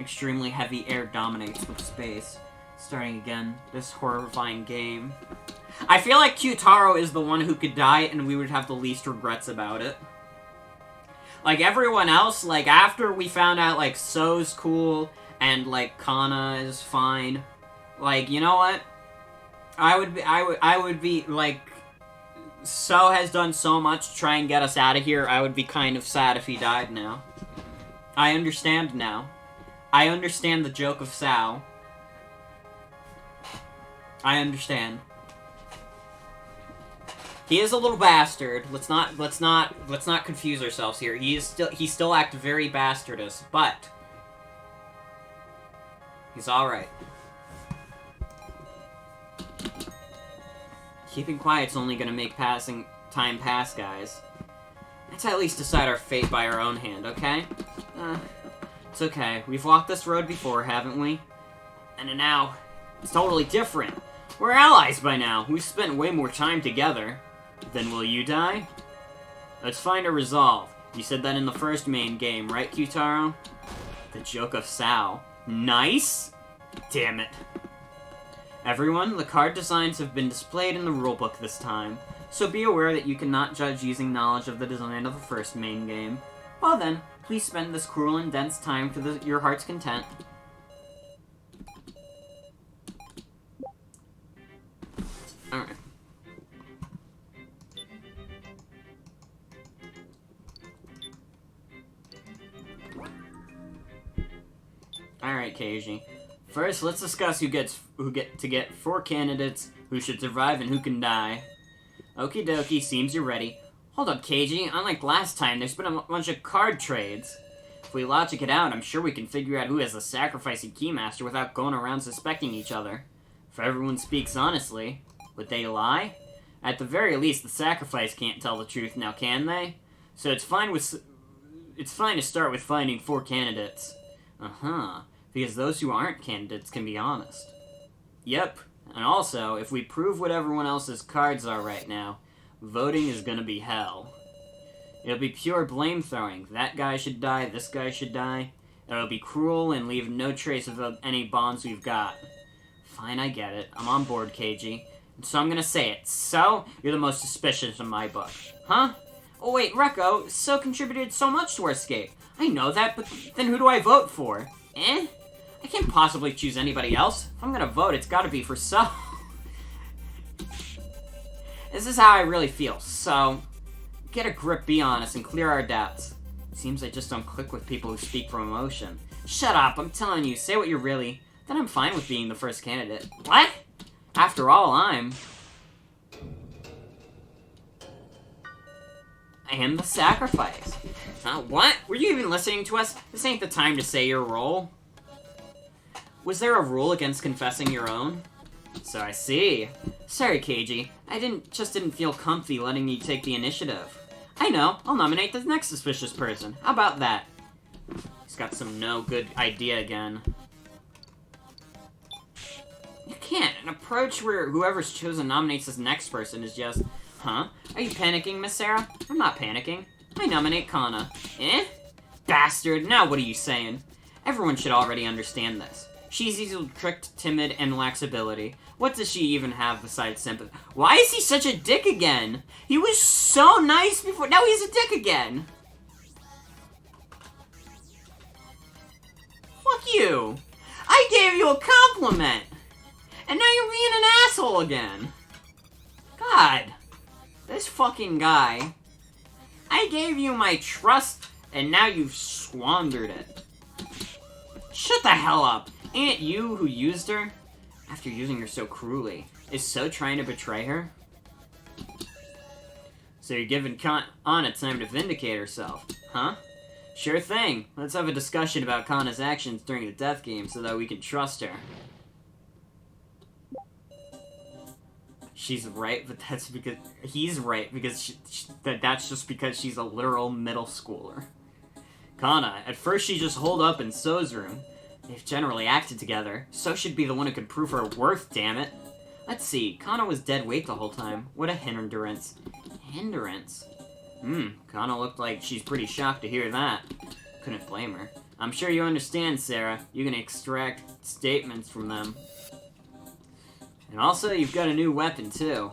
Extremely heavy air dominates with space. Starting again, this horrifying game. I feel like Kyutaro is the one who could die and we would have the least regrets about it. Like, everyone else, like, after we found out, like, So's cool and, like, Kana is fine, like, you know what? I would be, like, So has done so much to try and get us out of here, I would be kind of sad if he died now. I understand now. I understand the joke of Sao. I understand. He is a little bastard. Let's not confuse ourselves here. He still acts very bastardous, but he's all right. Keeping quiet's only gonna make time pass, guys. Let's at least decide our fate by our own hand, okay? It's okay. We've walked this road before, haven't we? And now, it's totally different. We're allies by now. We've spent way more time together. Then will you die? Let's find a resolve. You said that in the first main game, right, Kyutaro? The joke of Sao. Nice? Damn it. Everyone, the card designs have been displayed in the rulebook this time, so be aware that you cannot judge using knowledge of the design of the first main game. Well then, please spend this cruel and dense time to your heart's content. Alright. Alright, Keiji. First, let's discuss who get 4 candidates, who should survive, and who can die. Okie dokie, seems you're ready. Hold up, Keiji. Unlike last time, there's been a bunch of card trades. If we logic it out, I'm sure we can figure out who has the sacrificing Keymaster without going around suspecting each other. If everyone speaks honestly, would they lie? At the very least, the sacrifice can't tell the truth now, can they? So it's fine to start with finding 4 candidates. Uh-huh. Because those who aren't candidates can be honest. Yep. And also, if we prove what everyone else's cards are right now, voting is gonna be hell. It'll be pure blame-throwing. That guy should die, this guy should die. It'll be cruel and leave no trace of any bonds we've got. Fine, I get it. I'm on board, Keiji. So I'm gonna say it. So, you're the most suspicious in my book. Huh? Oh wait, Rekko, So contributed so much to our escape. I know that, but then who do I vote for? Eh? I can't possibly choose anybody else. If I'm gonna vote, it's gotta be for So. This is how I really feel, so get a grip, be honest, and clear our doubts. Seems I just don't click with people who speak from emotion. Shut up, I'm telling you, say what you're really... Then I'm fine with being the first candidate. What? After all, I am the sacrifice. What? Were you even listening to us? This ain't the time to say your role. Was there a rule against confessing your own? So I see. Sorry, Keiji. I just didn't feel comfy letting you take the initiative. I know. I'll nominate the next suspicious person. How about that? He's got some no good idea again. You can't. An approach where whoever's chosen nominates this next person is just... Huh? Are you panicking, Miss Sarah? I'm not panicking. I nominate Kana. Eh? Bastard! Now what are you saying? Everyone should already understand this. She's easily tricked, timid, and lacks ability. What does she even have besides sympathy? Why is he such a dick again? He was so nice before. Now he's a dick again. Fuck you. I gave you a compliment. And now you're being an asshole again. God. This fucking guy. I gave you my trust, and now you've squandered it. Shut the hell up. Ain't it you who used her? After using her so cruelly, is So trying to betray her? So you're giving Kana time to vindicate herself, huh? Sure thing. Let's have a discussion about Kana's actions during the death game so that we can trust her. She's right, but that's because... He's right, because that's just because she's a literal middle schooler. Kana, at first she just holed up in So's room. They've generally acted together. So should be the one who could prove her worth, damn it. Let's see, Kana was dead weight the whole time. What a hindrance. Hindrance? Kana looked like she's pretty shocked to hear that. Couldn't blame her. I'm sure you understand, Sarah. You can extract statements from them. And also, you've got a new weapon, too.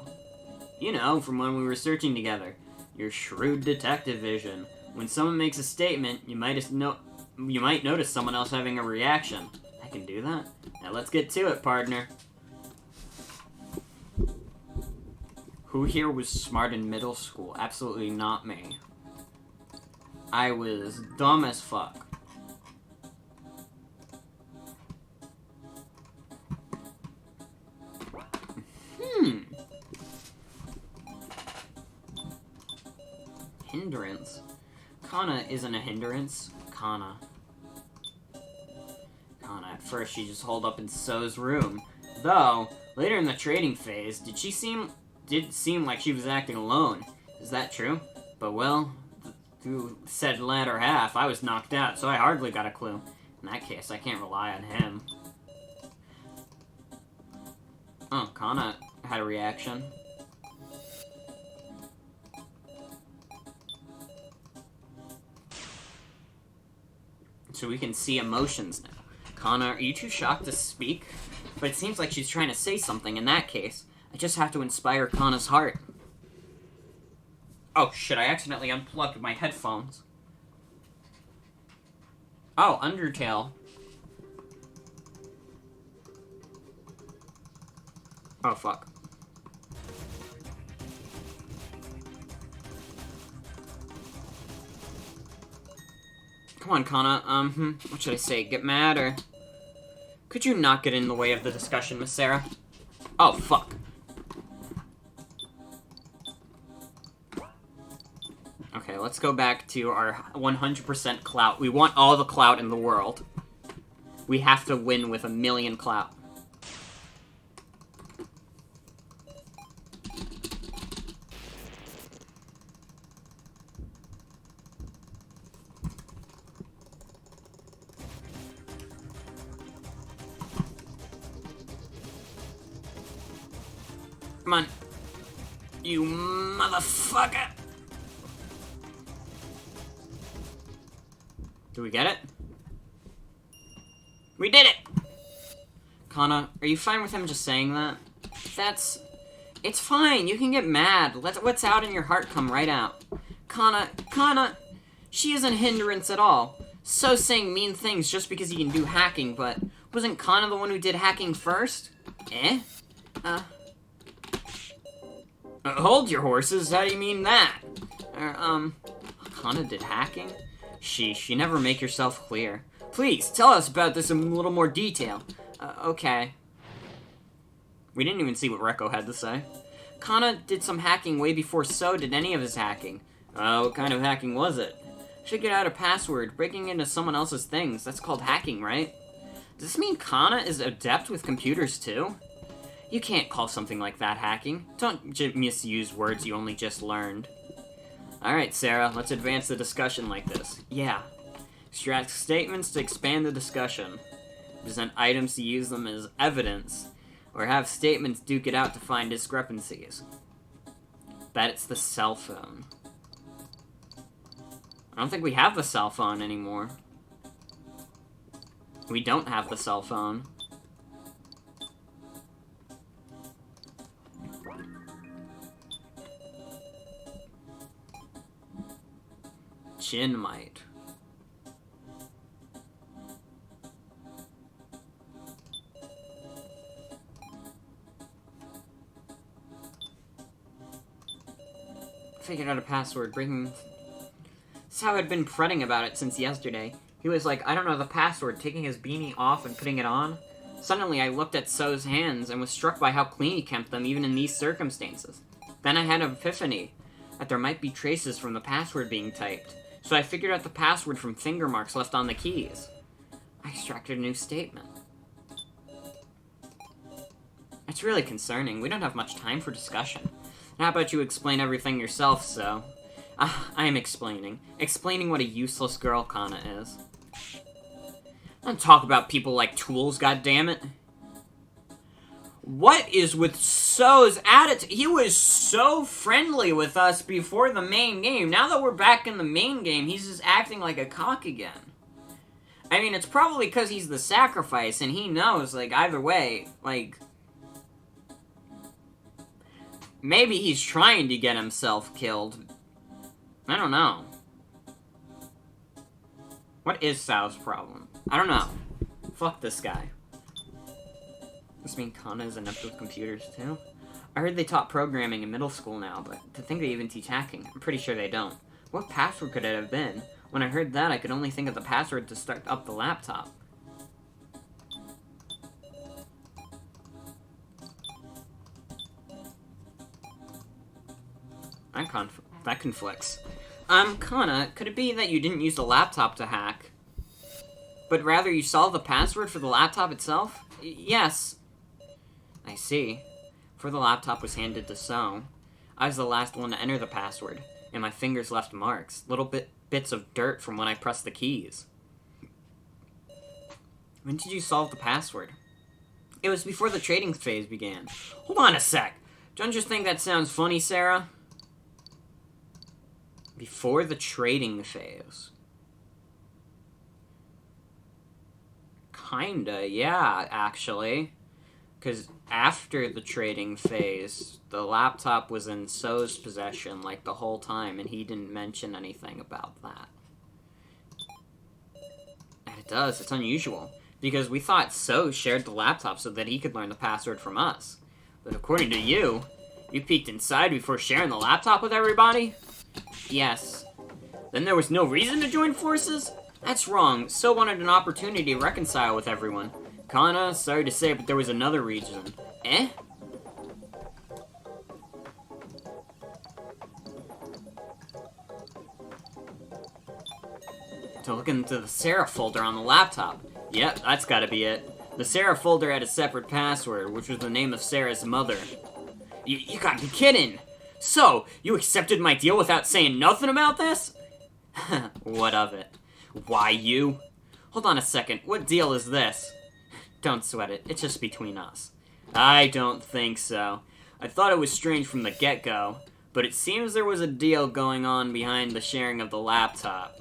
You know, from when we were searching together. Your shrewd detective vision. When someone makes a statement, you might notice someone else having a reaction. I can do that? Now let's get to it, partner. Who here was smart in middle school? Absolutely not me. I was dumb as fuck. Hindrance? Kana isn't a hindrance. Kana, at first she just holed up in So's room. Though, later in the trading phase, did seem like she was acting alone. Is that true? But well, through said latter half, I was knocked out, so I hardly got a clue. In that case, I can't rely on him. Oh, Kana had a reaction. So we can see emotions now. Kana, are you too shocked to speak? But it seems like she's trying to say something in that case. I just have to inspire Kana's heart. Oh shit, I accidentally unplugged my headphones. Oh, Undertale. Oh fuck. Come on, Kana, what should I say? Get mad, or... Could you not get in the way of the discussion, Miss Sarah? Oh, fuck. Okay, let's go back to our 100% clout. We want all the clout in the world. We have to win with 1,000,000 clout. Come on. You motherfucker! Do we get it? We did it! Kana, are you fine with him just saying that? It's fine, you can get mad. Let what's out in your heart come right out. Kana, she isn't a hindrance at all. So saying mean things just because he can do hacking, but wasn't Kana the one who did hacking first? Hold your horses, how do you mean that? Kana did hacking? Sheesh, you never make yourself clear. Please, tell us about this in a little more detail. Okay. We didn't even see what Rekko had to say. Kana did some hacking way before So did any of his hacking. What kind of hacking was it? Figured out a password, breaking into someone else's things. That's called hacking, right? Does this mean Kana is adept with computers too? You can't call something like that hacking. Don't misuse words you only just learned. Alright, Sarah, let's advance the discussion like this. Yeah. Extract statements to expand the discussion. Present items to use them as evidence. Or have statements duke it out to find discrepancies. Bet it's the cell phone. I don't think we have the cell phone anymore. We don't have the cell phone. Jinmite. Figured out a password, breaking... Sao had been fretting about it since yesterday. He was like, I don't know the password, taking his beanie off and putting it on. Suddenly I looked at So's hands and was struck by how clean he kept them even in these circumstances. Then I had an epiphany, that there might be traces from the password being typed. So I figured out the password from finger marks left on the keys. I extracted a new statement. It's really concerning. We don't have much time for discussion. How about you explain everything yourself, So? I am explaining. Explaining what a useless girl Kana is. Don't talk about people like tools, goddammit. What is with So's attitude? He was so friendly with us before the main game. Now that we're back in the main game, he's just acting like a cock again. I mean, it's probably because he's the sacrifice, and he knows, like, either way, like... Maybe he's trying to get himself killed. I don't know. What is Sao's problem? I don't know. Fuck this guy. Does this mean Kana is inept with computers, too? I heard they taught programming in middle school now, but to think they even teach hacking, I'm pretty sure they don't. What password could it have been? When I heard that, I could only think of the password to start up the laptop. That conflicts. Kana, could it be that you didn't use the laptop to hack, but rather you solved the password for the laptop itself? Yes. I see. Before the laptop was handed to So, I was the last one to enter the password, and my fingers left marks, bits of dirt from when I pressed the keys. When did you solve the password? It was before the trading phase began. Hold on a sec. Don't you think that sounds funny, Sarah? Before the trading phase. Kinda, yeah, actually. Because after the trading phase, the laptop was in So's possession, like, the whole time, and he didn't mention anything about that. And it does, it's unusual, because we thought So shared the laptop so that he could learn the password from us. But according to you, you peeked inside before sharing the laptop with everybody? Yes. Then there was no reason to join forces? That's wrong. So wanted an opportunity to reconcile with everyone. Kana, sorry to say, but there was another reason. Eh? To look into the Sarah folder on the laptop. Yep, that's gotta be it. The Sarah folder had a separate password, which was the name of Sarah's mother. You gotta be kidding! So, you accepted my deal without saying nothing about this? What of it? Why you? Hold on a second, what deal is this? Don't sweat it, it's just between us. I don't think so. I thought it was strange from the get-go, but it seems there was a deal going on behind the sharing of the laptop.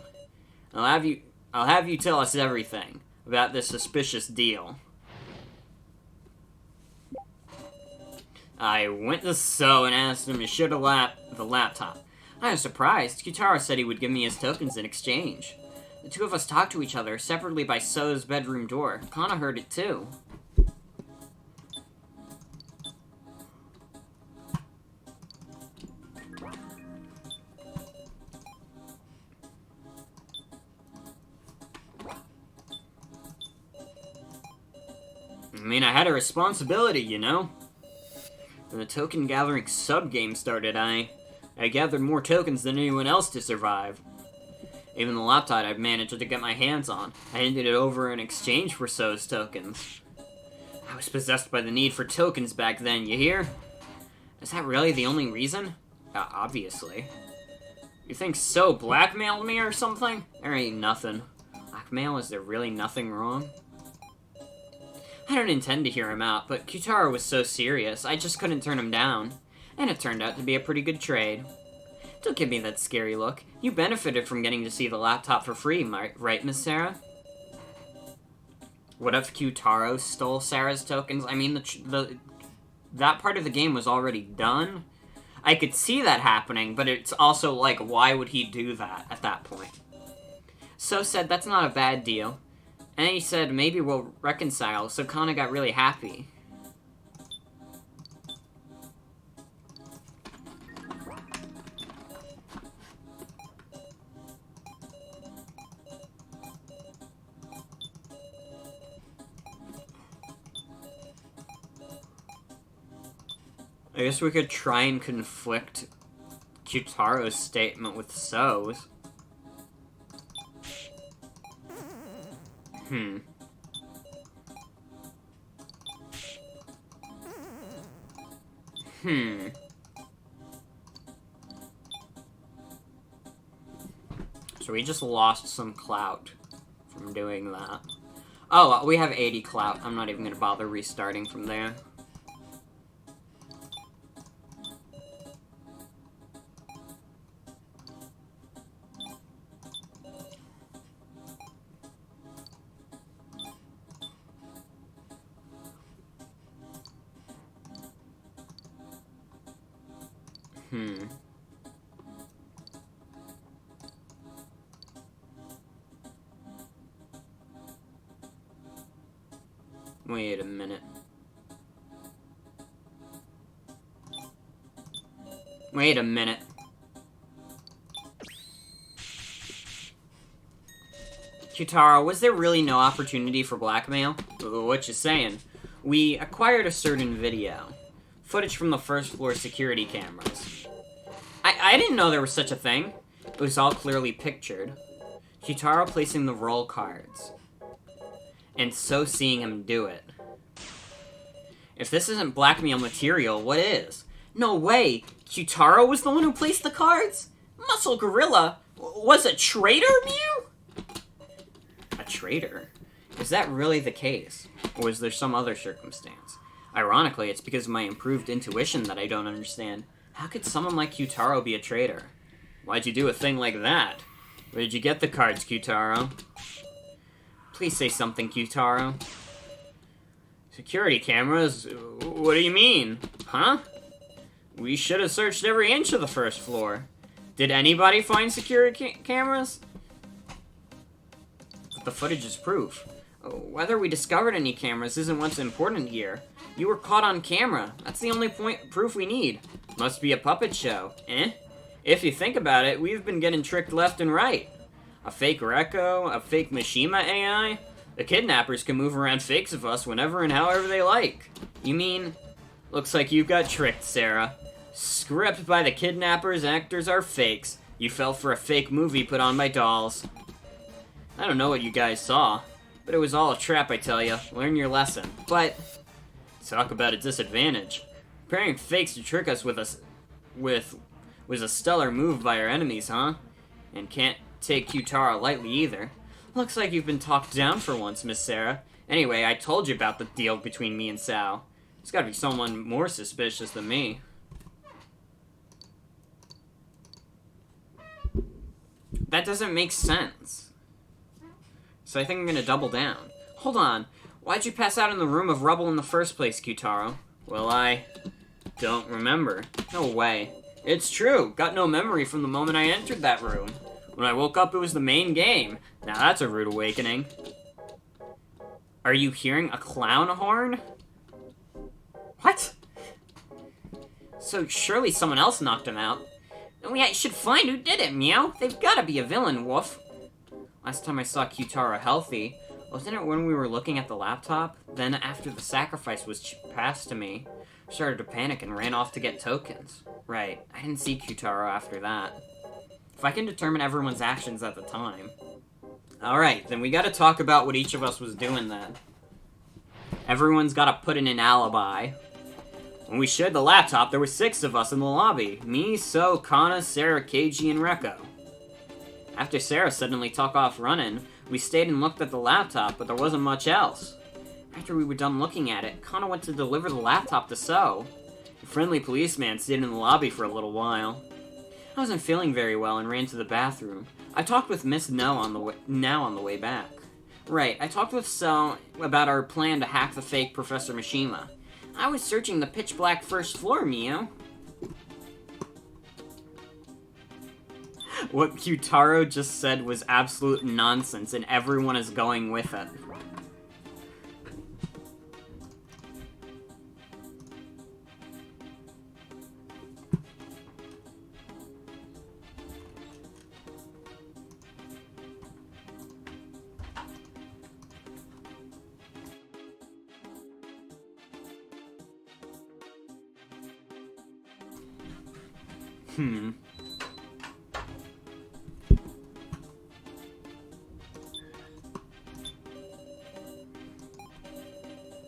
I'll have you tell us everything about this suspicious deal. I went to So and asked him to share the laptop. I was surprised. Kyutaro said he would give me his tokens in exchange. The two of us talked to each other separately by So's bedroom door. Kana heard it too. I mean, I had a responsibility, you know? When the token gathering sub-game started, I gathered more tokens than anyone else to survive. Even the laptop I managed to get my hands on, I handed it over in exchange for So's tokens. I was possessed by the need for tokens back then, you hear? Is that really the only reason? Obviously. You think So blackmailed me or something? There ain't nothing. Blackmail? Is there really nothing wrong? I don't intend to hear him out, but Kyutaro was so serious, I just couldn't turn him down. And it turned out to be a pretty good trade. Don't give me that scary look. You benefited from getting to see the laptop for free, right, Miss Sarah? What if Kyutaro stole Sarah's tokens? I mean, that part of the game was already done. I could see that happening, but it's also like, why would he do that at that point? So said that's not a bad deal. And he said, maybe we'll reconcile, so Kana got really happy. I guess we could try and conflict Kyutaro's statement with So's. So we just lost some clout from doing that. Oh, we have 80 clout. I'm not even gonna bother restarting from there. Wait a minute. Wait a minute. Q-taro, was there really no opportunity for blackmail? What you saying? We acquired a certain video. Footage from the first floor security cameras. I didn't know there was such a thing. It was all clearly pictured. Q-taro placing the roll cards. And so seeing him do it. If this isn't blackmail material, what is? No way! Q-taro was the one who placed the cards? Muscle Gorilla was a traitor, Mew? A traitor? Is that really the case? Or is there some other circumstance? Ironically, it's because of my improved intuition that I don't understand. How could someone like Q-taro be a traitor? Why'd you do a thing like that? Where did you get the cards, Q-taro? Please say something, Q-taro. Security cameras? What do you mean? Huh? We should have searched every inch of the first floor. Did anybody find security cameras? But the footage is proof. Whether we discovered any cameras isn't what's important here. You were caught on camera. That's the only proof we need. Must be a puppet show. Eh? If you think about it, we've been getting tricked left and right. A fake Rekko, a fake Mishima AI. The kidnappers can move around fakes of us whenever and however they like. You mean... Looks like you got tricked, Sarah. Script by the kidnappers, actors are fakes. You fell for a fake movie put on by dolls. I don't know what you guys saw, but it was all a trap, I tell ya. Learn your lesson. But... Talk about a disadvantage. Preparing fakes to trick us was a stellar move by our enemies, huh? And can't take Q-taro lightly either. Looks like you've been talked down for once, Miss Sarah. Anyway, I told you about the deal between me and Sal. There's gotta be someone more suspicious than me. That doesn't make sense. So I think I'm gonna double down. Hold on. Why'd you pass out in the room of rubble in the first place, Q-taro? Well, I don't remember. No way. It's true. Got no memory from the moment I entered that room. When I woke up, it was the main game. Now that's a rude awakening. Are you hearing a clown horn? What? So surely someone else knocked him out. We should find who did it, Meow. They've gotta be a villain, Woof. Last time I saw Q-taro healthy, wasn't it when we were looking at the laptop? Then after the sacrifice was passed to me, I started to panic and ran off to get tokens. Right, I didn't see Q-taro after that. If I can determine everyone's actions at the time. Alright, then we gotta talk about what each of us was doing then. Everyone's gotta put in an alibi. When we shared the laptop, there were 6 of us in the lobby. Me, So, Kana, Sarah, Keiji, and Rekko. After Sarah suddenly took off running, we stayed and looked at the laptop, but there wasn't much else. After we were done looking at it, Kana went to deliver the laptop to So. The friendly policeman stayed in the lobby for a little while. I wasn't feeling very well and ran to the bathroom. I talked with Miss Now on the way back. Right, I talked with So about our plan to hack the fake Professor Mishima. I was searching the pitch-black first floor, Mio. What Q-taro just said was absolute nonsense, and everyone is going with it.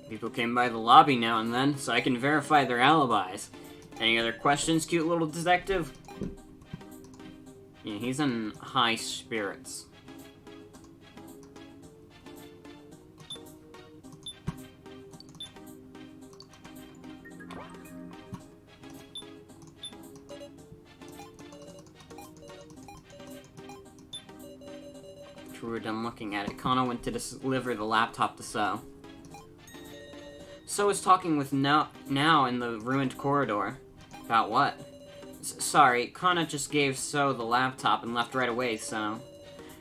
People came by the lobby now and then, so I can verify their alibis. Any other questions, cute little detective? Yeah, he's in high spirits. after we were done looking at it, Kana went to deliver the laptop to So. So was talking with Now in the ruined corridor. About what? Sorry, Kana just gave So the laptop and left right away, so...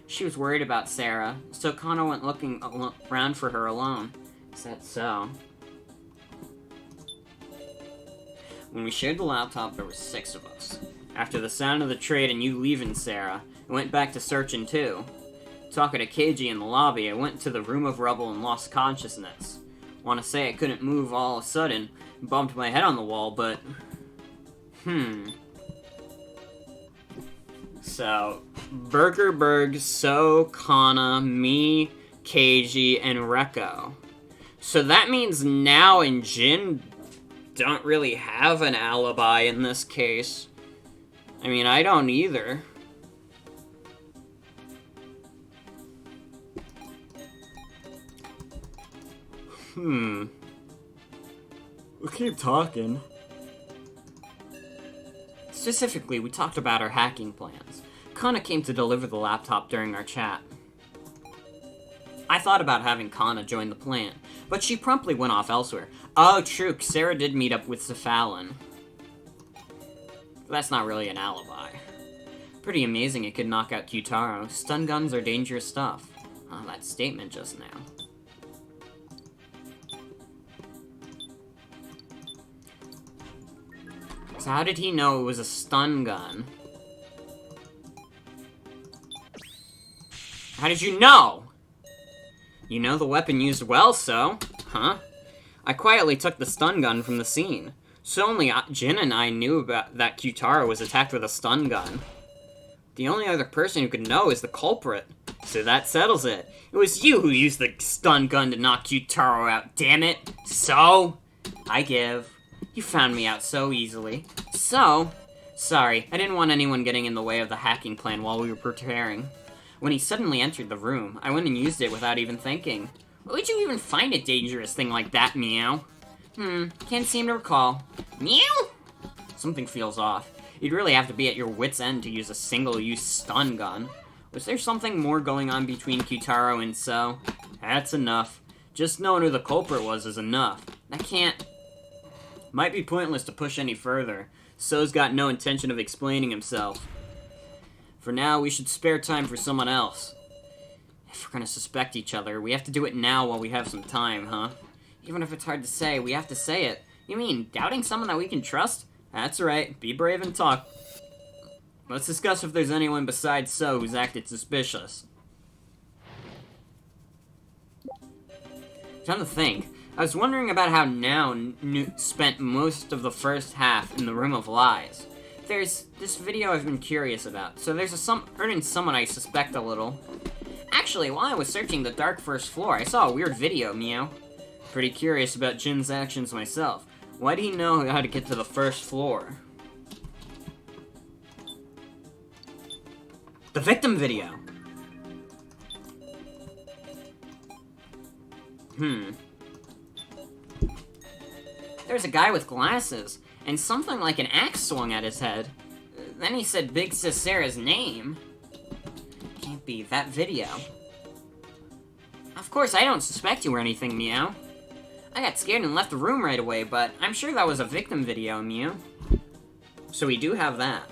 She was worried about Sarah, so Kana went looking around for her alone. Is that so? When we shared the laptop, there were 6 of us. After the sound of the trade and you leaving, Sarah, I went back to searching too. Talking to Keiji in the lobby, I went to the room of rubble and lost consciousness. Want to say I couldn't move all of a sudden, and bumped my head on the wall, but... So, Burgerberg, So, Kana, me, Keiji, and Rekko. So that means Now and Jin don't really have an alibi in this case. I mean, I don't either. We'll keep talking. Specifically, we talked about our hacking plans. Kana came to deliver the laptop during our chat. I thought about having Kana join the plan, but she promptly went off elsewhere. Oh, true, Sarah did meet up with Cephalin. That's not really an alibi. Pretty amazing it could knock out Kyutaro. Stun guns are dangerous stuff. Oh, that statement just now. So how did he know it was a stun gun? How did you know? You know the weapon used well, So. Huh? I quietly took the stun gun from the scene. So only Jin and I knew about that Kyutaro was attacked with a stun gun. The only other person who could know is the culprit. So that settles it. It was you who used the stun gun to knock Kyutaro out, damn it! So? I give. You found me out so easily. So? Sorry, I didn't want anyone getting in the way of the hacking plan while we were preparing. When he suddenly entered the room, I went and used it without even thinking. Why would you even find a dangerous thing like that, Meow? Can't seem to recall. Meow? Something feels off. You'd really have to be at your wit's end to use a single-use stun gun. Was there something more going on between Kyutaro and So? That's enough. Just knowing who the culprit was is enough. I can't... Might be pointless to push any further. So's got no intention of explaining himself. For now, we should spare time for someone else. If we're gonna suspect each other, we have to do it now while we have some time, huh? Even if it's hard to say, we have to say it. You mean, doubting someone that we can trust? That's right, be brave and talk. Let's discuss if there's anyone besides So who's acted suspicious. Time to think. I was wondering about how Now spent most of the first half in the Room of Lies. There's this video I've been curious about, so there's certain someone I suspect a little. Actually, while I was searching the dark first floor, I saw a weird video, Meow. Pretty curious about Jin's actions myself. Why did he know how to get to the first floor? The victim video! There's a guy with glasses, and something like an axe swung at his head. Then he said Big Sis Sarah's name. Can't be that video. Of course, I don't suspect you or anything, Meow. I got scared and left the room right away, but I'm sure that was a victim video, Mew. So we do have that.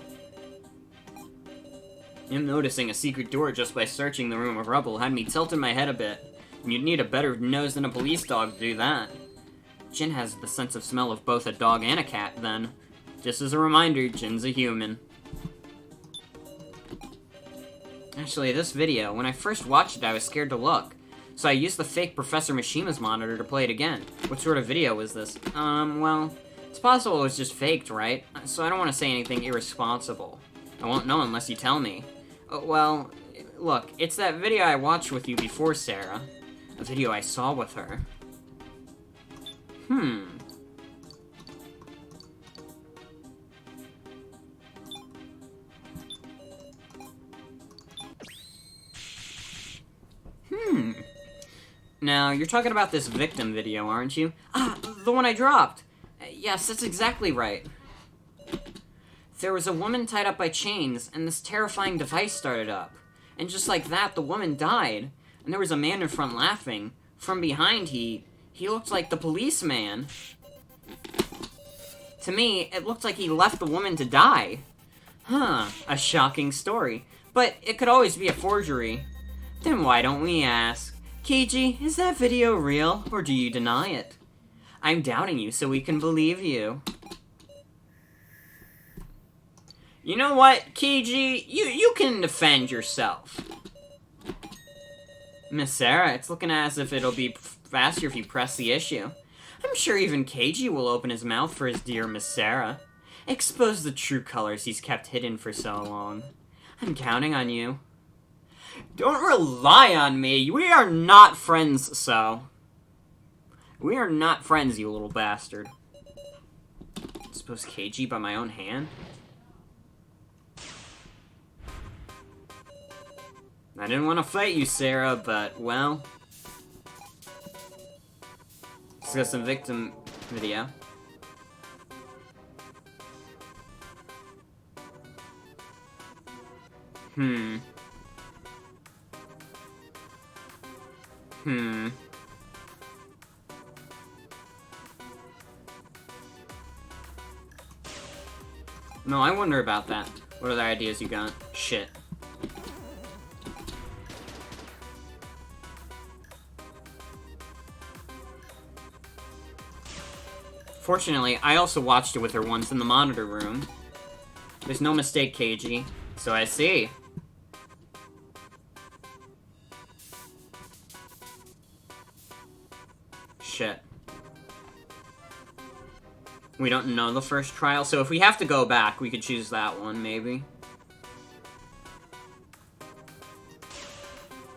Him noticing a secret door just by searching the Room of Rubble had me tilting my head a bit. And you'd need a better nose than a police dog to do that. Jin has the sense of smell of both a dog and a cat, then. Just as a reminder, Jin's a human. Actually, this video, when I first watched it, I was scared to look. So I used the fake Professor Mishima's monitor to play it again. What sort of video was this? Well, it's possible it was just faked, right? So I don't want to say anything irresponsible. I won't know unless you tell me. Well, look, it's that video I watched with you before, Sarah. A video I saw with her. Now, you're talking about this victim video, aren't you? Ah, the one I dropped! Yes, that's exactly right. There was a woman tied up by chains, and this terrifying device started up. And just like that, the woman died. And there was a man in front laughing. From behind, he looked like the policeman. To me, it looked like he left the woman to die. Huh, a shocking story. But it could always be a forgery. Then why don't we ask? Keiji, is that video real, or do you deny it? I'm doubting you so we can believe you. You know what, Keiji? You can defend yourself. Miss Sarah, it's looking as if it'll be faster if you press the issue. I'm sure even Keiji will open his mouth for his dear Miss Sarah. Expose the true colors he's kept hidden for so long. I'm counting on you. Don't rely on me. We are not friends, so. We are not friends, you little bastard. Expose Keiji by my own hand? I didn't want to fight you, Sarah, but, well... Let's go some victim video. No, I wonder about that. What other ideas you got? Shit. Fortunately, I also watched it with her once in the monitor room. There's no mistake, Keiji. So I see. Shit. We don't know the first trial, so if we have to go back, we could choose that one, maybe.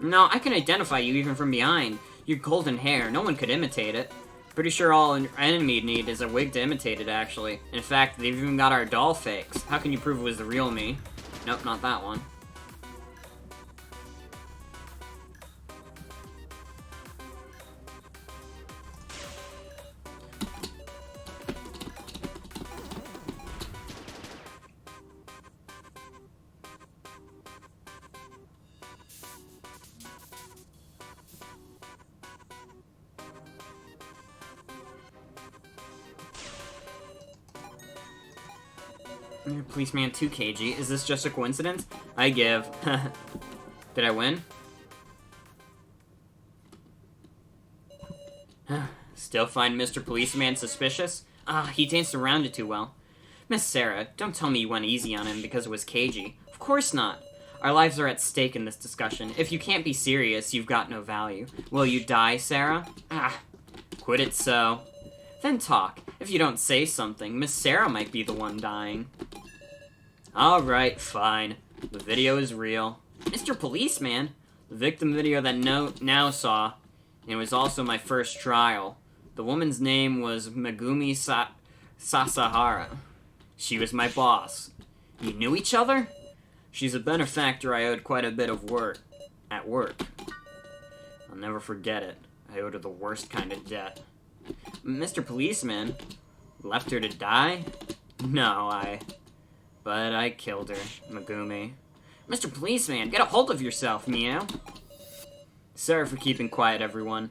No, I can identify you even from behind. Your golden hair, no one could imitate it. Pretty sure all an enemy need is a wig to imitate it, actually. In fact, they've even got our doll fakes. How can you prove it was the real me? Nope, not that one. Policeman 2 Keiji. Is this just a coincidence? I give. Did I win? Still find Mr. Policeman suspicious? Ah, he danced around it too well. Miss Sarah, don't tell me you went easy on him because it was Keiji. Of course not. Our lives are at stake in this discussion. If you can't be serious, you've got no value. Will you die, Sarah? Ah, quit it so. Then talk. If you don't say something, Miss Sarah might be the one dying. Alright, fine. The video is real. Mr. Policeman? The victim video that now saw. It was also my first trial. The woman's name was Megumi Sasahara. She was my boss. You knew each other? She's a benefactor I owed quite a bit of work. At work. I'll never forget it. I owed her the worst kind of debt. Mr. Policeman? Left her to die? No, But I killed her, Megumi. Mr. Policeman, get a hold of yourself, Meow. Sorry for keeping quiet, everyone.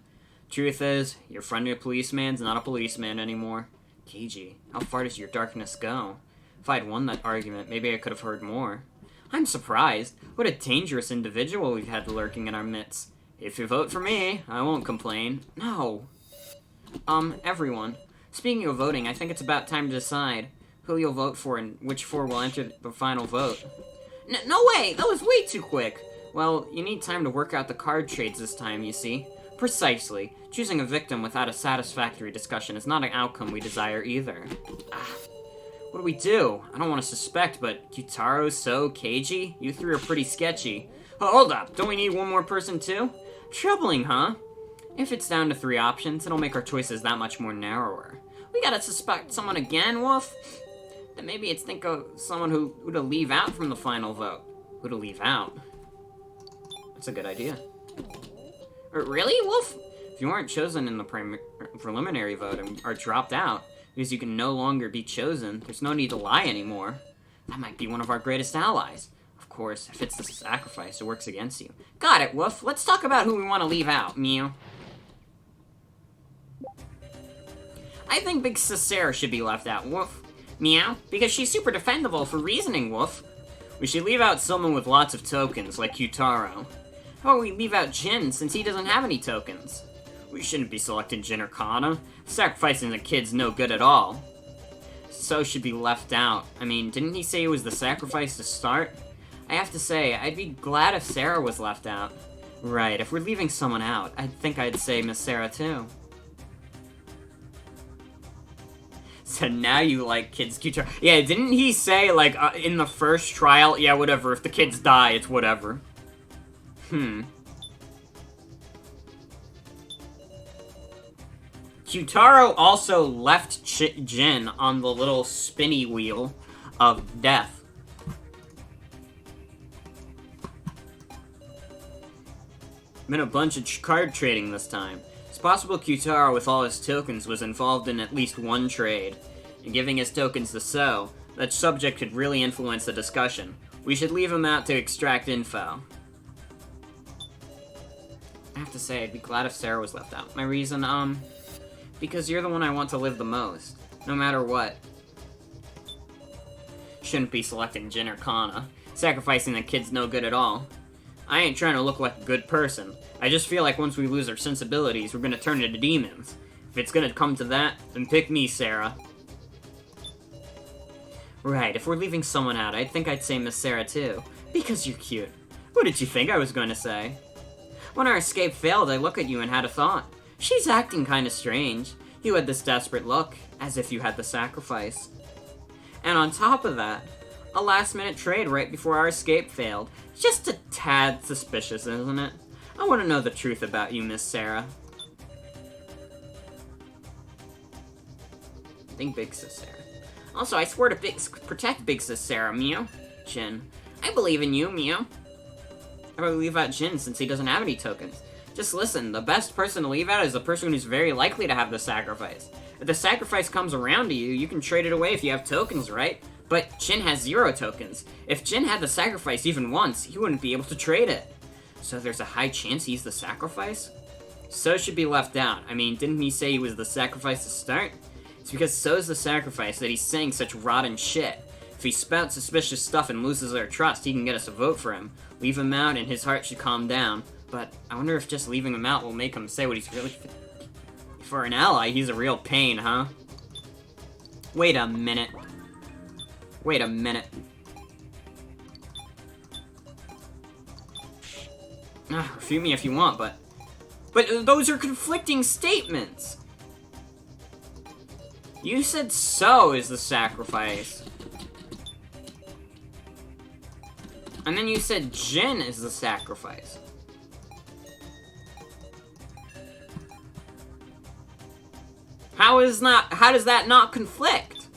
Truth is, your friendly policeman's not a policeman anymore. Keiji, how far does your darkness go? If I'd won that argument, maybe I could have heard more. I'm surprised. What a dangerous individual we've had lurking in our midst. If you vote for me, I won't complain. No. Everyone. Speaking of voting, I think it's about time to decide who you'll vote for and which four will enter the final vote. No way! That was way too quick! Well, you need time to work out the card trades this time, you see. Precisely. Choosing a victim without a satisfactory discussion is not an outcome we desire either. What do we do? I don't want to suspect, but Gyutaro, So, Keiji? You three are pretty sketchy. Oh, hold up! Don't we need one more person too? Troubling, huh? If it's down to 3 options, it'll make our choices that much more narrower. We gotta suspect someone again, Wolf? Then maybe it's think of someone who to leave out from the final vote. Who to leave out? That's a good idea. Really, Wolf? If you aren't chosen in the preliminary vote and are dropped out, because you can no longer be chosen, there's no need to lie anymore. That might be one of our greatest allies. A Of course, if it's the sacrifice, it works against you. Got it, Woof. Let's talk about who we want to leave out, Mew. I think Big Sis Sarah should be left out, Woof. Meow, because she's super defendable for reasoning, Woof. We should leave out someone with lots of tokens, like Kyutaro. How about we leave out Jin, since he doesn't have any tokens? We shouldn't be selecting Jin or Kana. Sacrificing the kid's no good at all. So should be left out. I mean, didn't he say it was the sacrifice to start? I have to say, I'd be glad if Sarah was left out. Right, if we're leaving someone out, I think I'd say Miss Sarah too. So now you like kids' Kyutaro. Yeah, didn't he say, like, in the first trial, yeah, whatever, if the kids die, it's whatever. Kyutaro also left Jin on the little spinny wheel of death. Been a bunch of card trading this time. It's possible Kyutaro with all his tokens was involved in at least one trade. And giving his tokens to So, that subject could really influence the discussion. We should leave him out to extract info. I have to say, I'd be glad if Sarah was left out. My reason, because you're the one I want to live the most. No matter what. Shouldn't be selecting Jin or Kana. Sacrificing the kid's no good at all. I ain't trying to look like a good person. I just feel like once we lose our sensibilities, we're gonna turn into demons. If it's gonna come to that, then pick me, Sarah. Right, if we're leaving someone out, I think I'd say Miss Sarah too. Because you're cute. What did you think I was gonna say? When our escape failed, I looked at you and had a thought. She's acting kinda strange. You had this desperate look, as if you had the sacrifice. And on top of that, a last-minute trade right before our escape failed. Just a tad suspicious, isn't it? I want to know the truth about you, Miss Sarah. I think Big Sis Sarah. Also, I swear to protect Big Sis Sarah, Mew. Jin. I believe in you, Mew. How about we leave out Jin since he doesn't have any tokens? Just listen, the best person to leave out is the person who's very likely to have the sacrifice. If the sacrifice comes around to you, you can trade it away if you have tokens, right? But Jin has 0 tokens. If Jin had the sacrifice even once, he wouldn't be able to trade it. So there's a high chance he's the sacrifice? So should be left out. I mean, didn't he say he was the sacrifice to start? It's because So's the sacrifice that he's saying such rotten shit. If he spouts suspicious stuff and loses our trust, he can get us a vote for him. Leave him out and his heart should calm down. But I wonder if just leaving him out will make him say what he's really... For an ally, he's a real pain, huh? Wait a minute. Wait a minute. Refute me if you want, but those are conflicting statements! You said So is the sacrifice. And then you said Jin is the sacrifice. How does that not conflict?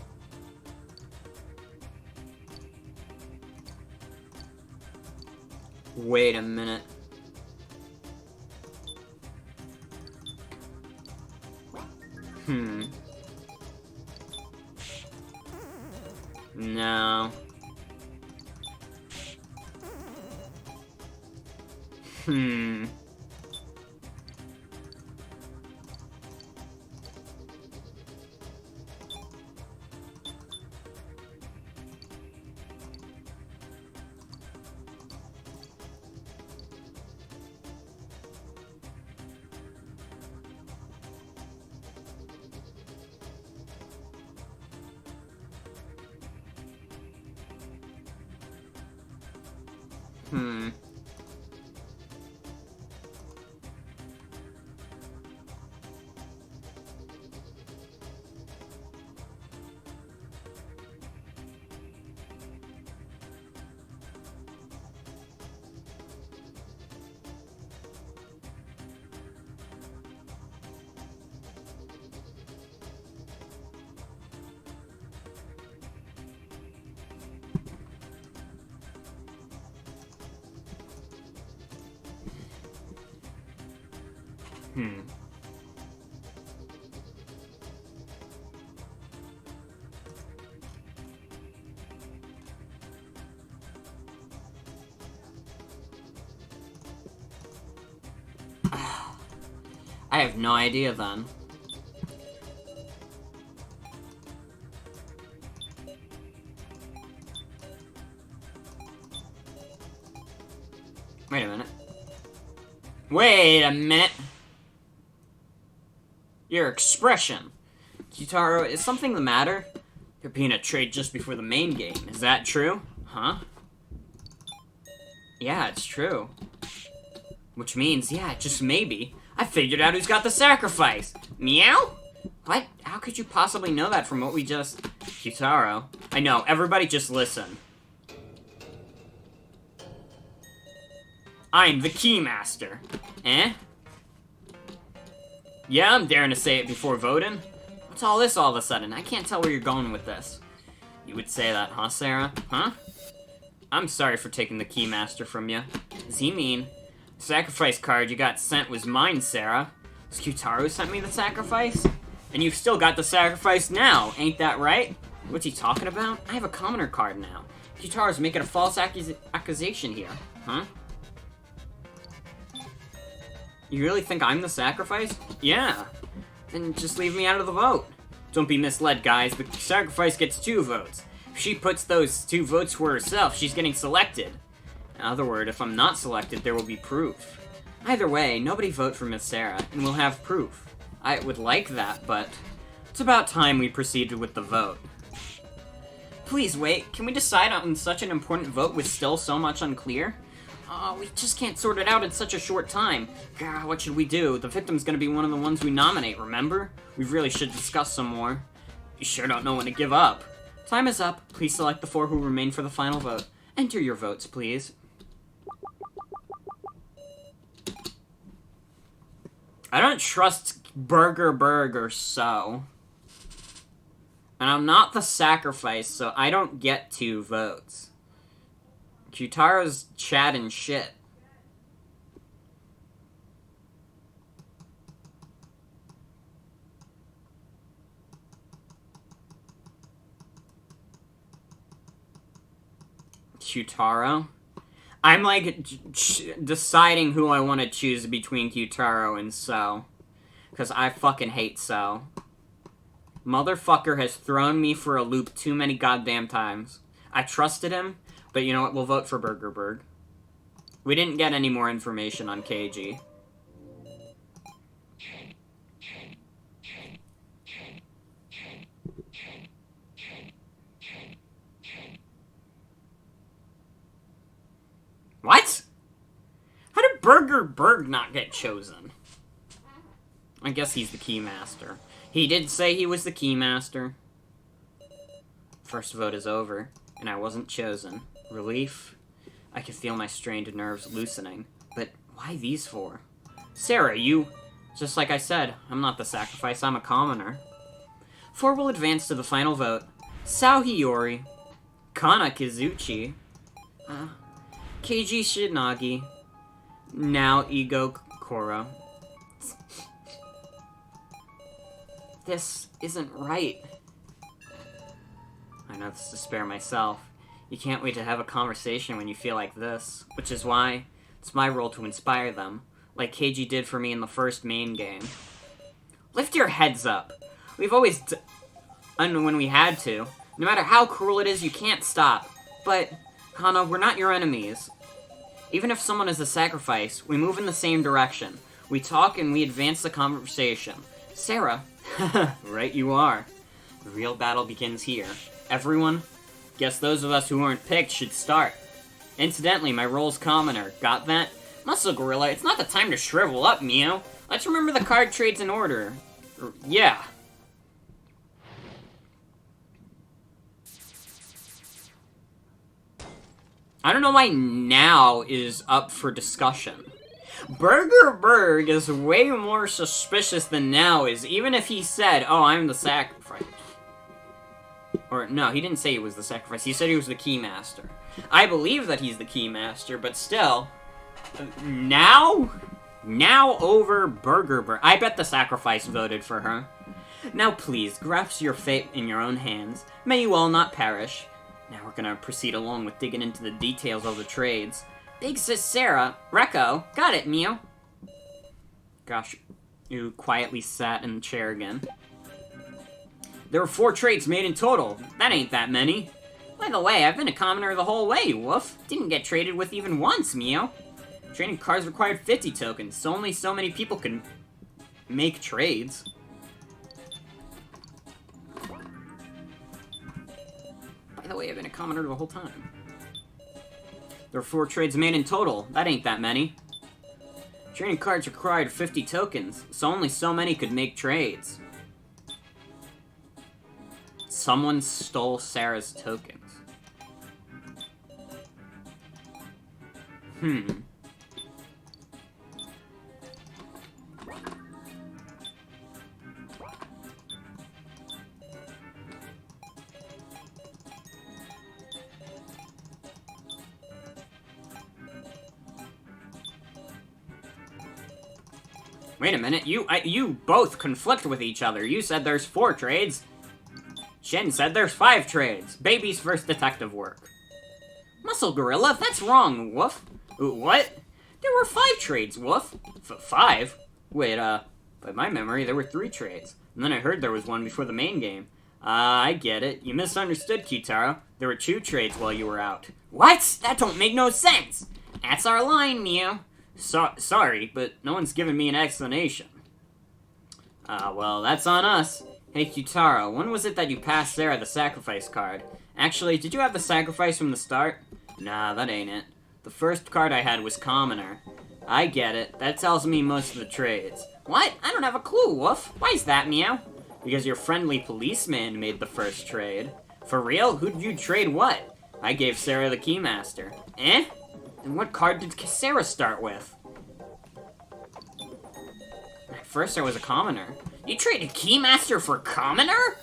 Wait a minute. No. I have no idea then. Wait a minute. Wait a minute! Your expression. Gyutaro, is something the matter? There being a trade just before the main game. Is that true? Huh? Yeah, it's true. Which means, yeah, just maybe, I figured out who's got the sacrifice! Meow? What? How could you possibly know that from what we just... Gyutaro. I know, everybody just listen. I'm the Keymaster. Eh? Yeah, I'm daring to say it before voting. What's all this all of a sudden? I can't tell where you're going with this. You would say that, huh, Sarah? Huh? I'm sorry for taking the Keymaster from you. Does he mean... The sacrifice card you got sent was mine, Sarah. Does Gyutaro sent me the sacrifice? And you've still got the sacrifice now, ain't that right? What's he talking about? I have a commoner card now. Gyutaro's making a false accusation here. Huh? You really think I'm the sacrifice? Yeah. Then just leave me out of the vote. Don't be misled, guys. The sacrifice gets 2 votes. If she puts those 2 votes for herself, she's getting selected. In other words, if I'm not selected, there will be proof. Either way, nobody vote for Miss Sarah, and we'll have proof. I would like that, but it's about time we proceeded with the vote. Please wait, can we decide on such an important vote with still so much unclear? We just can't sort it out in such a short time. God, what should we do? The victim's gonna be one of the ones we nominate, remember? We really should discuss some more. You sure don't know when to give up. Time is up. Please select the 4 who remain for the final vote. Enter your votes, please. I don't trust Burger or so. And I'm not the sacrifice, so I don't get 2 votes. Gyutaro's chatting shit. Gyutaro? I'm like deciding who I want to choose between Gyutaro and So. Because I fucking hate So. Motherfucker has thrown me for a loop too many goddamn times. I trusted him, but you know what? We'll vote for Burger. We didn't get any more information on KG. What? How did Burger not get chosen? I guess he's the Keymaster. He did say he was the Keymaster. First vote is over, and I wasn't chosen. Relief? I can feel my strained nerves loosening. But why these 4? Sarah, you... Just like I said, I'm not the sacrifice, I'm a commoner. 4 will advance to the final vote. Sao Hiyori, Kana Kizuchi, Keiji Shinagi, now Ego Koro. This isn't right. I know this to spare myself. You can't wait to have a conversation when you feel like this, which is why it's my role to inspire them, like Keiji did for me in the first main game. Lift your heads up. We've always done when we had to. No matter how cruel it is, you can't stop. But, Kana, we're not your enemies. Even if someone is a sacrifice, we move in the same direction. We talk and we advance the conversation. Sarah, right you are. The real battle begins here. Everyone, guess those of us who weren't picked should start. Incidentally, my role's commoner. Got that? Muscle Gorilla, it's not the time to shrivel up, Mio. Let's remember the card trades in order. Yeah. I don't know why now is up for discussion. Burger is way more suspicious than now is, even if he said, oh, I'm the sacrifice. Or, no, he didn't say he was the sacrifice. He said he was the Keymaster. I believe that he's the Keymaster, but still. Now? Now over Burger. I bet the sacrifice voted for her. Now please, grasp your fate in your own hands. May you all not perish. Now we're gonna proceed along with digging into the details of the trades. Big Sis Sarah, Rekko, got it, Mio. Gosh, who quietly sat in the chair again. There were 4 trades made in total. That ain't that many. By the way, I've been a commoner the whole way, Woof. Didn't get traded with even once, Meow. Trading cards required 50 tokens, so only so many people can make trades. By the way, I've been a commoner the whole time. There were 4 trades made in total. That ain't that many. Trading cards required 50 tokens, so only so many could make trades. Someone stole Sarah's tokens. Wait a minute, you both conflict with each other. You said there's 4 trades. Shin said there's 5 trades. Baby's first detective work. Muscle Gorilla, that's wrong, Woof. What? There were 5 trades, Woof. 5? Wait, by my memory, there were 3 trades. And then I heard there was one before the main game. I get it. You misunderstood, Kitaro. There were 2 trades while you were out. What? That don't make no sense. That's our line, Mew. Sorry, but no one's given me an explanation. Well, that's on us. Hey, Kitaro, when was it that you passed Sarah the sacrifice card? Actually, did you have the sacrifice from the start? Nah, that ain't it. The first card I had was Commoner. I get it. That tells me most of the trades. What? I don't have a clue, Woof. Why's that, Meow? Because your friendly policeman made the first trade. For real? Who'd you trade what? I gave Sarah the Keymaster. Eh? And what card did Sarah start with? At first I was a Commoner. You traded Keymaster for Commoner?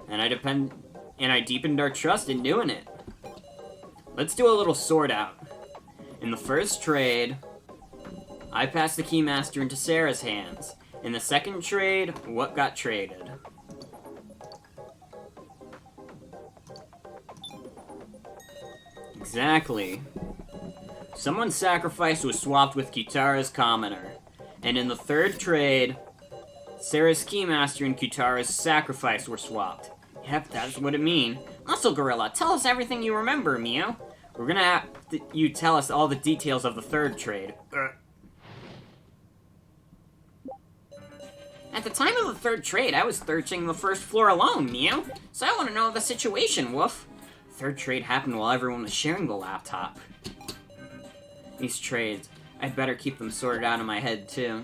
And I deepened our trust in doing it. Let's do a little sort out. In the first trade, I passed the Keymaster into Sarah's hands. In the second trade, what got traded? Exactly. Someone's sacrifice was swapped with Kitara's Commoner. And in the third trade, Sarah's Keymaster and Kitara's sacrifice were swapped. Yep, that's what it means. Muscle Gorilla, tell us everything you remember, Mew. We're gonna have you tell us all the details of the third trade. At the time of the third trade, I was searching the first floor alone, Mew. So I want to know the situation, Woof. Third trade happened while everyone was sharing the laptop. These trades, I'd better keep them sorted out in my head, too.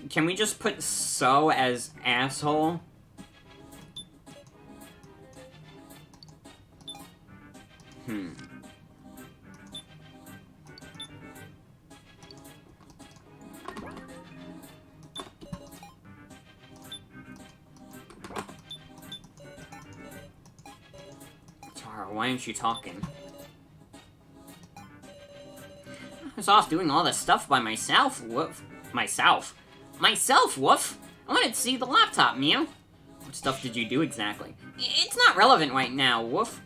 Can we just put so as asshole? Tara, why aren't you talking? I was off doing all this stuff by myself, Woof. Myself, Woof! I wanted to see the laptop, Mew. What stuff did you do exactly? It's not relevant right now, Woof.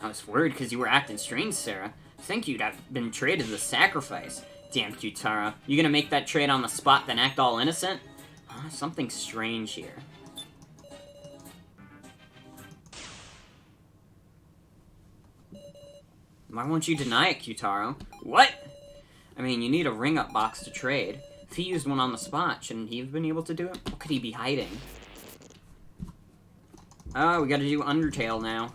I was worried because you were acting strange, Sarah. I think you'd have been traded as a sacrifice. Damn, Kitara. You gonna make that trade on the spot, then act all innocent? Something strange here. Why won't you deny it, Kitaro? What? I mean, you need a ring-up box to trade. If he used one on the spot, shouldn't he have been able to do it? What could he be hiding? Oh, we gotta do Undertale now.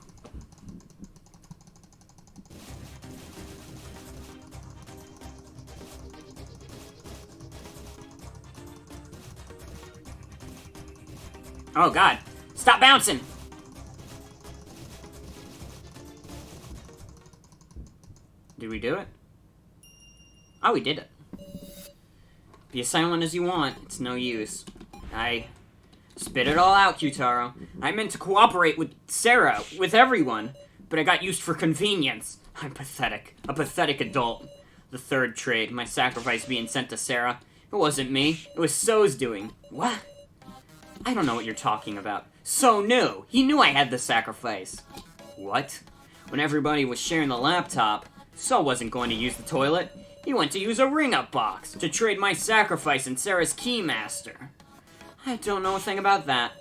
Oh god! Stop bouncing! Did we do it? Oh, we did it. Be as silent as you want. It's no use. I Spit it all out, Kyutaro. I meant to cooperate with Sarah, with everyone, but I got used for convenience. I'm pathetic. A pathetic adult. The third trade, my sacrifice being sent to Sarah. It wasn't me. It was So's doing. What? I don't know what you're talking about. So knew. He knew I had the sacrifice. What? When everybody was sharing the laptop, So wasn't going to use the toilet. He went to use a ring-up box to trade my sacrifice and Sarah's keymaster. I don't know a thing about that.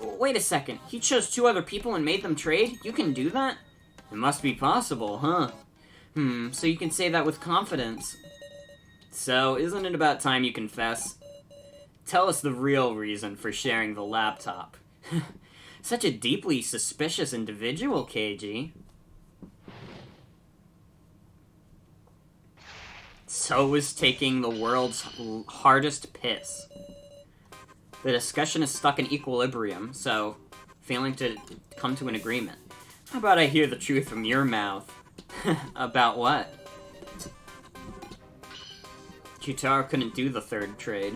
Wait a second. He chose 2 other people and made them trade? You can do that? It must be possible, huh? So you can say that with confidence. So, isn't it about time you confess? Tell us the real reason for sharing the laptop. Such a deeply suspicious individual, Keiji. So was taking the world's hardest piss. The discussion is stuck in equilibrium, so failing to come to an agreement. How about I hear the truth from your mouth? About what? Kyutaro couldn't do the third trade.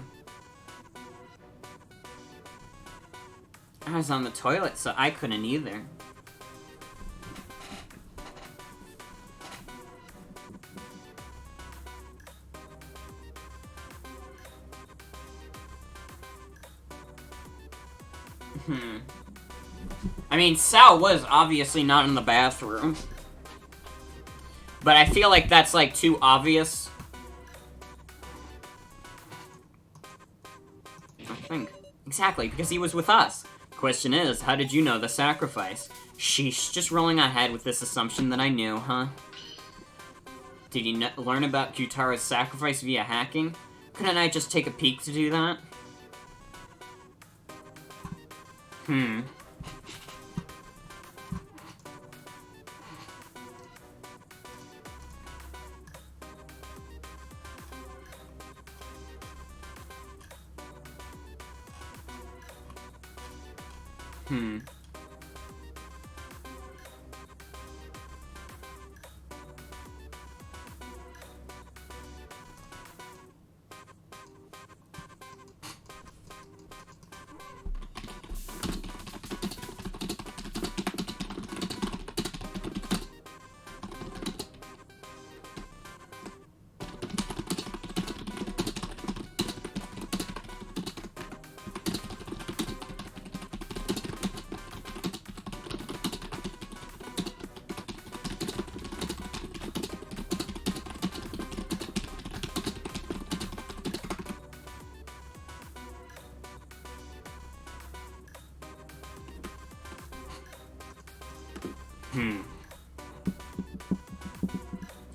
I was on the toilet, so I couldn't either. I mean, Sal was obviously not in the bathroom. But I feel like that's, like, too obvious. I think. Exactly, because he was with us. Question is, how did you know the sacrifice? Sheesh, just rolling ahead with this assumption that I knew, huh? Did you learn about Kyutaro's sacrifice via hacking? Couldn't I just take a peek to do that?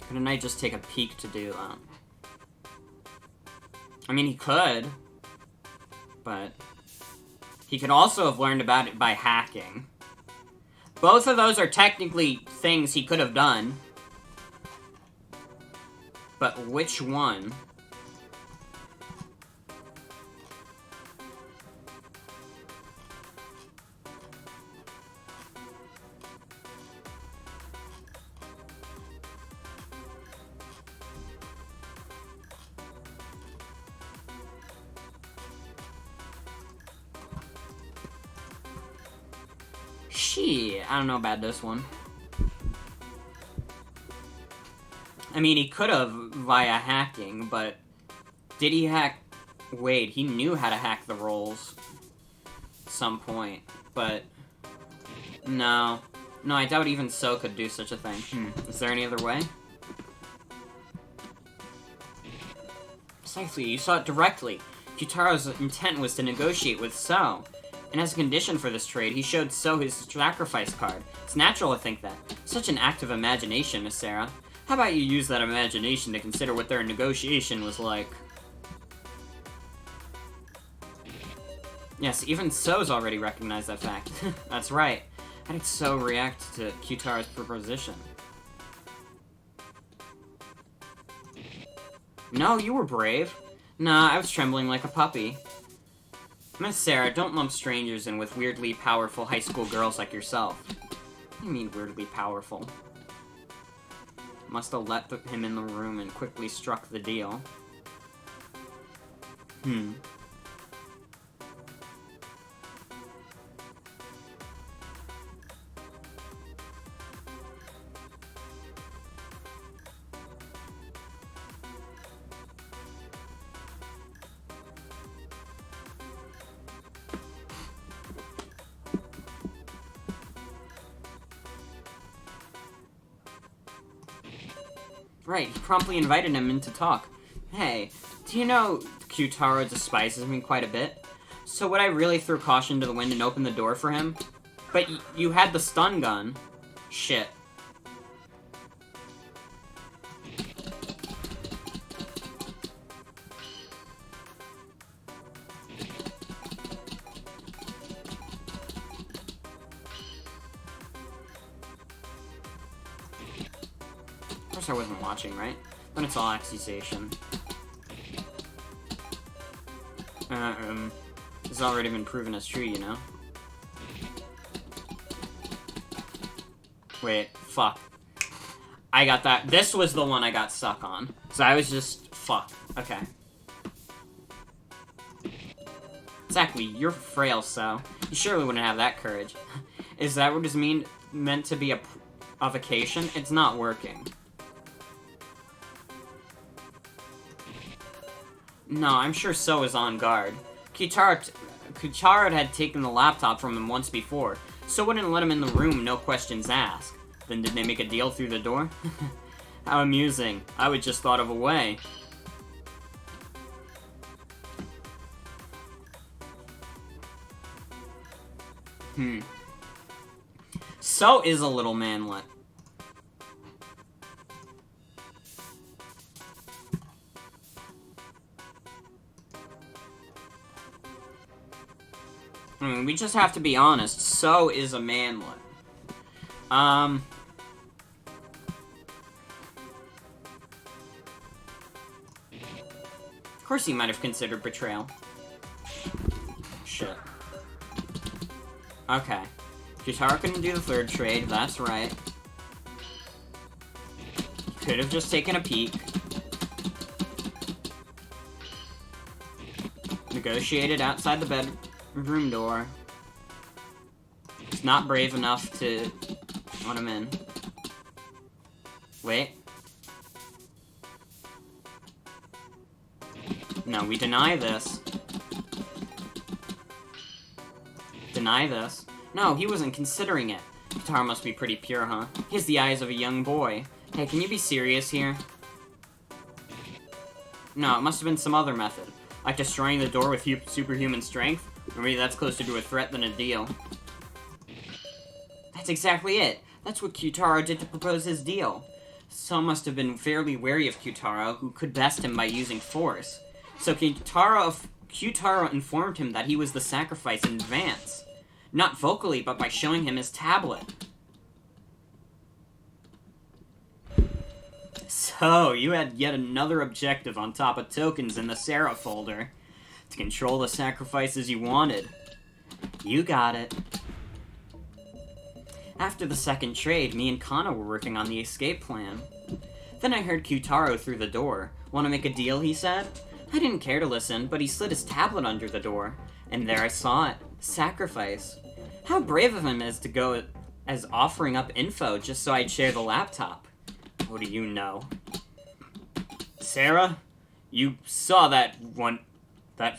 Couldn't I just take a peek to do that? I mean, he could. But he could also have learned about it by hacking. Both of those are technically things he could have done. But which one? I don't know about this one. I mean, he could have via hacking, but did he hack? Wait, he knew how to hack the rolls at some point, but no. No, I doubt even So could do such a thing. Is there any other way? Precisely, you saw it directly. Kyutaro's intent was to negotiate with So. And as a condition for this trade, he showed So his sacrifice card. It's natural to think that. Such an act of imagination, Miss Sarah. How about you use that imagination to consider what their negotiation was like? Yes, even So's already recognized that fact. That's right. How did So react to Kyutaro's proposition? No, you were brave. Nah, I was trembling like a puppy. Miss Sarah, don't lump strangers in with weirdly powerful high school girls like yourself. What do you mean, weirdly powerful? Must have let him in the room and quickly struck the deal. Right, he promptly invited him in to talk. Hey, do you know Kyutaro despises me quite a bit? So would I really throw caution to the wind and open the door for him? But you had the stun gun. Shit. Of course I wasn't watching, right? But it's all accusation. It's already been proven as true, you know? Wait, fuck. I got that. This was the one I got stuck on. So I was just... fuck. Okay. Exactly, you're frail, so... you surely wouldn't have that courage. Is that what is meant to be a vacation? It's not working. No, I'm sure So is on guard. Kyutaro had taken the laptop from him once before, so wouldn't let him in the room, no questions asked. Then did they make a deal through the door? How amusing. I would just thought of a way. So is a little manlet. I mean, we just have to be honest. So is a manlet. Of course he might have considered betrayal. Shit. Okay. Kyutaro couldn't do the third trade, that's right. Could have just taken a peek. Negotiated outside the bedroom door. He's not brave enough to let him in. Wait. No, we deny this. Deny this. No, he wasn't considering it. Kyutaro must be pretty pure, huh? He has the eyes of a young boy. Hey, can you be serious here? No, it must have been some other method. Like destroying the door with superhuman strength? Or maybe that's closer to a threat than a deal. That's exactly it. That's what Kyutaro did to propose his deal. So must have been fairly wary of Kyutaro, who could best him by using force. So Kyutaro informed him that he was the sacrifice in advance. Not vocally, but by showing him his tablet. So, you had yet another objective on top of tokens in the Sarah folder. To control the sacrifices you wanted. You got it. After the second trade, me and Kana were working on the escape plan. Then I heard Kyutaro through the door. Want to make a deal, he said? I didn't care to listen, but he slid his tablet under the door. And there I saw it. Sacrifice. How brave of him is to go as offering up info just so I'd share the laptop. What do you know? Sarah, you saw that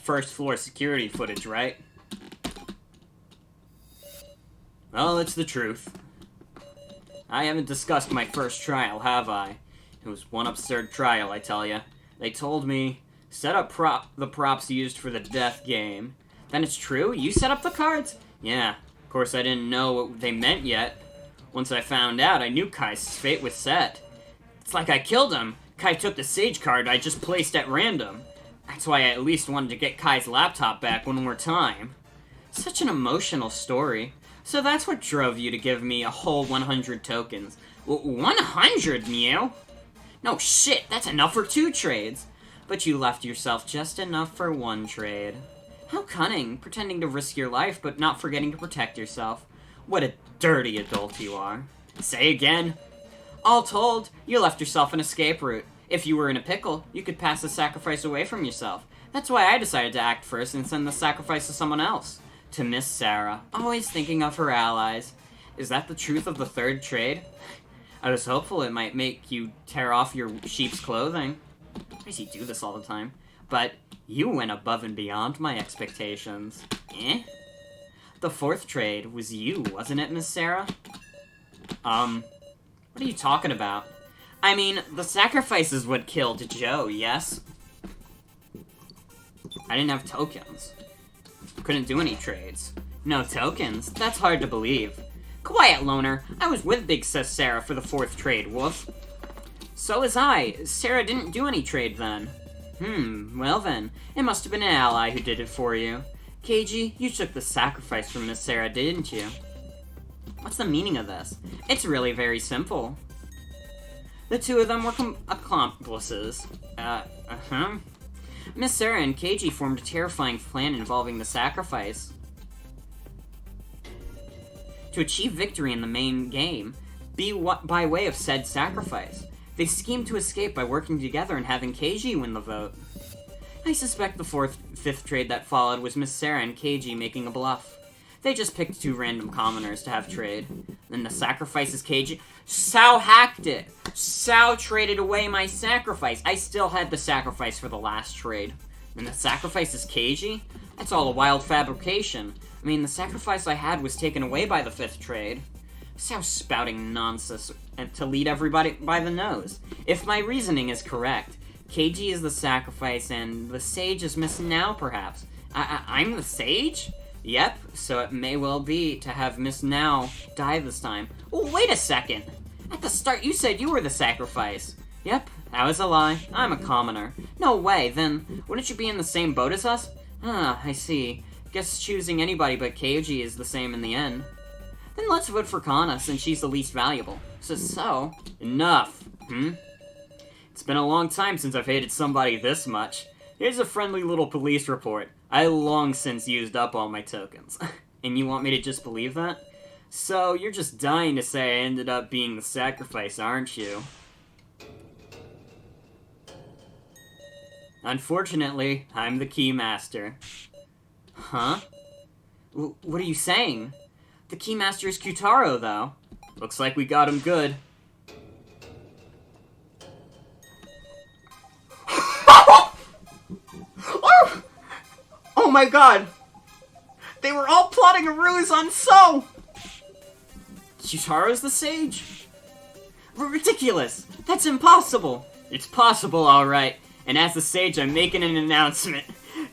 first floor security footage, right? Well, it's the truth. I haven't discussed my first trial, have I? It was one absurd trial, I tell ya. They told me, set up the props used for the death game. Then it's true? You set up the cards? Yeah. Of course, I didn't know what they meant yet. Once I found out, I knew Kai's fate was set. It's like I killed him. Kai took the Sage card I just placed at random. That's why I at least wanted to get Kai's laptop back one more time. Such an emotional story. So that's what drove you to give me a whole 100 tokens. 100, Mew? No shit, that's enough for 2 trades. But you left yourself just enough for 1 trade. How cunning, pretending to risk your life but not forgetting to protect yourself. What a dirty adult you are. Say again. All told, you left yourself an escape route. If you were in a pickle, you could pass the sacrifice away from yourself. That's why I decided to act first and send the sacrifice to someone else. To Miss Sarah, always thinking of her allies. Is that the truth of the third trade? I was hopeful it might make you tear off your sheep's clothing. Why does he do this all the time? But you went above and beyond my expectations. Eh? The fourth trade was you, wasn't it, Miss Sarah? What are you talking about? I mean, the sacrifice is what killed Joe, yes? I didn't have tokens. Couldn't do any trades. No tokens? That's hard to believe. Quiet, Loner. I was with Big Sis Sarah for the 4th trade, woof. So was I. Sarah didn't do any trade then. Well then. It must have been an ally who did it for you. KG, you took the sacrifice from Miss Sarah, didn't you? What's the meaning of this? It's really very simple. The two of them were accomplices. Miss Sarah and KG formed a terrifying plan involving the sacrifice. To achieve victory in the main game, by way of said sacrifice. They schemed to escape by working together and having KG win the vote. I suspect the 5th trade that followed was Miss Sarah and KG making a bluff. They just picked 2 random commoners to have trade. Then the sacrifice is KG. Sao hacked it! Sao traded away my sacrifice. I still had the sacrifice for the last trade. And the sacrifice is KG? That's all a wild fabrication. I mean, the sacrifice I had was taken away by the 5th trade. Sao spouting nonsense to lead everybody by the nose. If my reasoning is correct, KG is the sacrifice and the sage is Miss Now, perhaps. I'm the sage? Yep, so it may well be to have Miss Now die this time. Oh, wait a second! At the start you said you were the sacrifice. Yep, that was a lie. I'm a commoner. No way, then wouldn't you be in the same boat as us? Ah, I see. Guess choosing anybody but KG is the same in the end. Then let's vote for Kana, since she's the least valuable. So, enough, It's been a long time since I've hated somebody this much. Here's a friendly little police report. I long since used up all my tokens. And you want me to just believe that? So, you're just dying to say I ended up being the sacrifice, aren't you? Unfortunately, I'm the Keymaster. Huh? What are you saying? The Keymaster is Q-taro, though. Looks like we got him good. Oh my god! They were all plotting a ruse on So! Q-taro's the sage? Ridiculous! That's impossible! It's possible, alright. And as the sage, I'm making an announcement.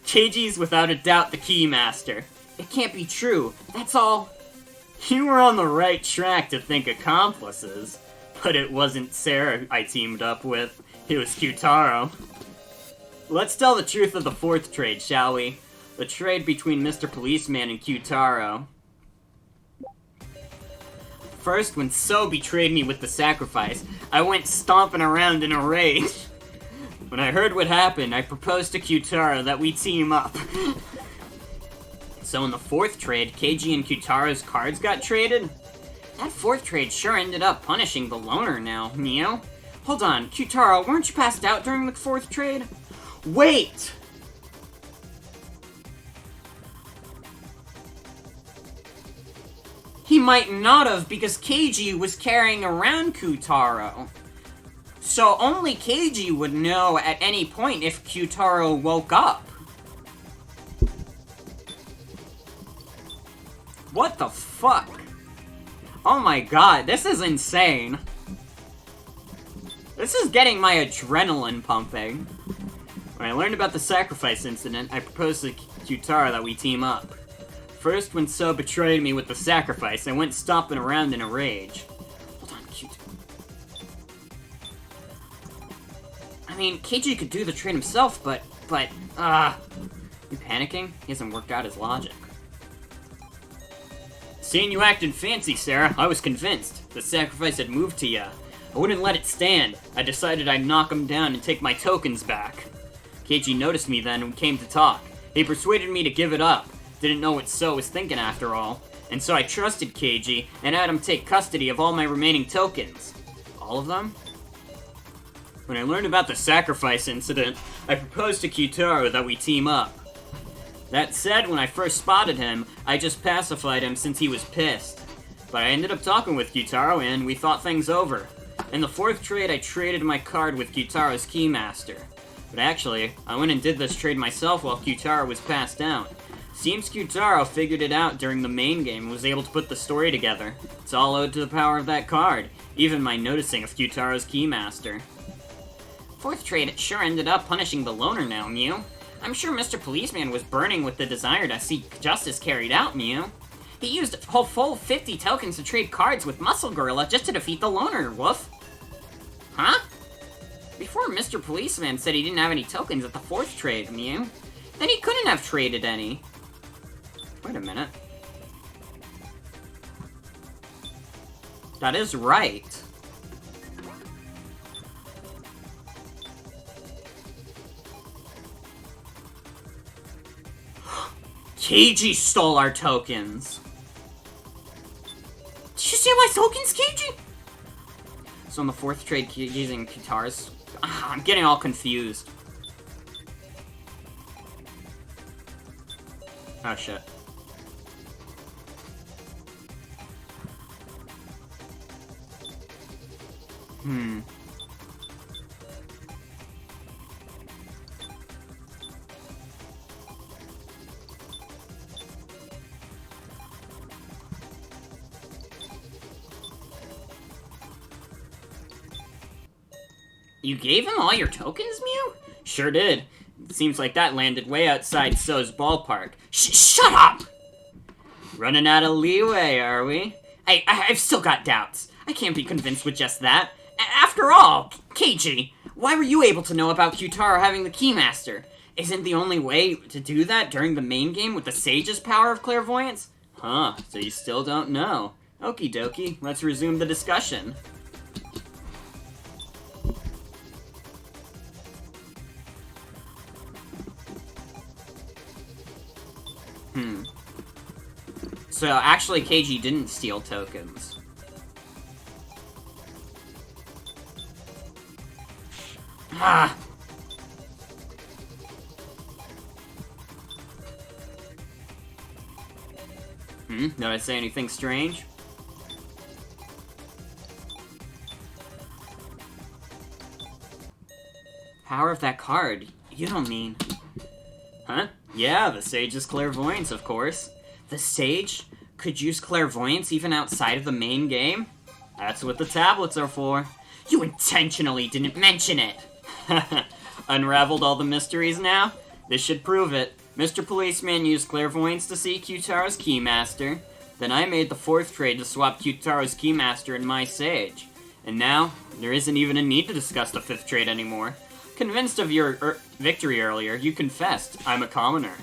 KG's without a doubt the Keymaster. It can't be true. That's all. You were on the right track to think accomplices. But it wasn't Sarah I teamed up with. It was Q-taro. Let's tell the truth of the 4th trade, shall we? The trade between Mr. Policeman and Q-taro. First, when So betrayed me with the sacrifice, I went stomping around in a rage. When I heard what happened, I proposed to Q-taro that we team up. So in the 4th trade, KG and Q-taro's cards got traded? That 4th trade sure ended up punishing the Loner now, Neo. Hold on, Q-taro, weren't you passed out during the 4th trade? Wait! He might not have, because KG was carrying around Q-taro. So only KG would know at any point if Q-taro woke up. What the fuck? Oh my god, this is insane. This is getting my adrenaline pumping. When I learned about the sacrifice incident, I proposed to Q-taro that we team up. First, when So betrayed me with the sacrifice, I went stomping around in a rage. Hold on, I mean, KG could do the trade himself, but, you panicking? He hasn't worked out his logic. Seeing you acting fancy, Sarah, I was convinced. The sacrifice had moved to ya. I wouldn't let it stand. I decided I'd knock him down and take my tokens back. KG noticed me then and came to talk. He persuaded me to give it up. Didn't know what So was thinking after all. And so I trusted KG and had him take custody of all my remaining tokens. All of them? When I learned about the sacrifice incident, I proposed to Q-taro that we team up. That said, when I first spotted him, I just pacified him since he was pissed. But I ended up talking with Q-taro and we thought things over. In the 4th trade, I traded my card with Q-taro's Keymaster. But actually, I went and did this trade myself while Q-taro was passed out. Seems Kyutaro figured it out during the main game and was able to put the story together. It's all owed to the power of that card, even my noticing of Kyutaro's Keymaster. Fourth trade sure ended up punishing the loner now, Mew. I'm sure Mr. Policeman was burning with the desire to see justice carried out, Mew. He used a whole full 50 tokens to trade cards with Muscle Gorilla just to defeat the loner, Woof. Huh? Before Mr. Policeman said he didn't have any tokens at the fourth trade, Mew. Then he couldn't have traded any. Wait a minute. That is right. Keiji stole our tokens. Did you steal my tokens, Keiji? So in the fourth trade, Keiji's and Kyutaro's... I'm getting all confused. Oh shit. You gave him all your tokens, Mew? Sure did. It seems like that landed way outside So's ballpark. Shut up! Running out of leeway, are we? I've still got doubts. I can't be convinced with just that. After all, Keiji, why were you able to know about Kyutaro having the Keymaster? Isn't the only way to do that during the main game with the Sage's power of clairvoyance? Huh, so you still don't know. Okie dokie, let's resume the discussion. So actually Keiji didn't steal tokens. Ah! Did I say anything strange? Power of that card? You don't mean... Huh? Yeah, the Sage's clairvoyance, of course. The Sage could use clairvoyance even outside of the main game? That's what the tablets are for. You intentionally didn't mention it! Unraveled all the mysteries now? This should prove it. Mr. Policeman used clairvoyance to see Kyutaro's Keymaster. Then I made the fourth trade to swap Kyutaro's Keymaster and my Sage. And now, there isn't even a need to discuss the fifth trade anymore. Convinced of your victory earlier, you confessed. I'm a commoner.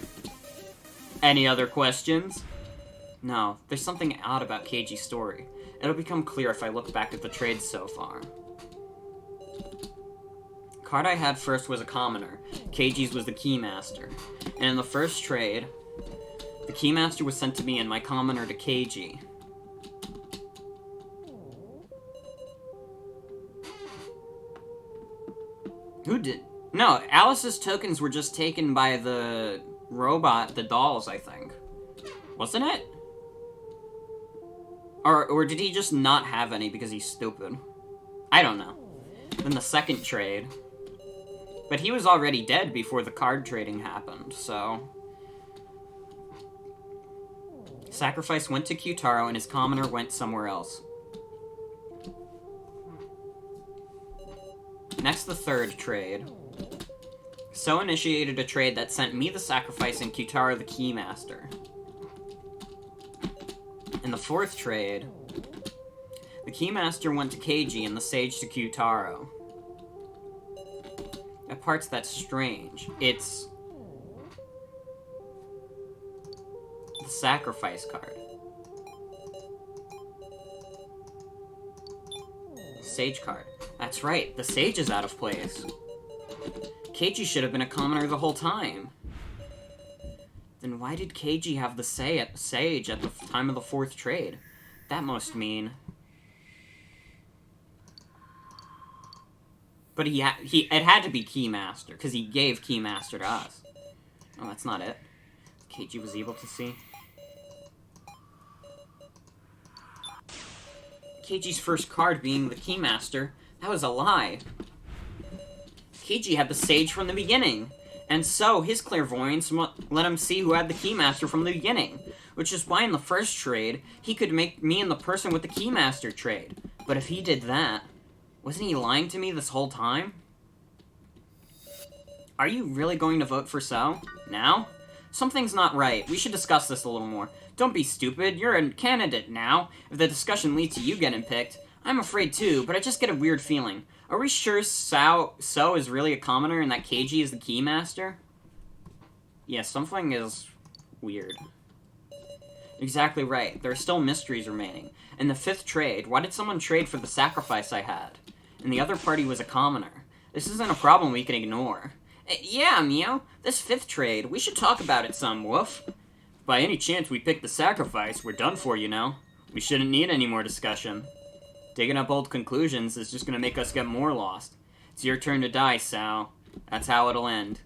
Any other questions? No, there's something odd about Keiji's story. It'll become clear if I look back at the trades so far. Card I had first was a commoner. Keiji's was the Keymaster. And in the first trade, the Keymaster was sent to me and my commoner to Keiji. Who did? No, Alice's tokens were just taken by the robot, the dolls, I think. Wasn't it? Or did he just not have any because he's stupid? I don't know. Then the second trade. But he was already dead before the card trading happened, so... Sacrifice went to Kyutaro and his commoner went somewhere else. Next, the third trade. So initiated a trade that sent me the sacrifice and Kyutaro the Keymaster. In the fourth trade, the Keymaster went to Keiji and the Sage to Kyutaro. That part's that's strange. It's the sacrifice card. Sage card. That's right, the Sage is out of place. Keiji should have been a commoner the whole time. Then why did Keiji have the Sage at the time of the fourth trade? That must mean... But it had to be Keymaster, because he gave Keymaster to us. Oh, that's not it. Keiji was able to see. Keiji's first card being the Keymaster, that was a lie. Keiji had the Sage from the beginning, And so, his clairvoyance let him see who had the Keymaster from the beginning. Which is why in the first trade, he could make me and the person with the Keymaster trade. But if he did that, wasn't he lying to me this whole time? Are you really going to vote for So? Now? Something's not right. We should discuss this a little more. Don't be stupid. You're a candidate now. If the discussion leads to you getting picked, I'm afraid too, but I just get a weird feeling. Are we sure So is really a commoner and that Keiji is the Keymaster? Yeah, something is weird. Exactly right. There are still mysteries remaining. In the 5th trade, why did someone trade for the sacrifice I had? And the other party was a commoner. This isn't a problem we can ignore. Yeah, Meow. This 5th trade, we should talk about it some, Woof. If by any chance we pick the sacrifice, we're done for, you know. We shouldn't need any more discussion. Digging up old conclusions is just gonna make us get more lost. It's your turn to die, Sal. That's how it'll end.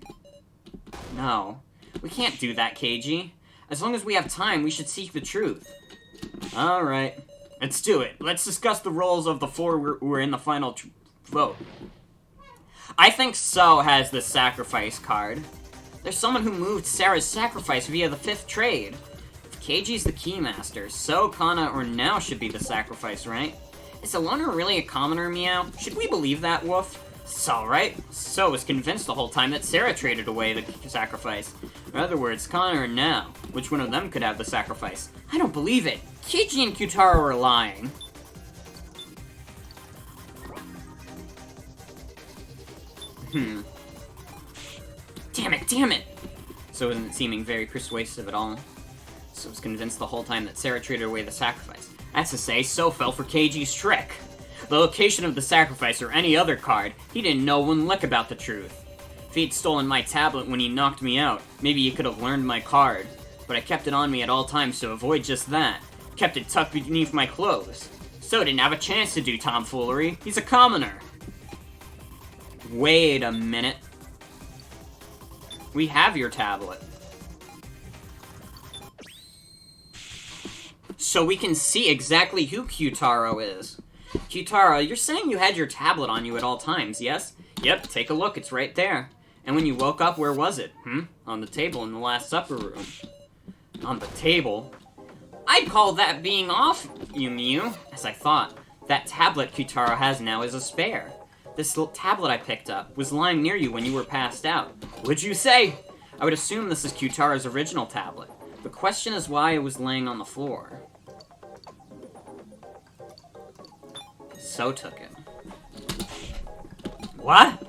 No. We can't do that, Keiji. As long as we have time, we should seek the truth. Alright. Let's do it. Let's discuss the roles of the 4 who are in the final vote. I think So has the sacrifice card. There's someone who moved Sarah's sacrifice via the 5th trade. If Keiji's the Keymaster, So, Kana, or Now should be the sacrifice, right? Is the loner really a commoner, Meow? Should we believe that, Woof? So, right? So was convinced the whole time that Sarah traded away the sacrifice. In other words, Kana or Now. Which one of them could have the sacrifice? I don't believe it. Keiji and Kyutaro are lying. Damn it! So isn't seeming very persuasive at all. So was convinced the whole time that Sarah traded away the sacrifice. That's to say, So fell for Keiji's trick. The location of the sacrifice or any other card, he didn't know one lick about the truth. If he'd stolen my tablet when he knocked me out, maybe he could have learned my card. But I kept it on me at all times to avoid just that. Kept it tucked beneath my clothes. So didn't have a chance to do tomfoolery. He's a commoner. Wait a minute. We have your tablet. So we can see exactly who Kyutaro is. Kyutaro, you're saying you had your tablet on you at all times, yes? Yep, take a look, it's right there. And when you woke up, where was it? On the table in the Last Supper room. On the table? I'd call that being off, you Mew. As I thought, that tablet Kyutaro has now is a spare. This little tablet I picked up was lying near you when you were passed out. What'd you say? I would assume this is Kyutaro's original tablet. The question is why it was laying on the floor. So took it. What?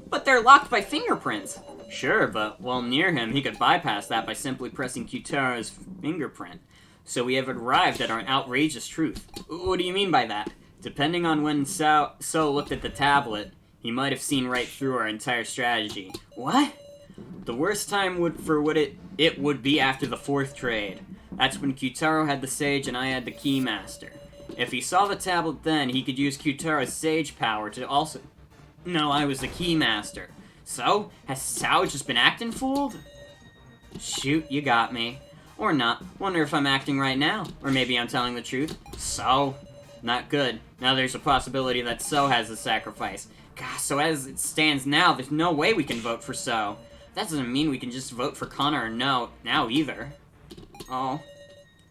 But they're locked by fingerprints. Sure, but while near him, he could bypass that by simply pressing Kyutaro's fingerprint. So we have arrived at our outrageous truth. What do you mean by that? Depending on when So looked at the tablet, he might have seen right through our entire strategy. What? The worst time it would be after the 4th trade. That's when Kyutaro had the Sage and I had the Keymaster. If he saw the tablet then, he could use Kyutaro's Sage power to also know I was the Keymaster. So, has Sao just been acting fooled? Shoot, you got me. Or not. Wonder if I'm acting right now. Or maybe I'm telling the truth. So, not good. Now there's a possibility that So has the sacrifice. Gosh, so as it stands now, there's no way we can vote for So. That doesn't mean we can just vote for Kana or No now either. Oh.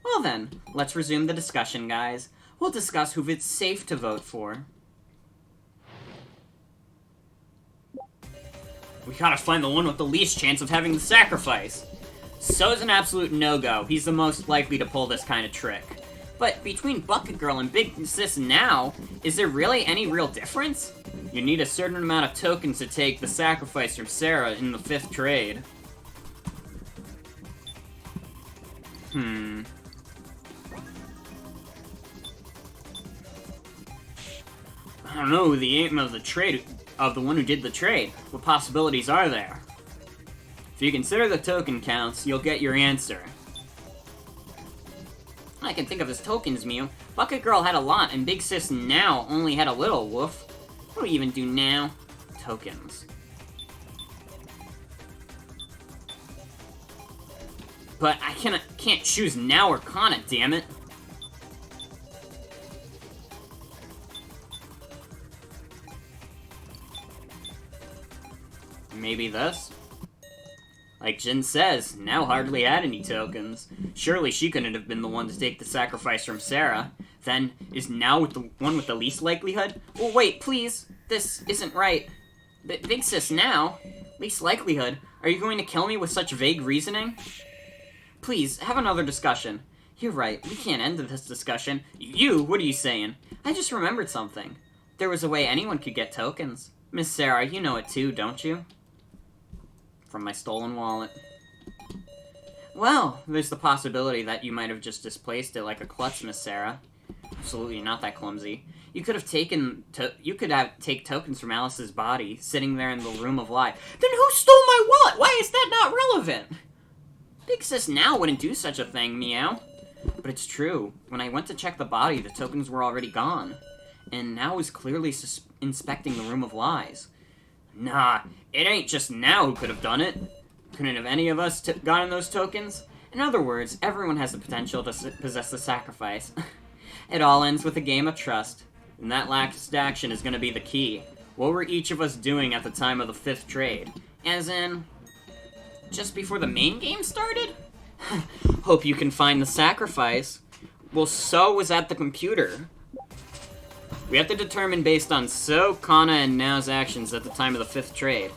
Well then, let's resume the discussion, guys. We'll discuss who it's safe to vote for. We gotta find the one with the least chance of having the sacrifice. So's an absolute no-go. He's the most likely to pull this kind of trick. But between Bucket Girl and Big Sis Now, is there really any real difference? You need a certain amount of tokens to take the sacrifice from Sarah in the 5th trade. I don't know the aim of the one who did the trade. What possibilities are there? If you consider the token counts, you'll get your answer. I can think of his tokens, Mew. Bucket Girl had a lot, and Big Sis Now only had a little, Woof. What do we even do now? Tokens. But I can't choose Now or Kana, damn it. Maybe this? Like Jin says, Nao hardly had any tokens. Surely she couldn't have been the one to take the sacrifice from Sarah. Then, is Nao the one with the least likelihood? Well, wait, please. This isn't right. Big Sis Nao? Least likelihood? Are you going to kill me with such vague reasoning? Please, have another discussion. You're right, we can't end this discussion. You? What are you saying? I just remembered something. There was a way anyone could get tokens. Miss Sarah, you know it too, don't you? From my stolen wallet. Well, there's the possibility that you might have just displaced it like a klutz, Miss Sarah. Absolutely not that clumsy. You could have take tokens from Alice's body, sitting there in the room of life. Then who stole my wallet? Why is that not relevant? Big Sis Nao wouldn't do such a thing, Meow. But it's true. When I went to check the body, the tokens were already gone. And Nao was clearly inspecting the room of lies. Nah, it ain't just Nao who could have done it. Couldn't have any of us gotten those tokens? In other words, everyone has the potential to possess the sacrifice. It all ends with a game of trust. And that last action is going to be the key. What were each of us doing at the time of the 5th trade? As in, just before the main game started? Hope you can find the sacrifice. Well, So was at the computer. We have to determine based on So, Kana, and Nao's actions at the time of the 5th trade.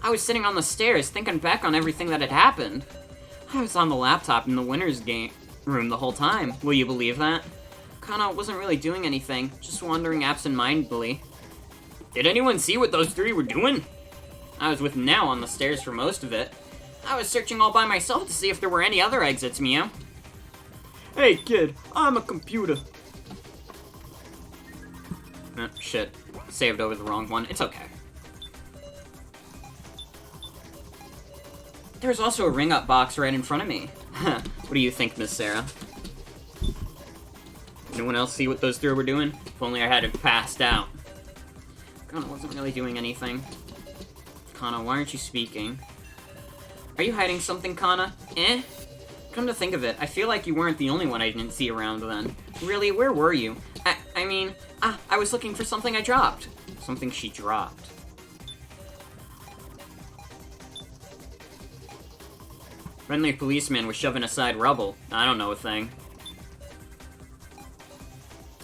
I was sitting on the stairs thinking back on everything that had happened. I was on the laptop in the winner's game room the whole time. Will you believe that? Kana wasn't really doing anything, just wandering absent-mindedly. Did anyone see what those three were doing? I was with Nao on the stairs for most of it. I was searching all by myself to see if there were any other exits, Meow. Hey, kid, I'm a computer. Shit. Saved over the wrong one. It's okay. There's also a ring-up box right in front of me. What do you think, Miss Sarah? Anyone else see what those three were doing? If only I hadn't passed out. Kana wasn't really doing anything. Kana, why aren't you speaking? Are you hiding something, Kana? Eh? Come to think of it, I feel like you weren't the only one I didn't see around then. Really, where were you? I was looking for something I dropped. Something she dropped. Friendly policeman was shoving aside rubble. I don't know a thing.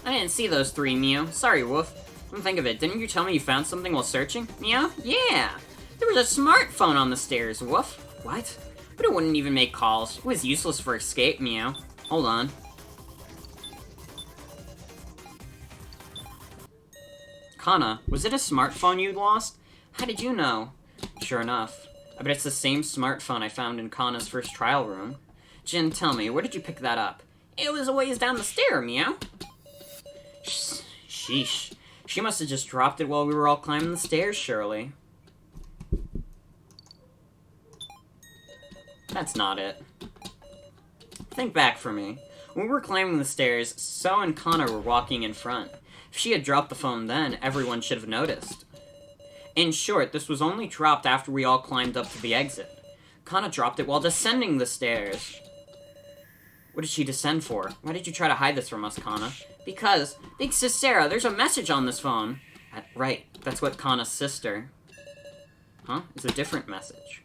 I didn't see those three, Meow. Sorry, Wolf. Come think of it, didn't you tell me you found something while searching? Meow? Yeah! There was a smartphone on the stairs, Woof. What? But it wouldn't even make calls. It was useless for escape, Meow. Hold on. Kana, was it a smartphone you lost? How did you know? Sure enough. I bet it's the same smartphone I found in Kana's first trial room. Jin, tell me, where did you pick that up? It was a ways down the stair, Meow. Sheesh. She must have just dropped it while we were all climbing the stairs, surely. That's not it. Think back for me. When we were climbing the stairs, So and Kana were walking in front. If she had dropped the phone then, everyone should have noticed. In short, this was only dropped after we all climbed up to the exit. Kana dropped it while descending the stairs. What did she descend for? Why did you try to hide this from us, Kana? Because, Big Sis Sarah, there's a message on this phone. Right, that's what Kana's sister. Huh? It's a different message.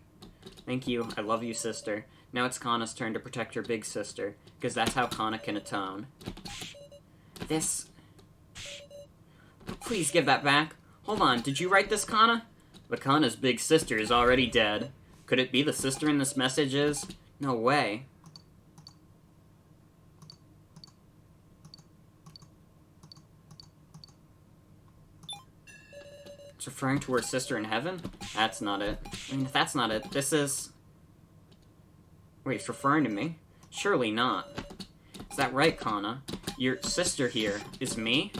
Thank you, I love you, sister. Now it's Kana's turn to protect her big sister, because that's how Kana can atone. This... Please give that back. Hold on, did you write this, Kana? But Kana's big sister is already dead. Could it be the sister in this message is? No way. It's referring to her sister in heaven? That's not it. I mean, if that's not it, this is... Wait, it's referring to me? Surely not. Is that right, Kana? Your sister here is me?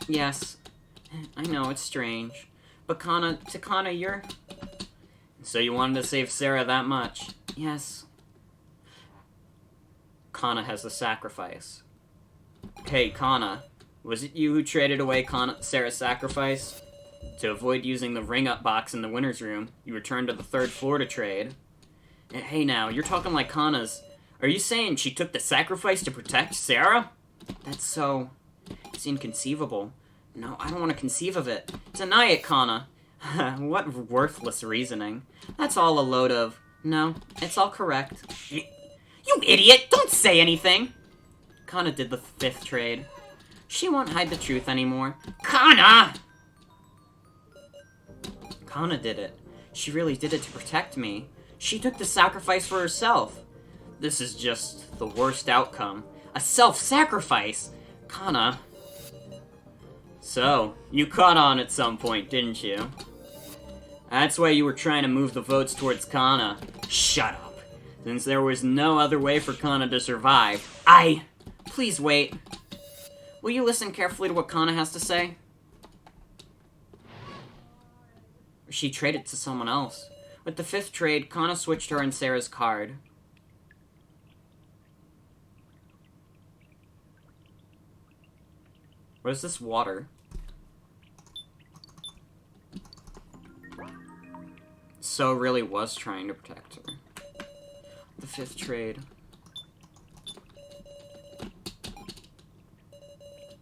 Yes. I know, it's strange. But Kana, to Kana, you're... So you wanted to save Sarah that much? Yes. Kana has the sacrifice. Hey, Kana. Was it you who traded away Sarah's sacrifice? To avoid using the ring-up box in the winner's room, you returned to the 3rd floor to trade. Hey now, you're talking like Kana's... Are you saying she took the sacrifice to protect Sarah? That's so... It's inconceivable. No, I don't want to conceive of it. Deny it, Kana. What worthless reasoning. That's all a load of... No, it's all correct. You idiot! Don't say anything! Kana did the 5th trade. She won't hide the truth anymore. Kana! Kana did it. She really did it to protect me. She took the sacrifice for herself. This is just the worst outcome. A self-sacrifice! Kana. So, you caught on at some point, didn't you? That's why you were trying to move the votes towards Kana. Shut up. Since there was no other way for Kana to survive, Please wait. Will you listen carefully to what Kana has to say? She traded to someone else. With the 5th trade, Kana switched her and Sarah's card. What is this water? So really was trying to protect her. The 5th trade.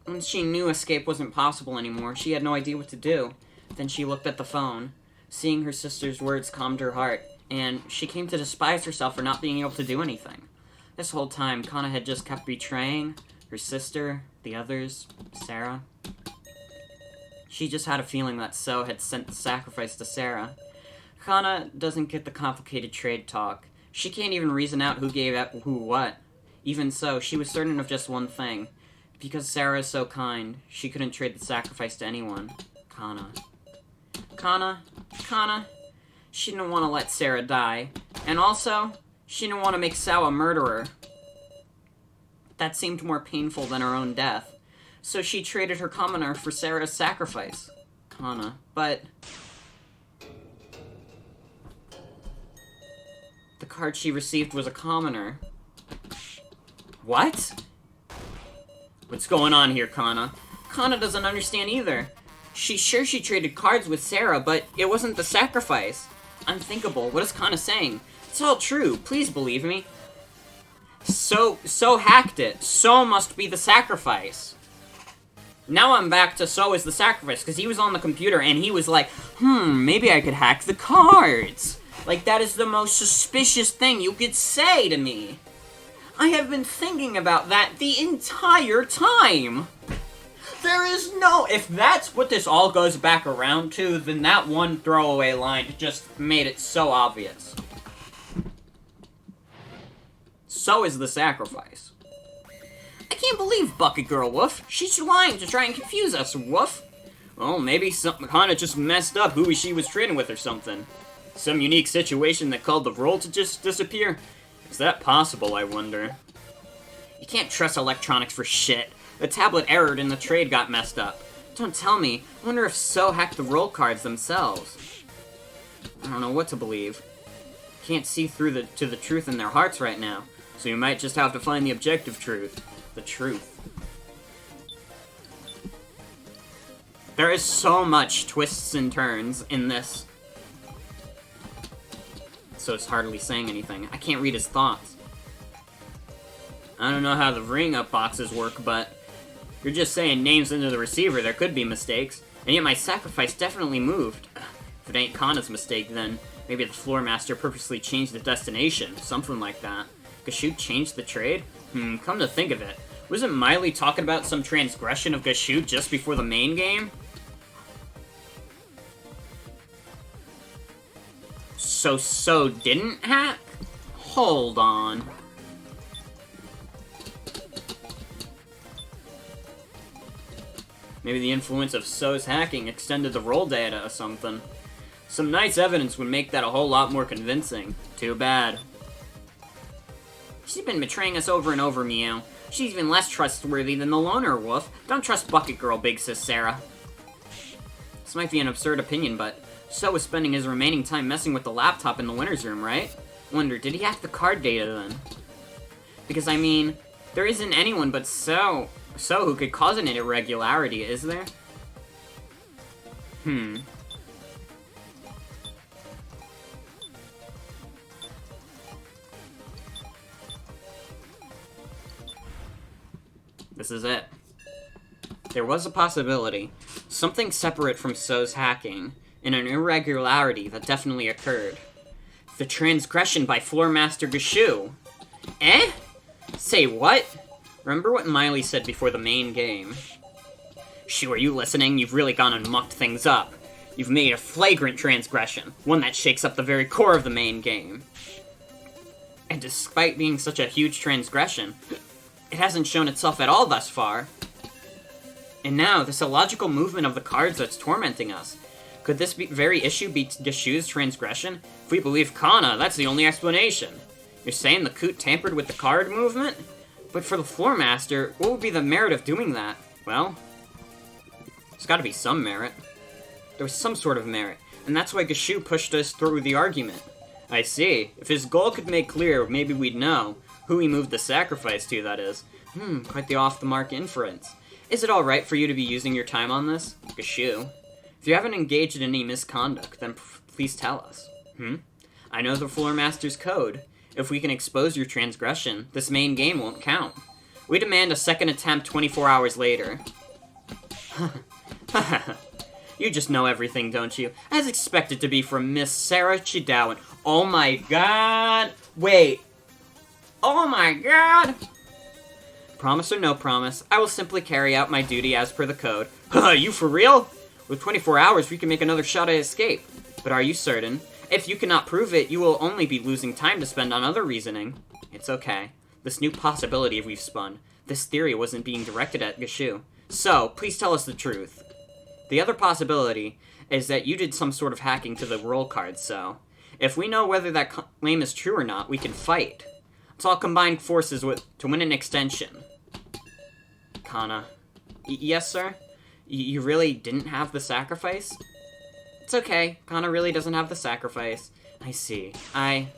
When she knew escape wasn't possible anymore, she had no idea what to do. Then she looked at the phone. Seeing her sister's words calmed her heart, and she came to despise herself for not being able to do anything. This whole time, Kana had just kept betraying her sister, the others, Sarah. She just had a feeling that So had sent the sacrifice to Sarah. Kana doesn't get the complicated trade talk. She can't even reason out who gave out who what. Even so, she was certain of just one thing. Because Sarah is so kind, she couldn't trade the sacrifice to anyone. Kana. She didn't want to let Sarah die. And also, she didn't want to make So a murderer. That seemed more painful than her own death. So she traded her commoner for Sarah's sacrifice. Kana. But... the card she received was a commoner. What? What's going on here, Kana? Kana doesn't understand either. She's sure she traded cards with Sarah, but it wasn't the sacrifice. Unthinkable. What is Kana saying? It's all true. Please believe me. So hacked it. So must be the sacrifice. Now I'm back to So is the sacrifice, because he was on the computer and he was like, maybe I could hack the cards. Like, that is the most suspicious thing you could say to me. I have been thinking about that the entire time. There is no... if that's what this all goes back around to, then that one throwaway line just made it so obvious. So is the sacrifice. I can't believe Bucket Girl, Woof. She's lying to try and confuse us, Woof. Well, maybe Kana just messed up who she was trading with or something. Some unique situation that called the roll to just disappear. Is that possible, I wonder? You can't trust electronics for shit. The tablet errored and the trade got messed up. Don't tell me. I wonder if So hacked the roll cards themselves. I don't know what to believe. Can't see through to the truth in their hearts right now. So you might just have to find the objective truth. The truth. There is so much twists and turns in this. So it's hardly saying anything. I can't read his thoughts. I don't know how the ring-up boxes work, but you're just saying names into the receiver. There could be mistakes. And yet my sacrifice definitely moved. If it ain't Kana's mistake, then maybe the floor master purposely changed the destination. Something like that. Gashoot changed the trade? Come to think of it. Wasn't Miley talking about some transgression of Gashoot just before the main game? So didn't hack? Hold on. Maybe the influence of So's hacking extended the roll data or something. Some nice evidence would make that a whole lot more convincing. Too bad. She's been betraying us over and over, Meow. She's even less trustworthy than the loner, Woof. Don't trust Bucket Girl, Big Sis Sarah. This might be an absurd opinion, but So was spending his remaining time messing with the laptop in the winner's room, right? Wonder, did he hack the card data then? Because, I mean, there isn't anyone but So who could cause an irregularity, is there? This is it. There was a possibility. Something separate from So's hacking. and an irregularity that definitely occurred. The transgression by Floor Master Gashu. Eh? Say what? Remember what Miley said before the main game. Shu, are you listening? You've really gone and mucked things up. You've made a flagrant transgression, one that shakes up the very core of the main game. And despite being such a huge transgression, it hasn't shown itself at all thus far. And now, this illogical movement of the cards that's tormenting us. Could this very issue be Gashu's transgression? If we believe Kana, that's the only explanation. You're saying the Coot tampered with the card movement? But for the Floor Master, what would be the merit of doing that? Well, there's gotta be some merit. There was some sort of merit, and that's why Gashu pushed us through the argument. I see. If his goal could make clear, maybe we'd know. Who he moved the sacrifice to, that is. Quite the off-the-mark inference. Is it alright for you to be using your time on this? Gashu. If you haven't engaged in any misconduct, then please tell us. I know the Floor Master's code. If we can expose your transgression, this main game won't count. We demand a second attempt 24 hours later. You just know everything, don't you? As expected to be from Miss Sarah Chidawan. Oh my god! Wait. Oh my god! Promise or no promise, I will simply carry out my duty as per the code. You for real? With 24 hours, we can make another shot at escape. But are you certain? If you cannot prove it, you will only be losing time to spend on other reasoning. It's okay. This new possibility we've spun, this theory wasn't being directed at Gashu. So, please tell us the truth. The other possibility is that you did some sort of hacking to the roll cards, so... If we know whether that claim is true or not, we can fight. Let's all combine forces to win an extension. Kana. Yes, sir? You really didn't have the sacrifice? It's okay. Kana really doesn't have the sacrifice. I see. I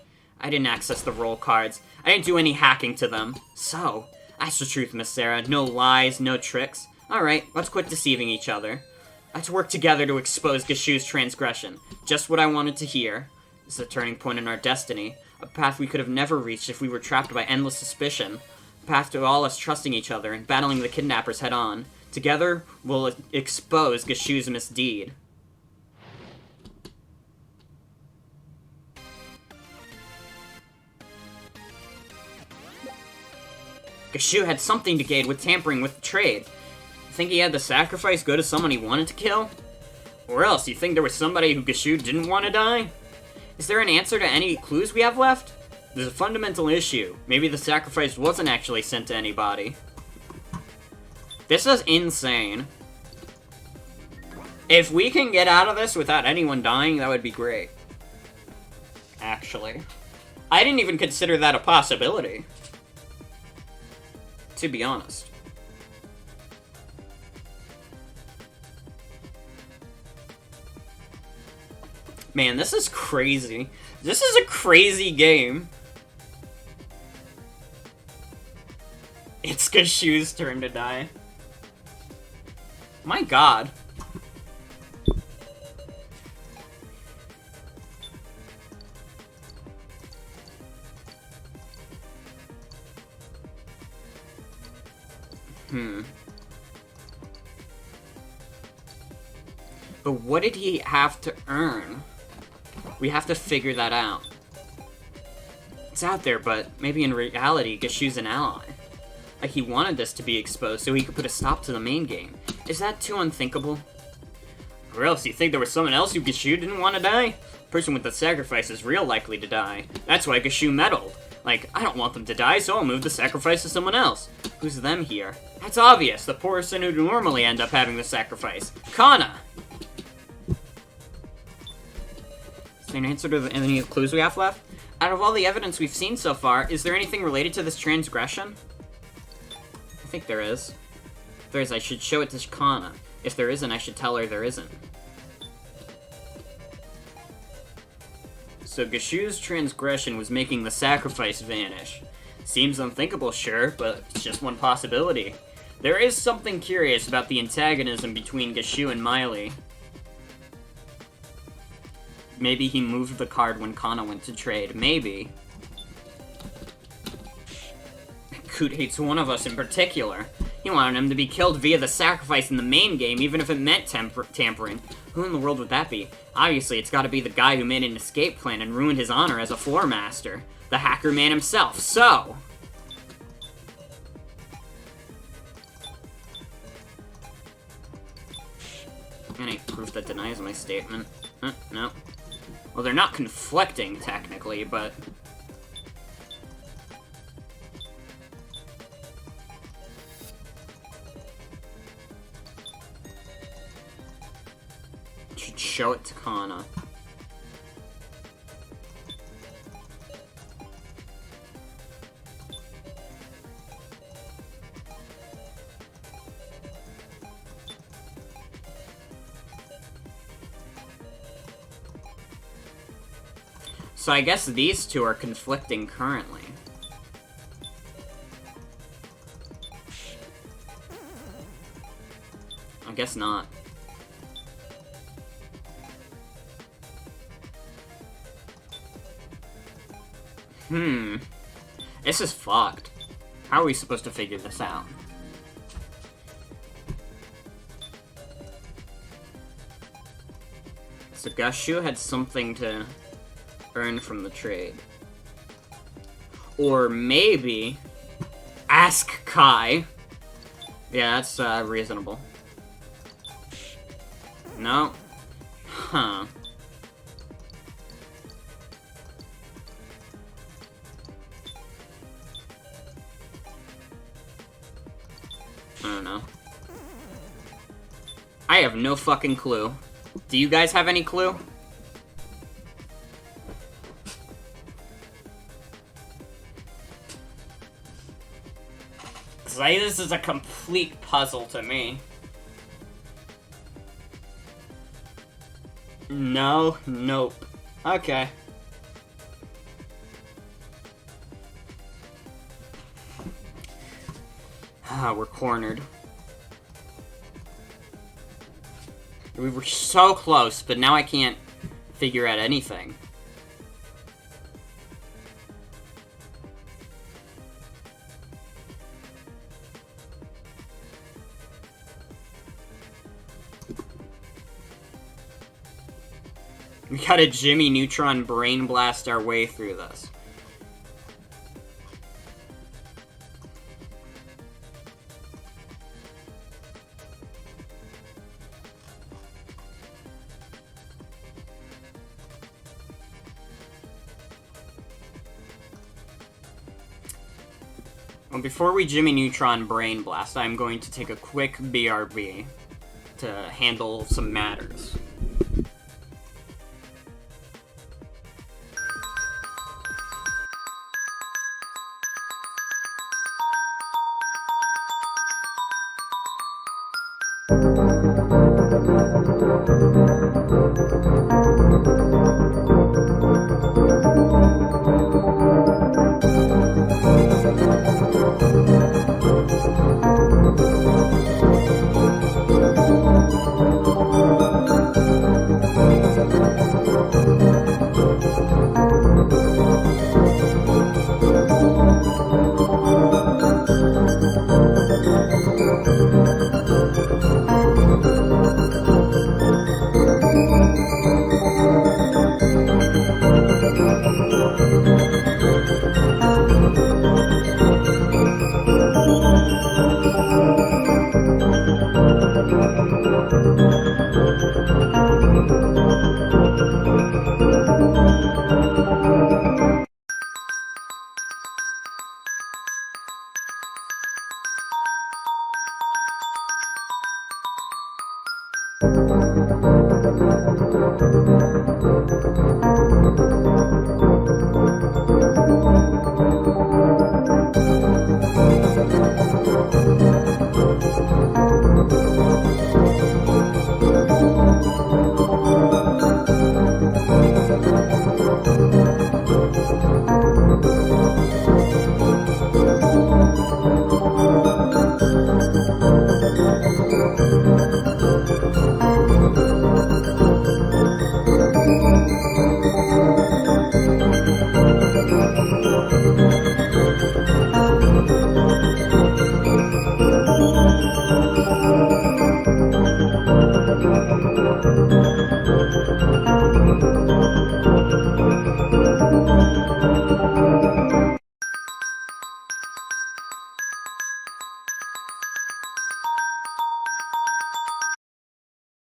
didn't access the roll cards. I didn't do any hacking to them. So, that's the truth, Miss Sarah. No lies, no tricks. Alright, let's quit deceiving each other. Let's work together to expose Gashu's transgression. Just what I wanted to hear. This is a turning point in our destiny. A path we could have never reached if we were trapped by endless suspicion. A path to all us trusting each other and battling the kidnappers head-on. Together, we'll expose Gashu's misdeed. Gashu had something to gain with tampering with the trade. Think he had the sacrifice go to someone he wanted to kill? Or else, you think there was somebody who Gashu didn't want to die? Is there an answer to any clues we have left? There's a fundamental issue. Maybe the sacrifice wasn't actually sent to anybody. This is insane. If we can get out of this without anyone dying, that would be great. Actually. I didn't even consider that a possibility. To be honest. Man, this is crazy. This is a crazy game. It's Gashu's turn to die. My god. But what did he have to earn? We have to figure that out. It's out there, but maybe in reality, Gashu's an ally. Like he wanted this to be exposed so he could put a stop to the main game. Is that too unthinkable? Or else you think there was someone else who Gashu didn't want to die? The person with the sacrifice is real likely to die. That's why Gashu meddled. Like, I don't want them to die, so I'll move the sacrifice to someone else. Who's them here? That's obvious, the person who'd normally end up having the sacrifice. Kana! Is there an answer to any clues we have left? Out of all the evidence we've seen so far, is there anything related to this transgression? I think there is. If there is, I should show it to Kana. If there isn't, I should tell her there isn't. So Gashu's transgression was making the sacrifice vanish. Seems unthinkable, sure, but it's just one possibility. There is something curious about the antagonism between Gashu and Miley. Maybe he moved the card when Kana went to trade. Maybe. Coot hates one of us in particular. He wanted him to be killed via the sacrifice in the main game, even if it meant tampering. Who in the world would that be? Obviously, it's gotta be the guy who made an escape plan and ruined his honor as a floor master. The hacker man himself, so... Any proof that denies my statement? No. Well, they're not conflicting, technically, but... Should show it to Kana. So I guess these two are conflicting currently. I guess not. This is fucked. How are we supposed to figure this out? So Gashu had something to earn from the trade. Or maybe... Ask Kai. Yeah, that's reasonable. No. Huh. I don't know. I have no fucking clue. Do you guys have any clue? This is a complete puzzle to me. No, nope. Okay. We're cornered. We were so close, but now I can't figure out anything. We gotta Jimmy Neutron brain blast our way through this. Well, before we Jimmy Neutron brain blast, I'm going to take a quick BRB to handle some matters.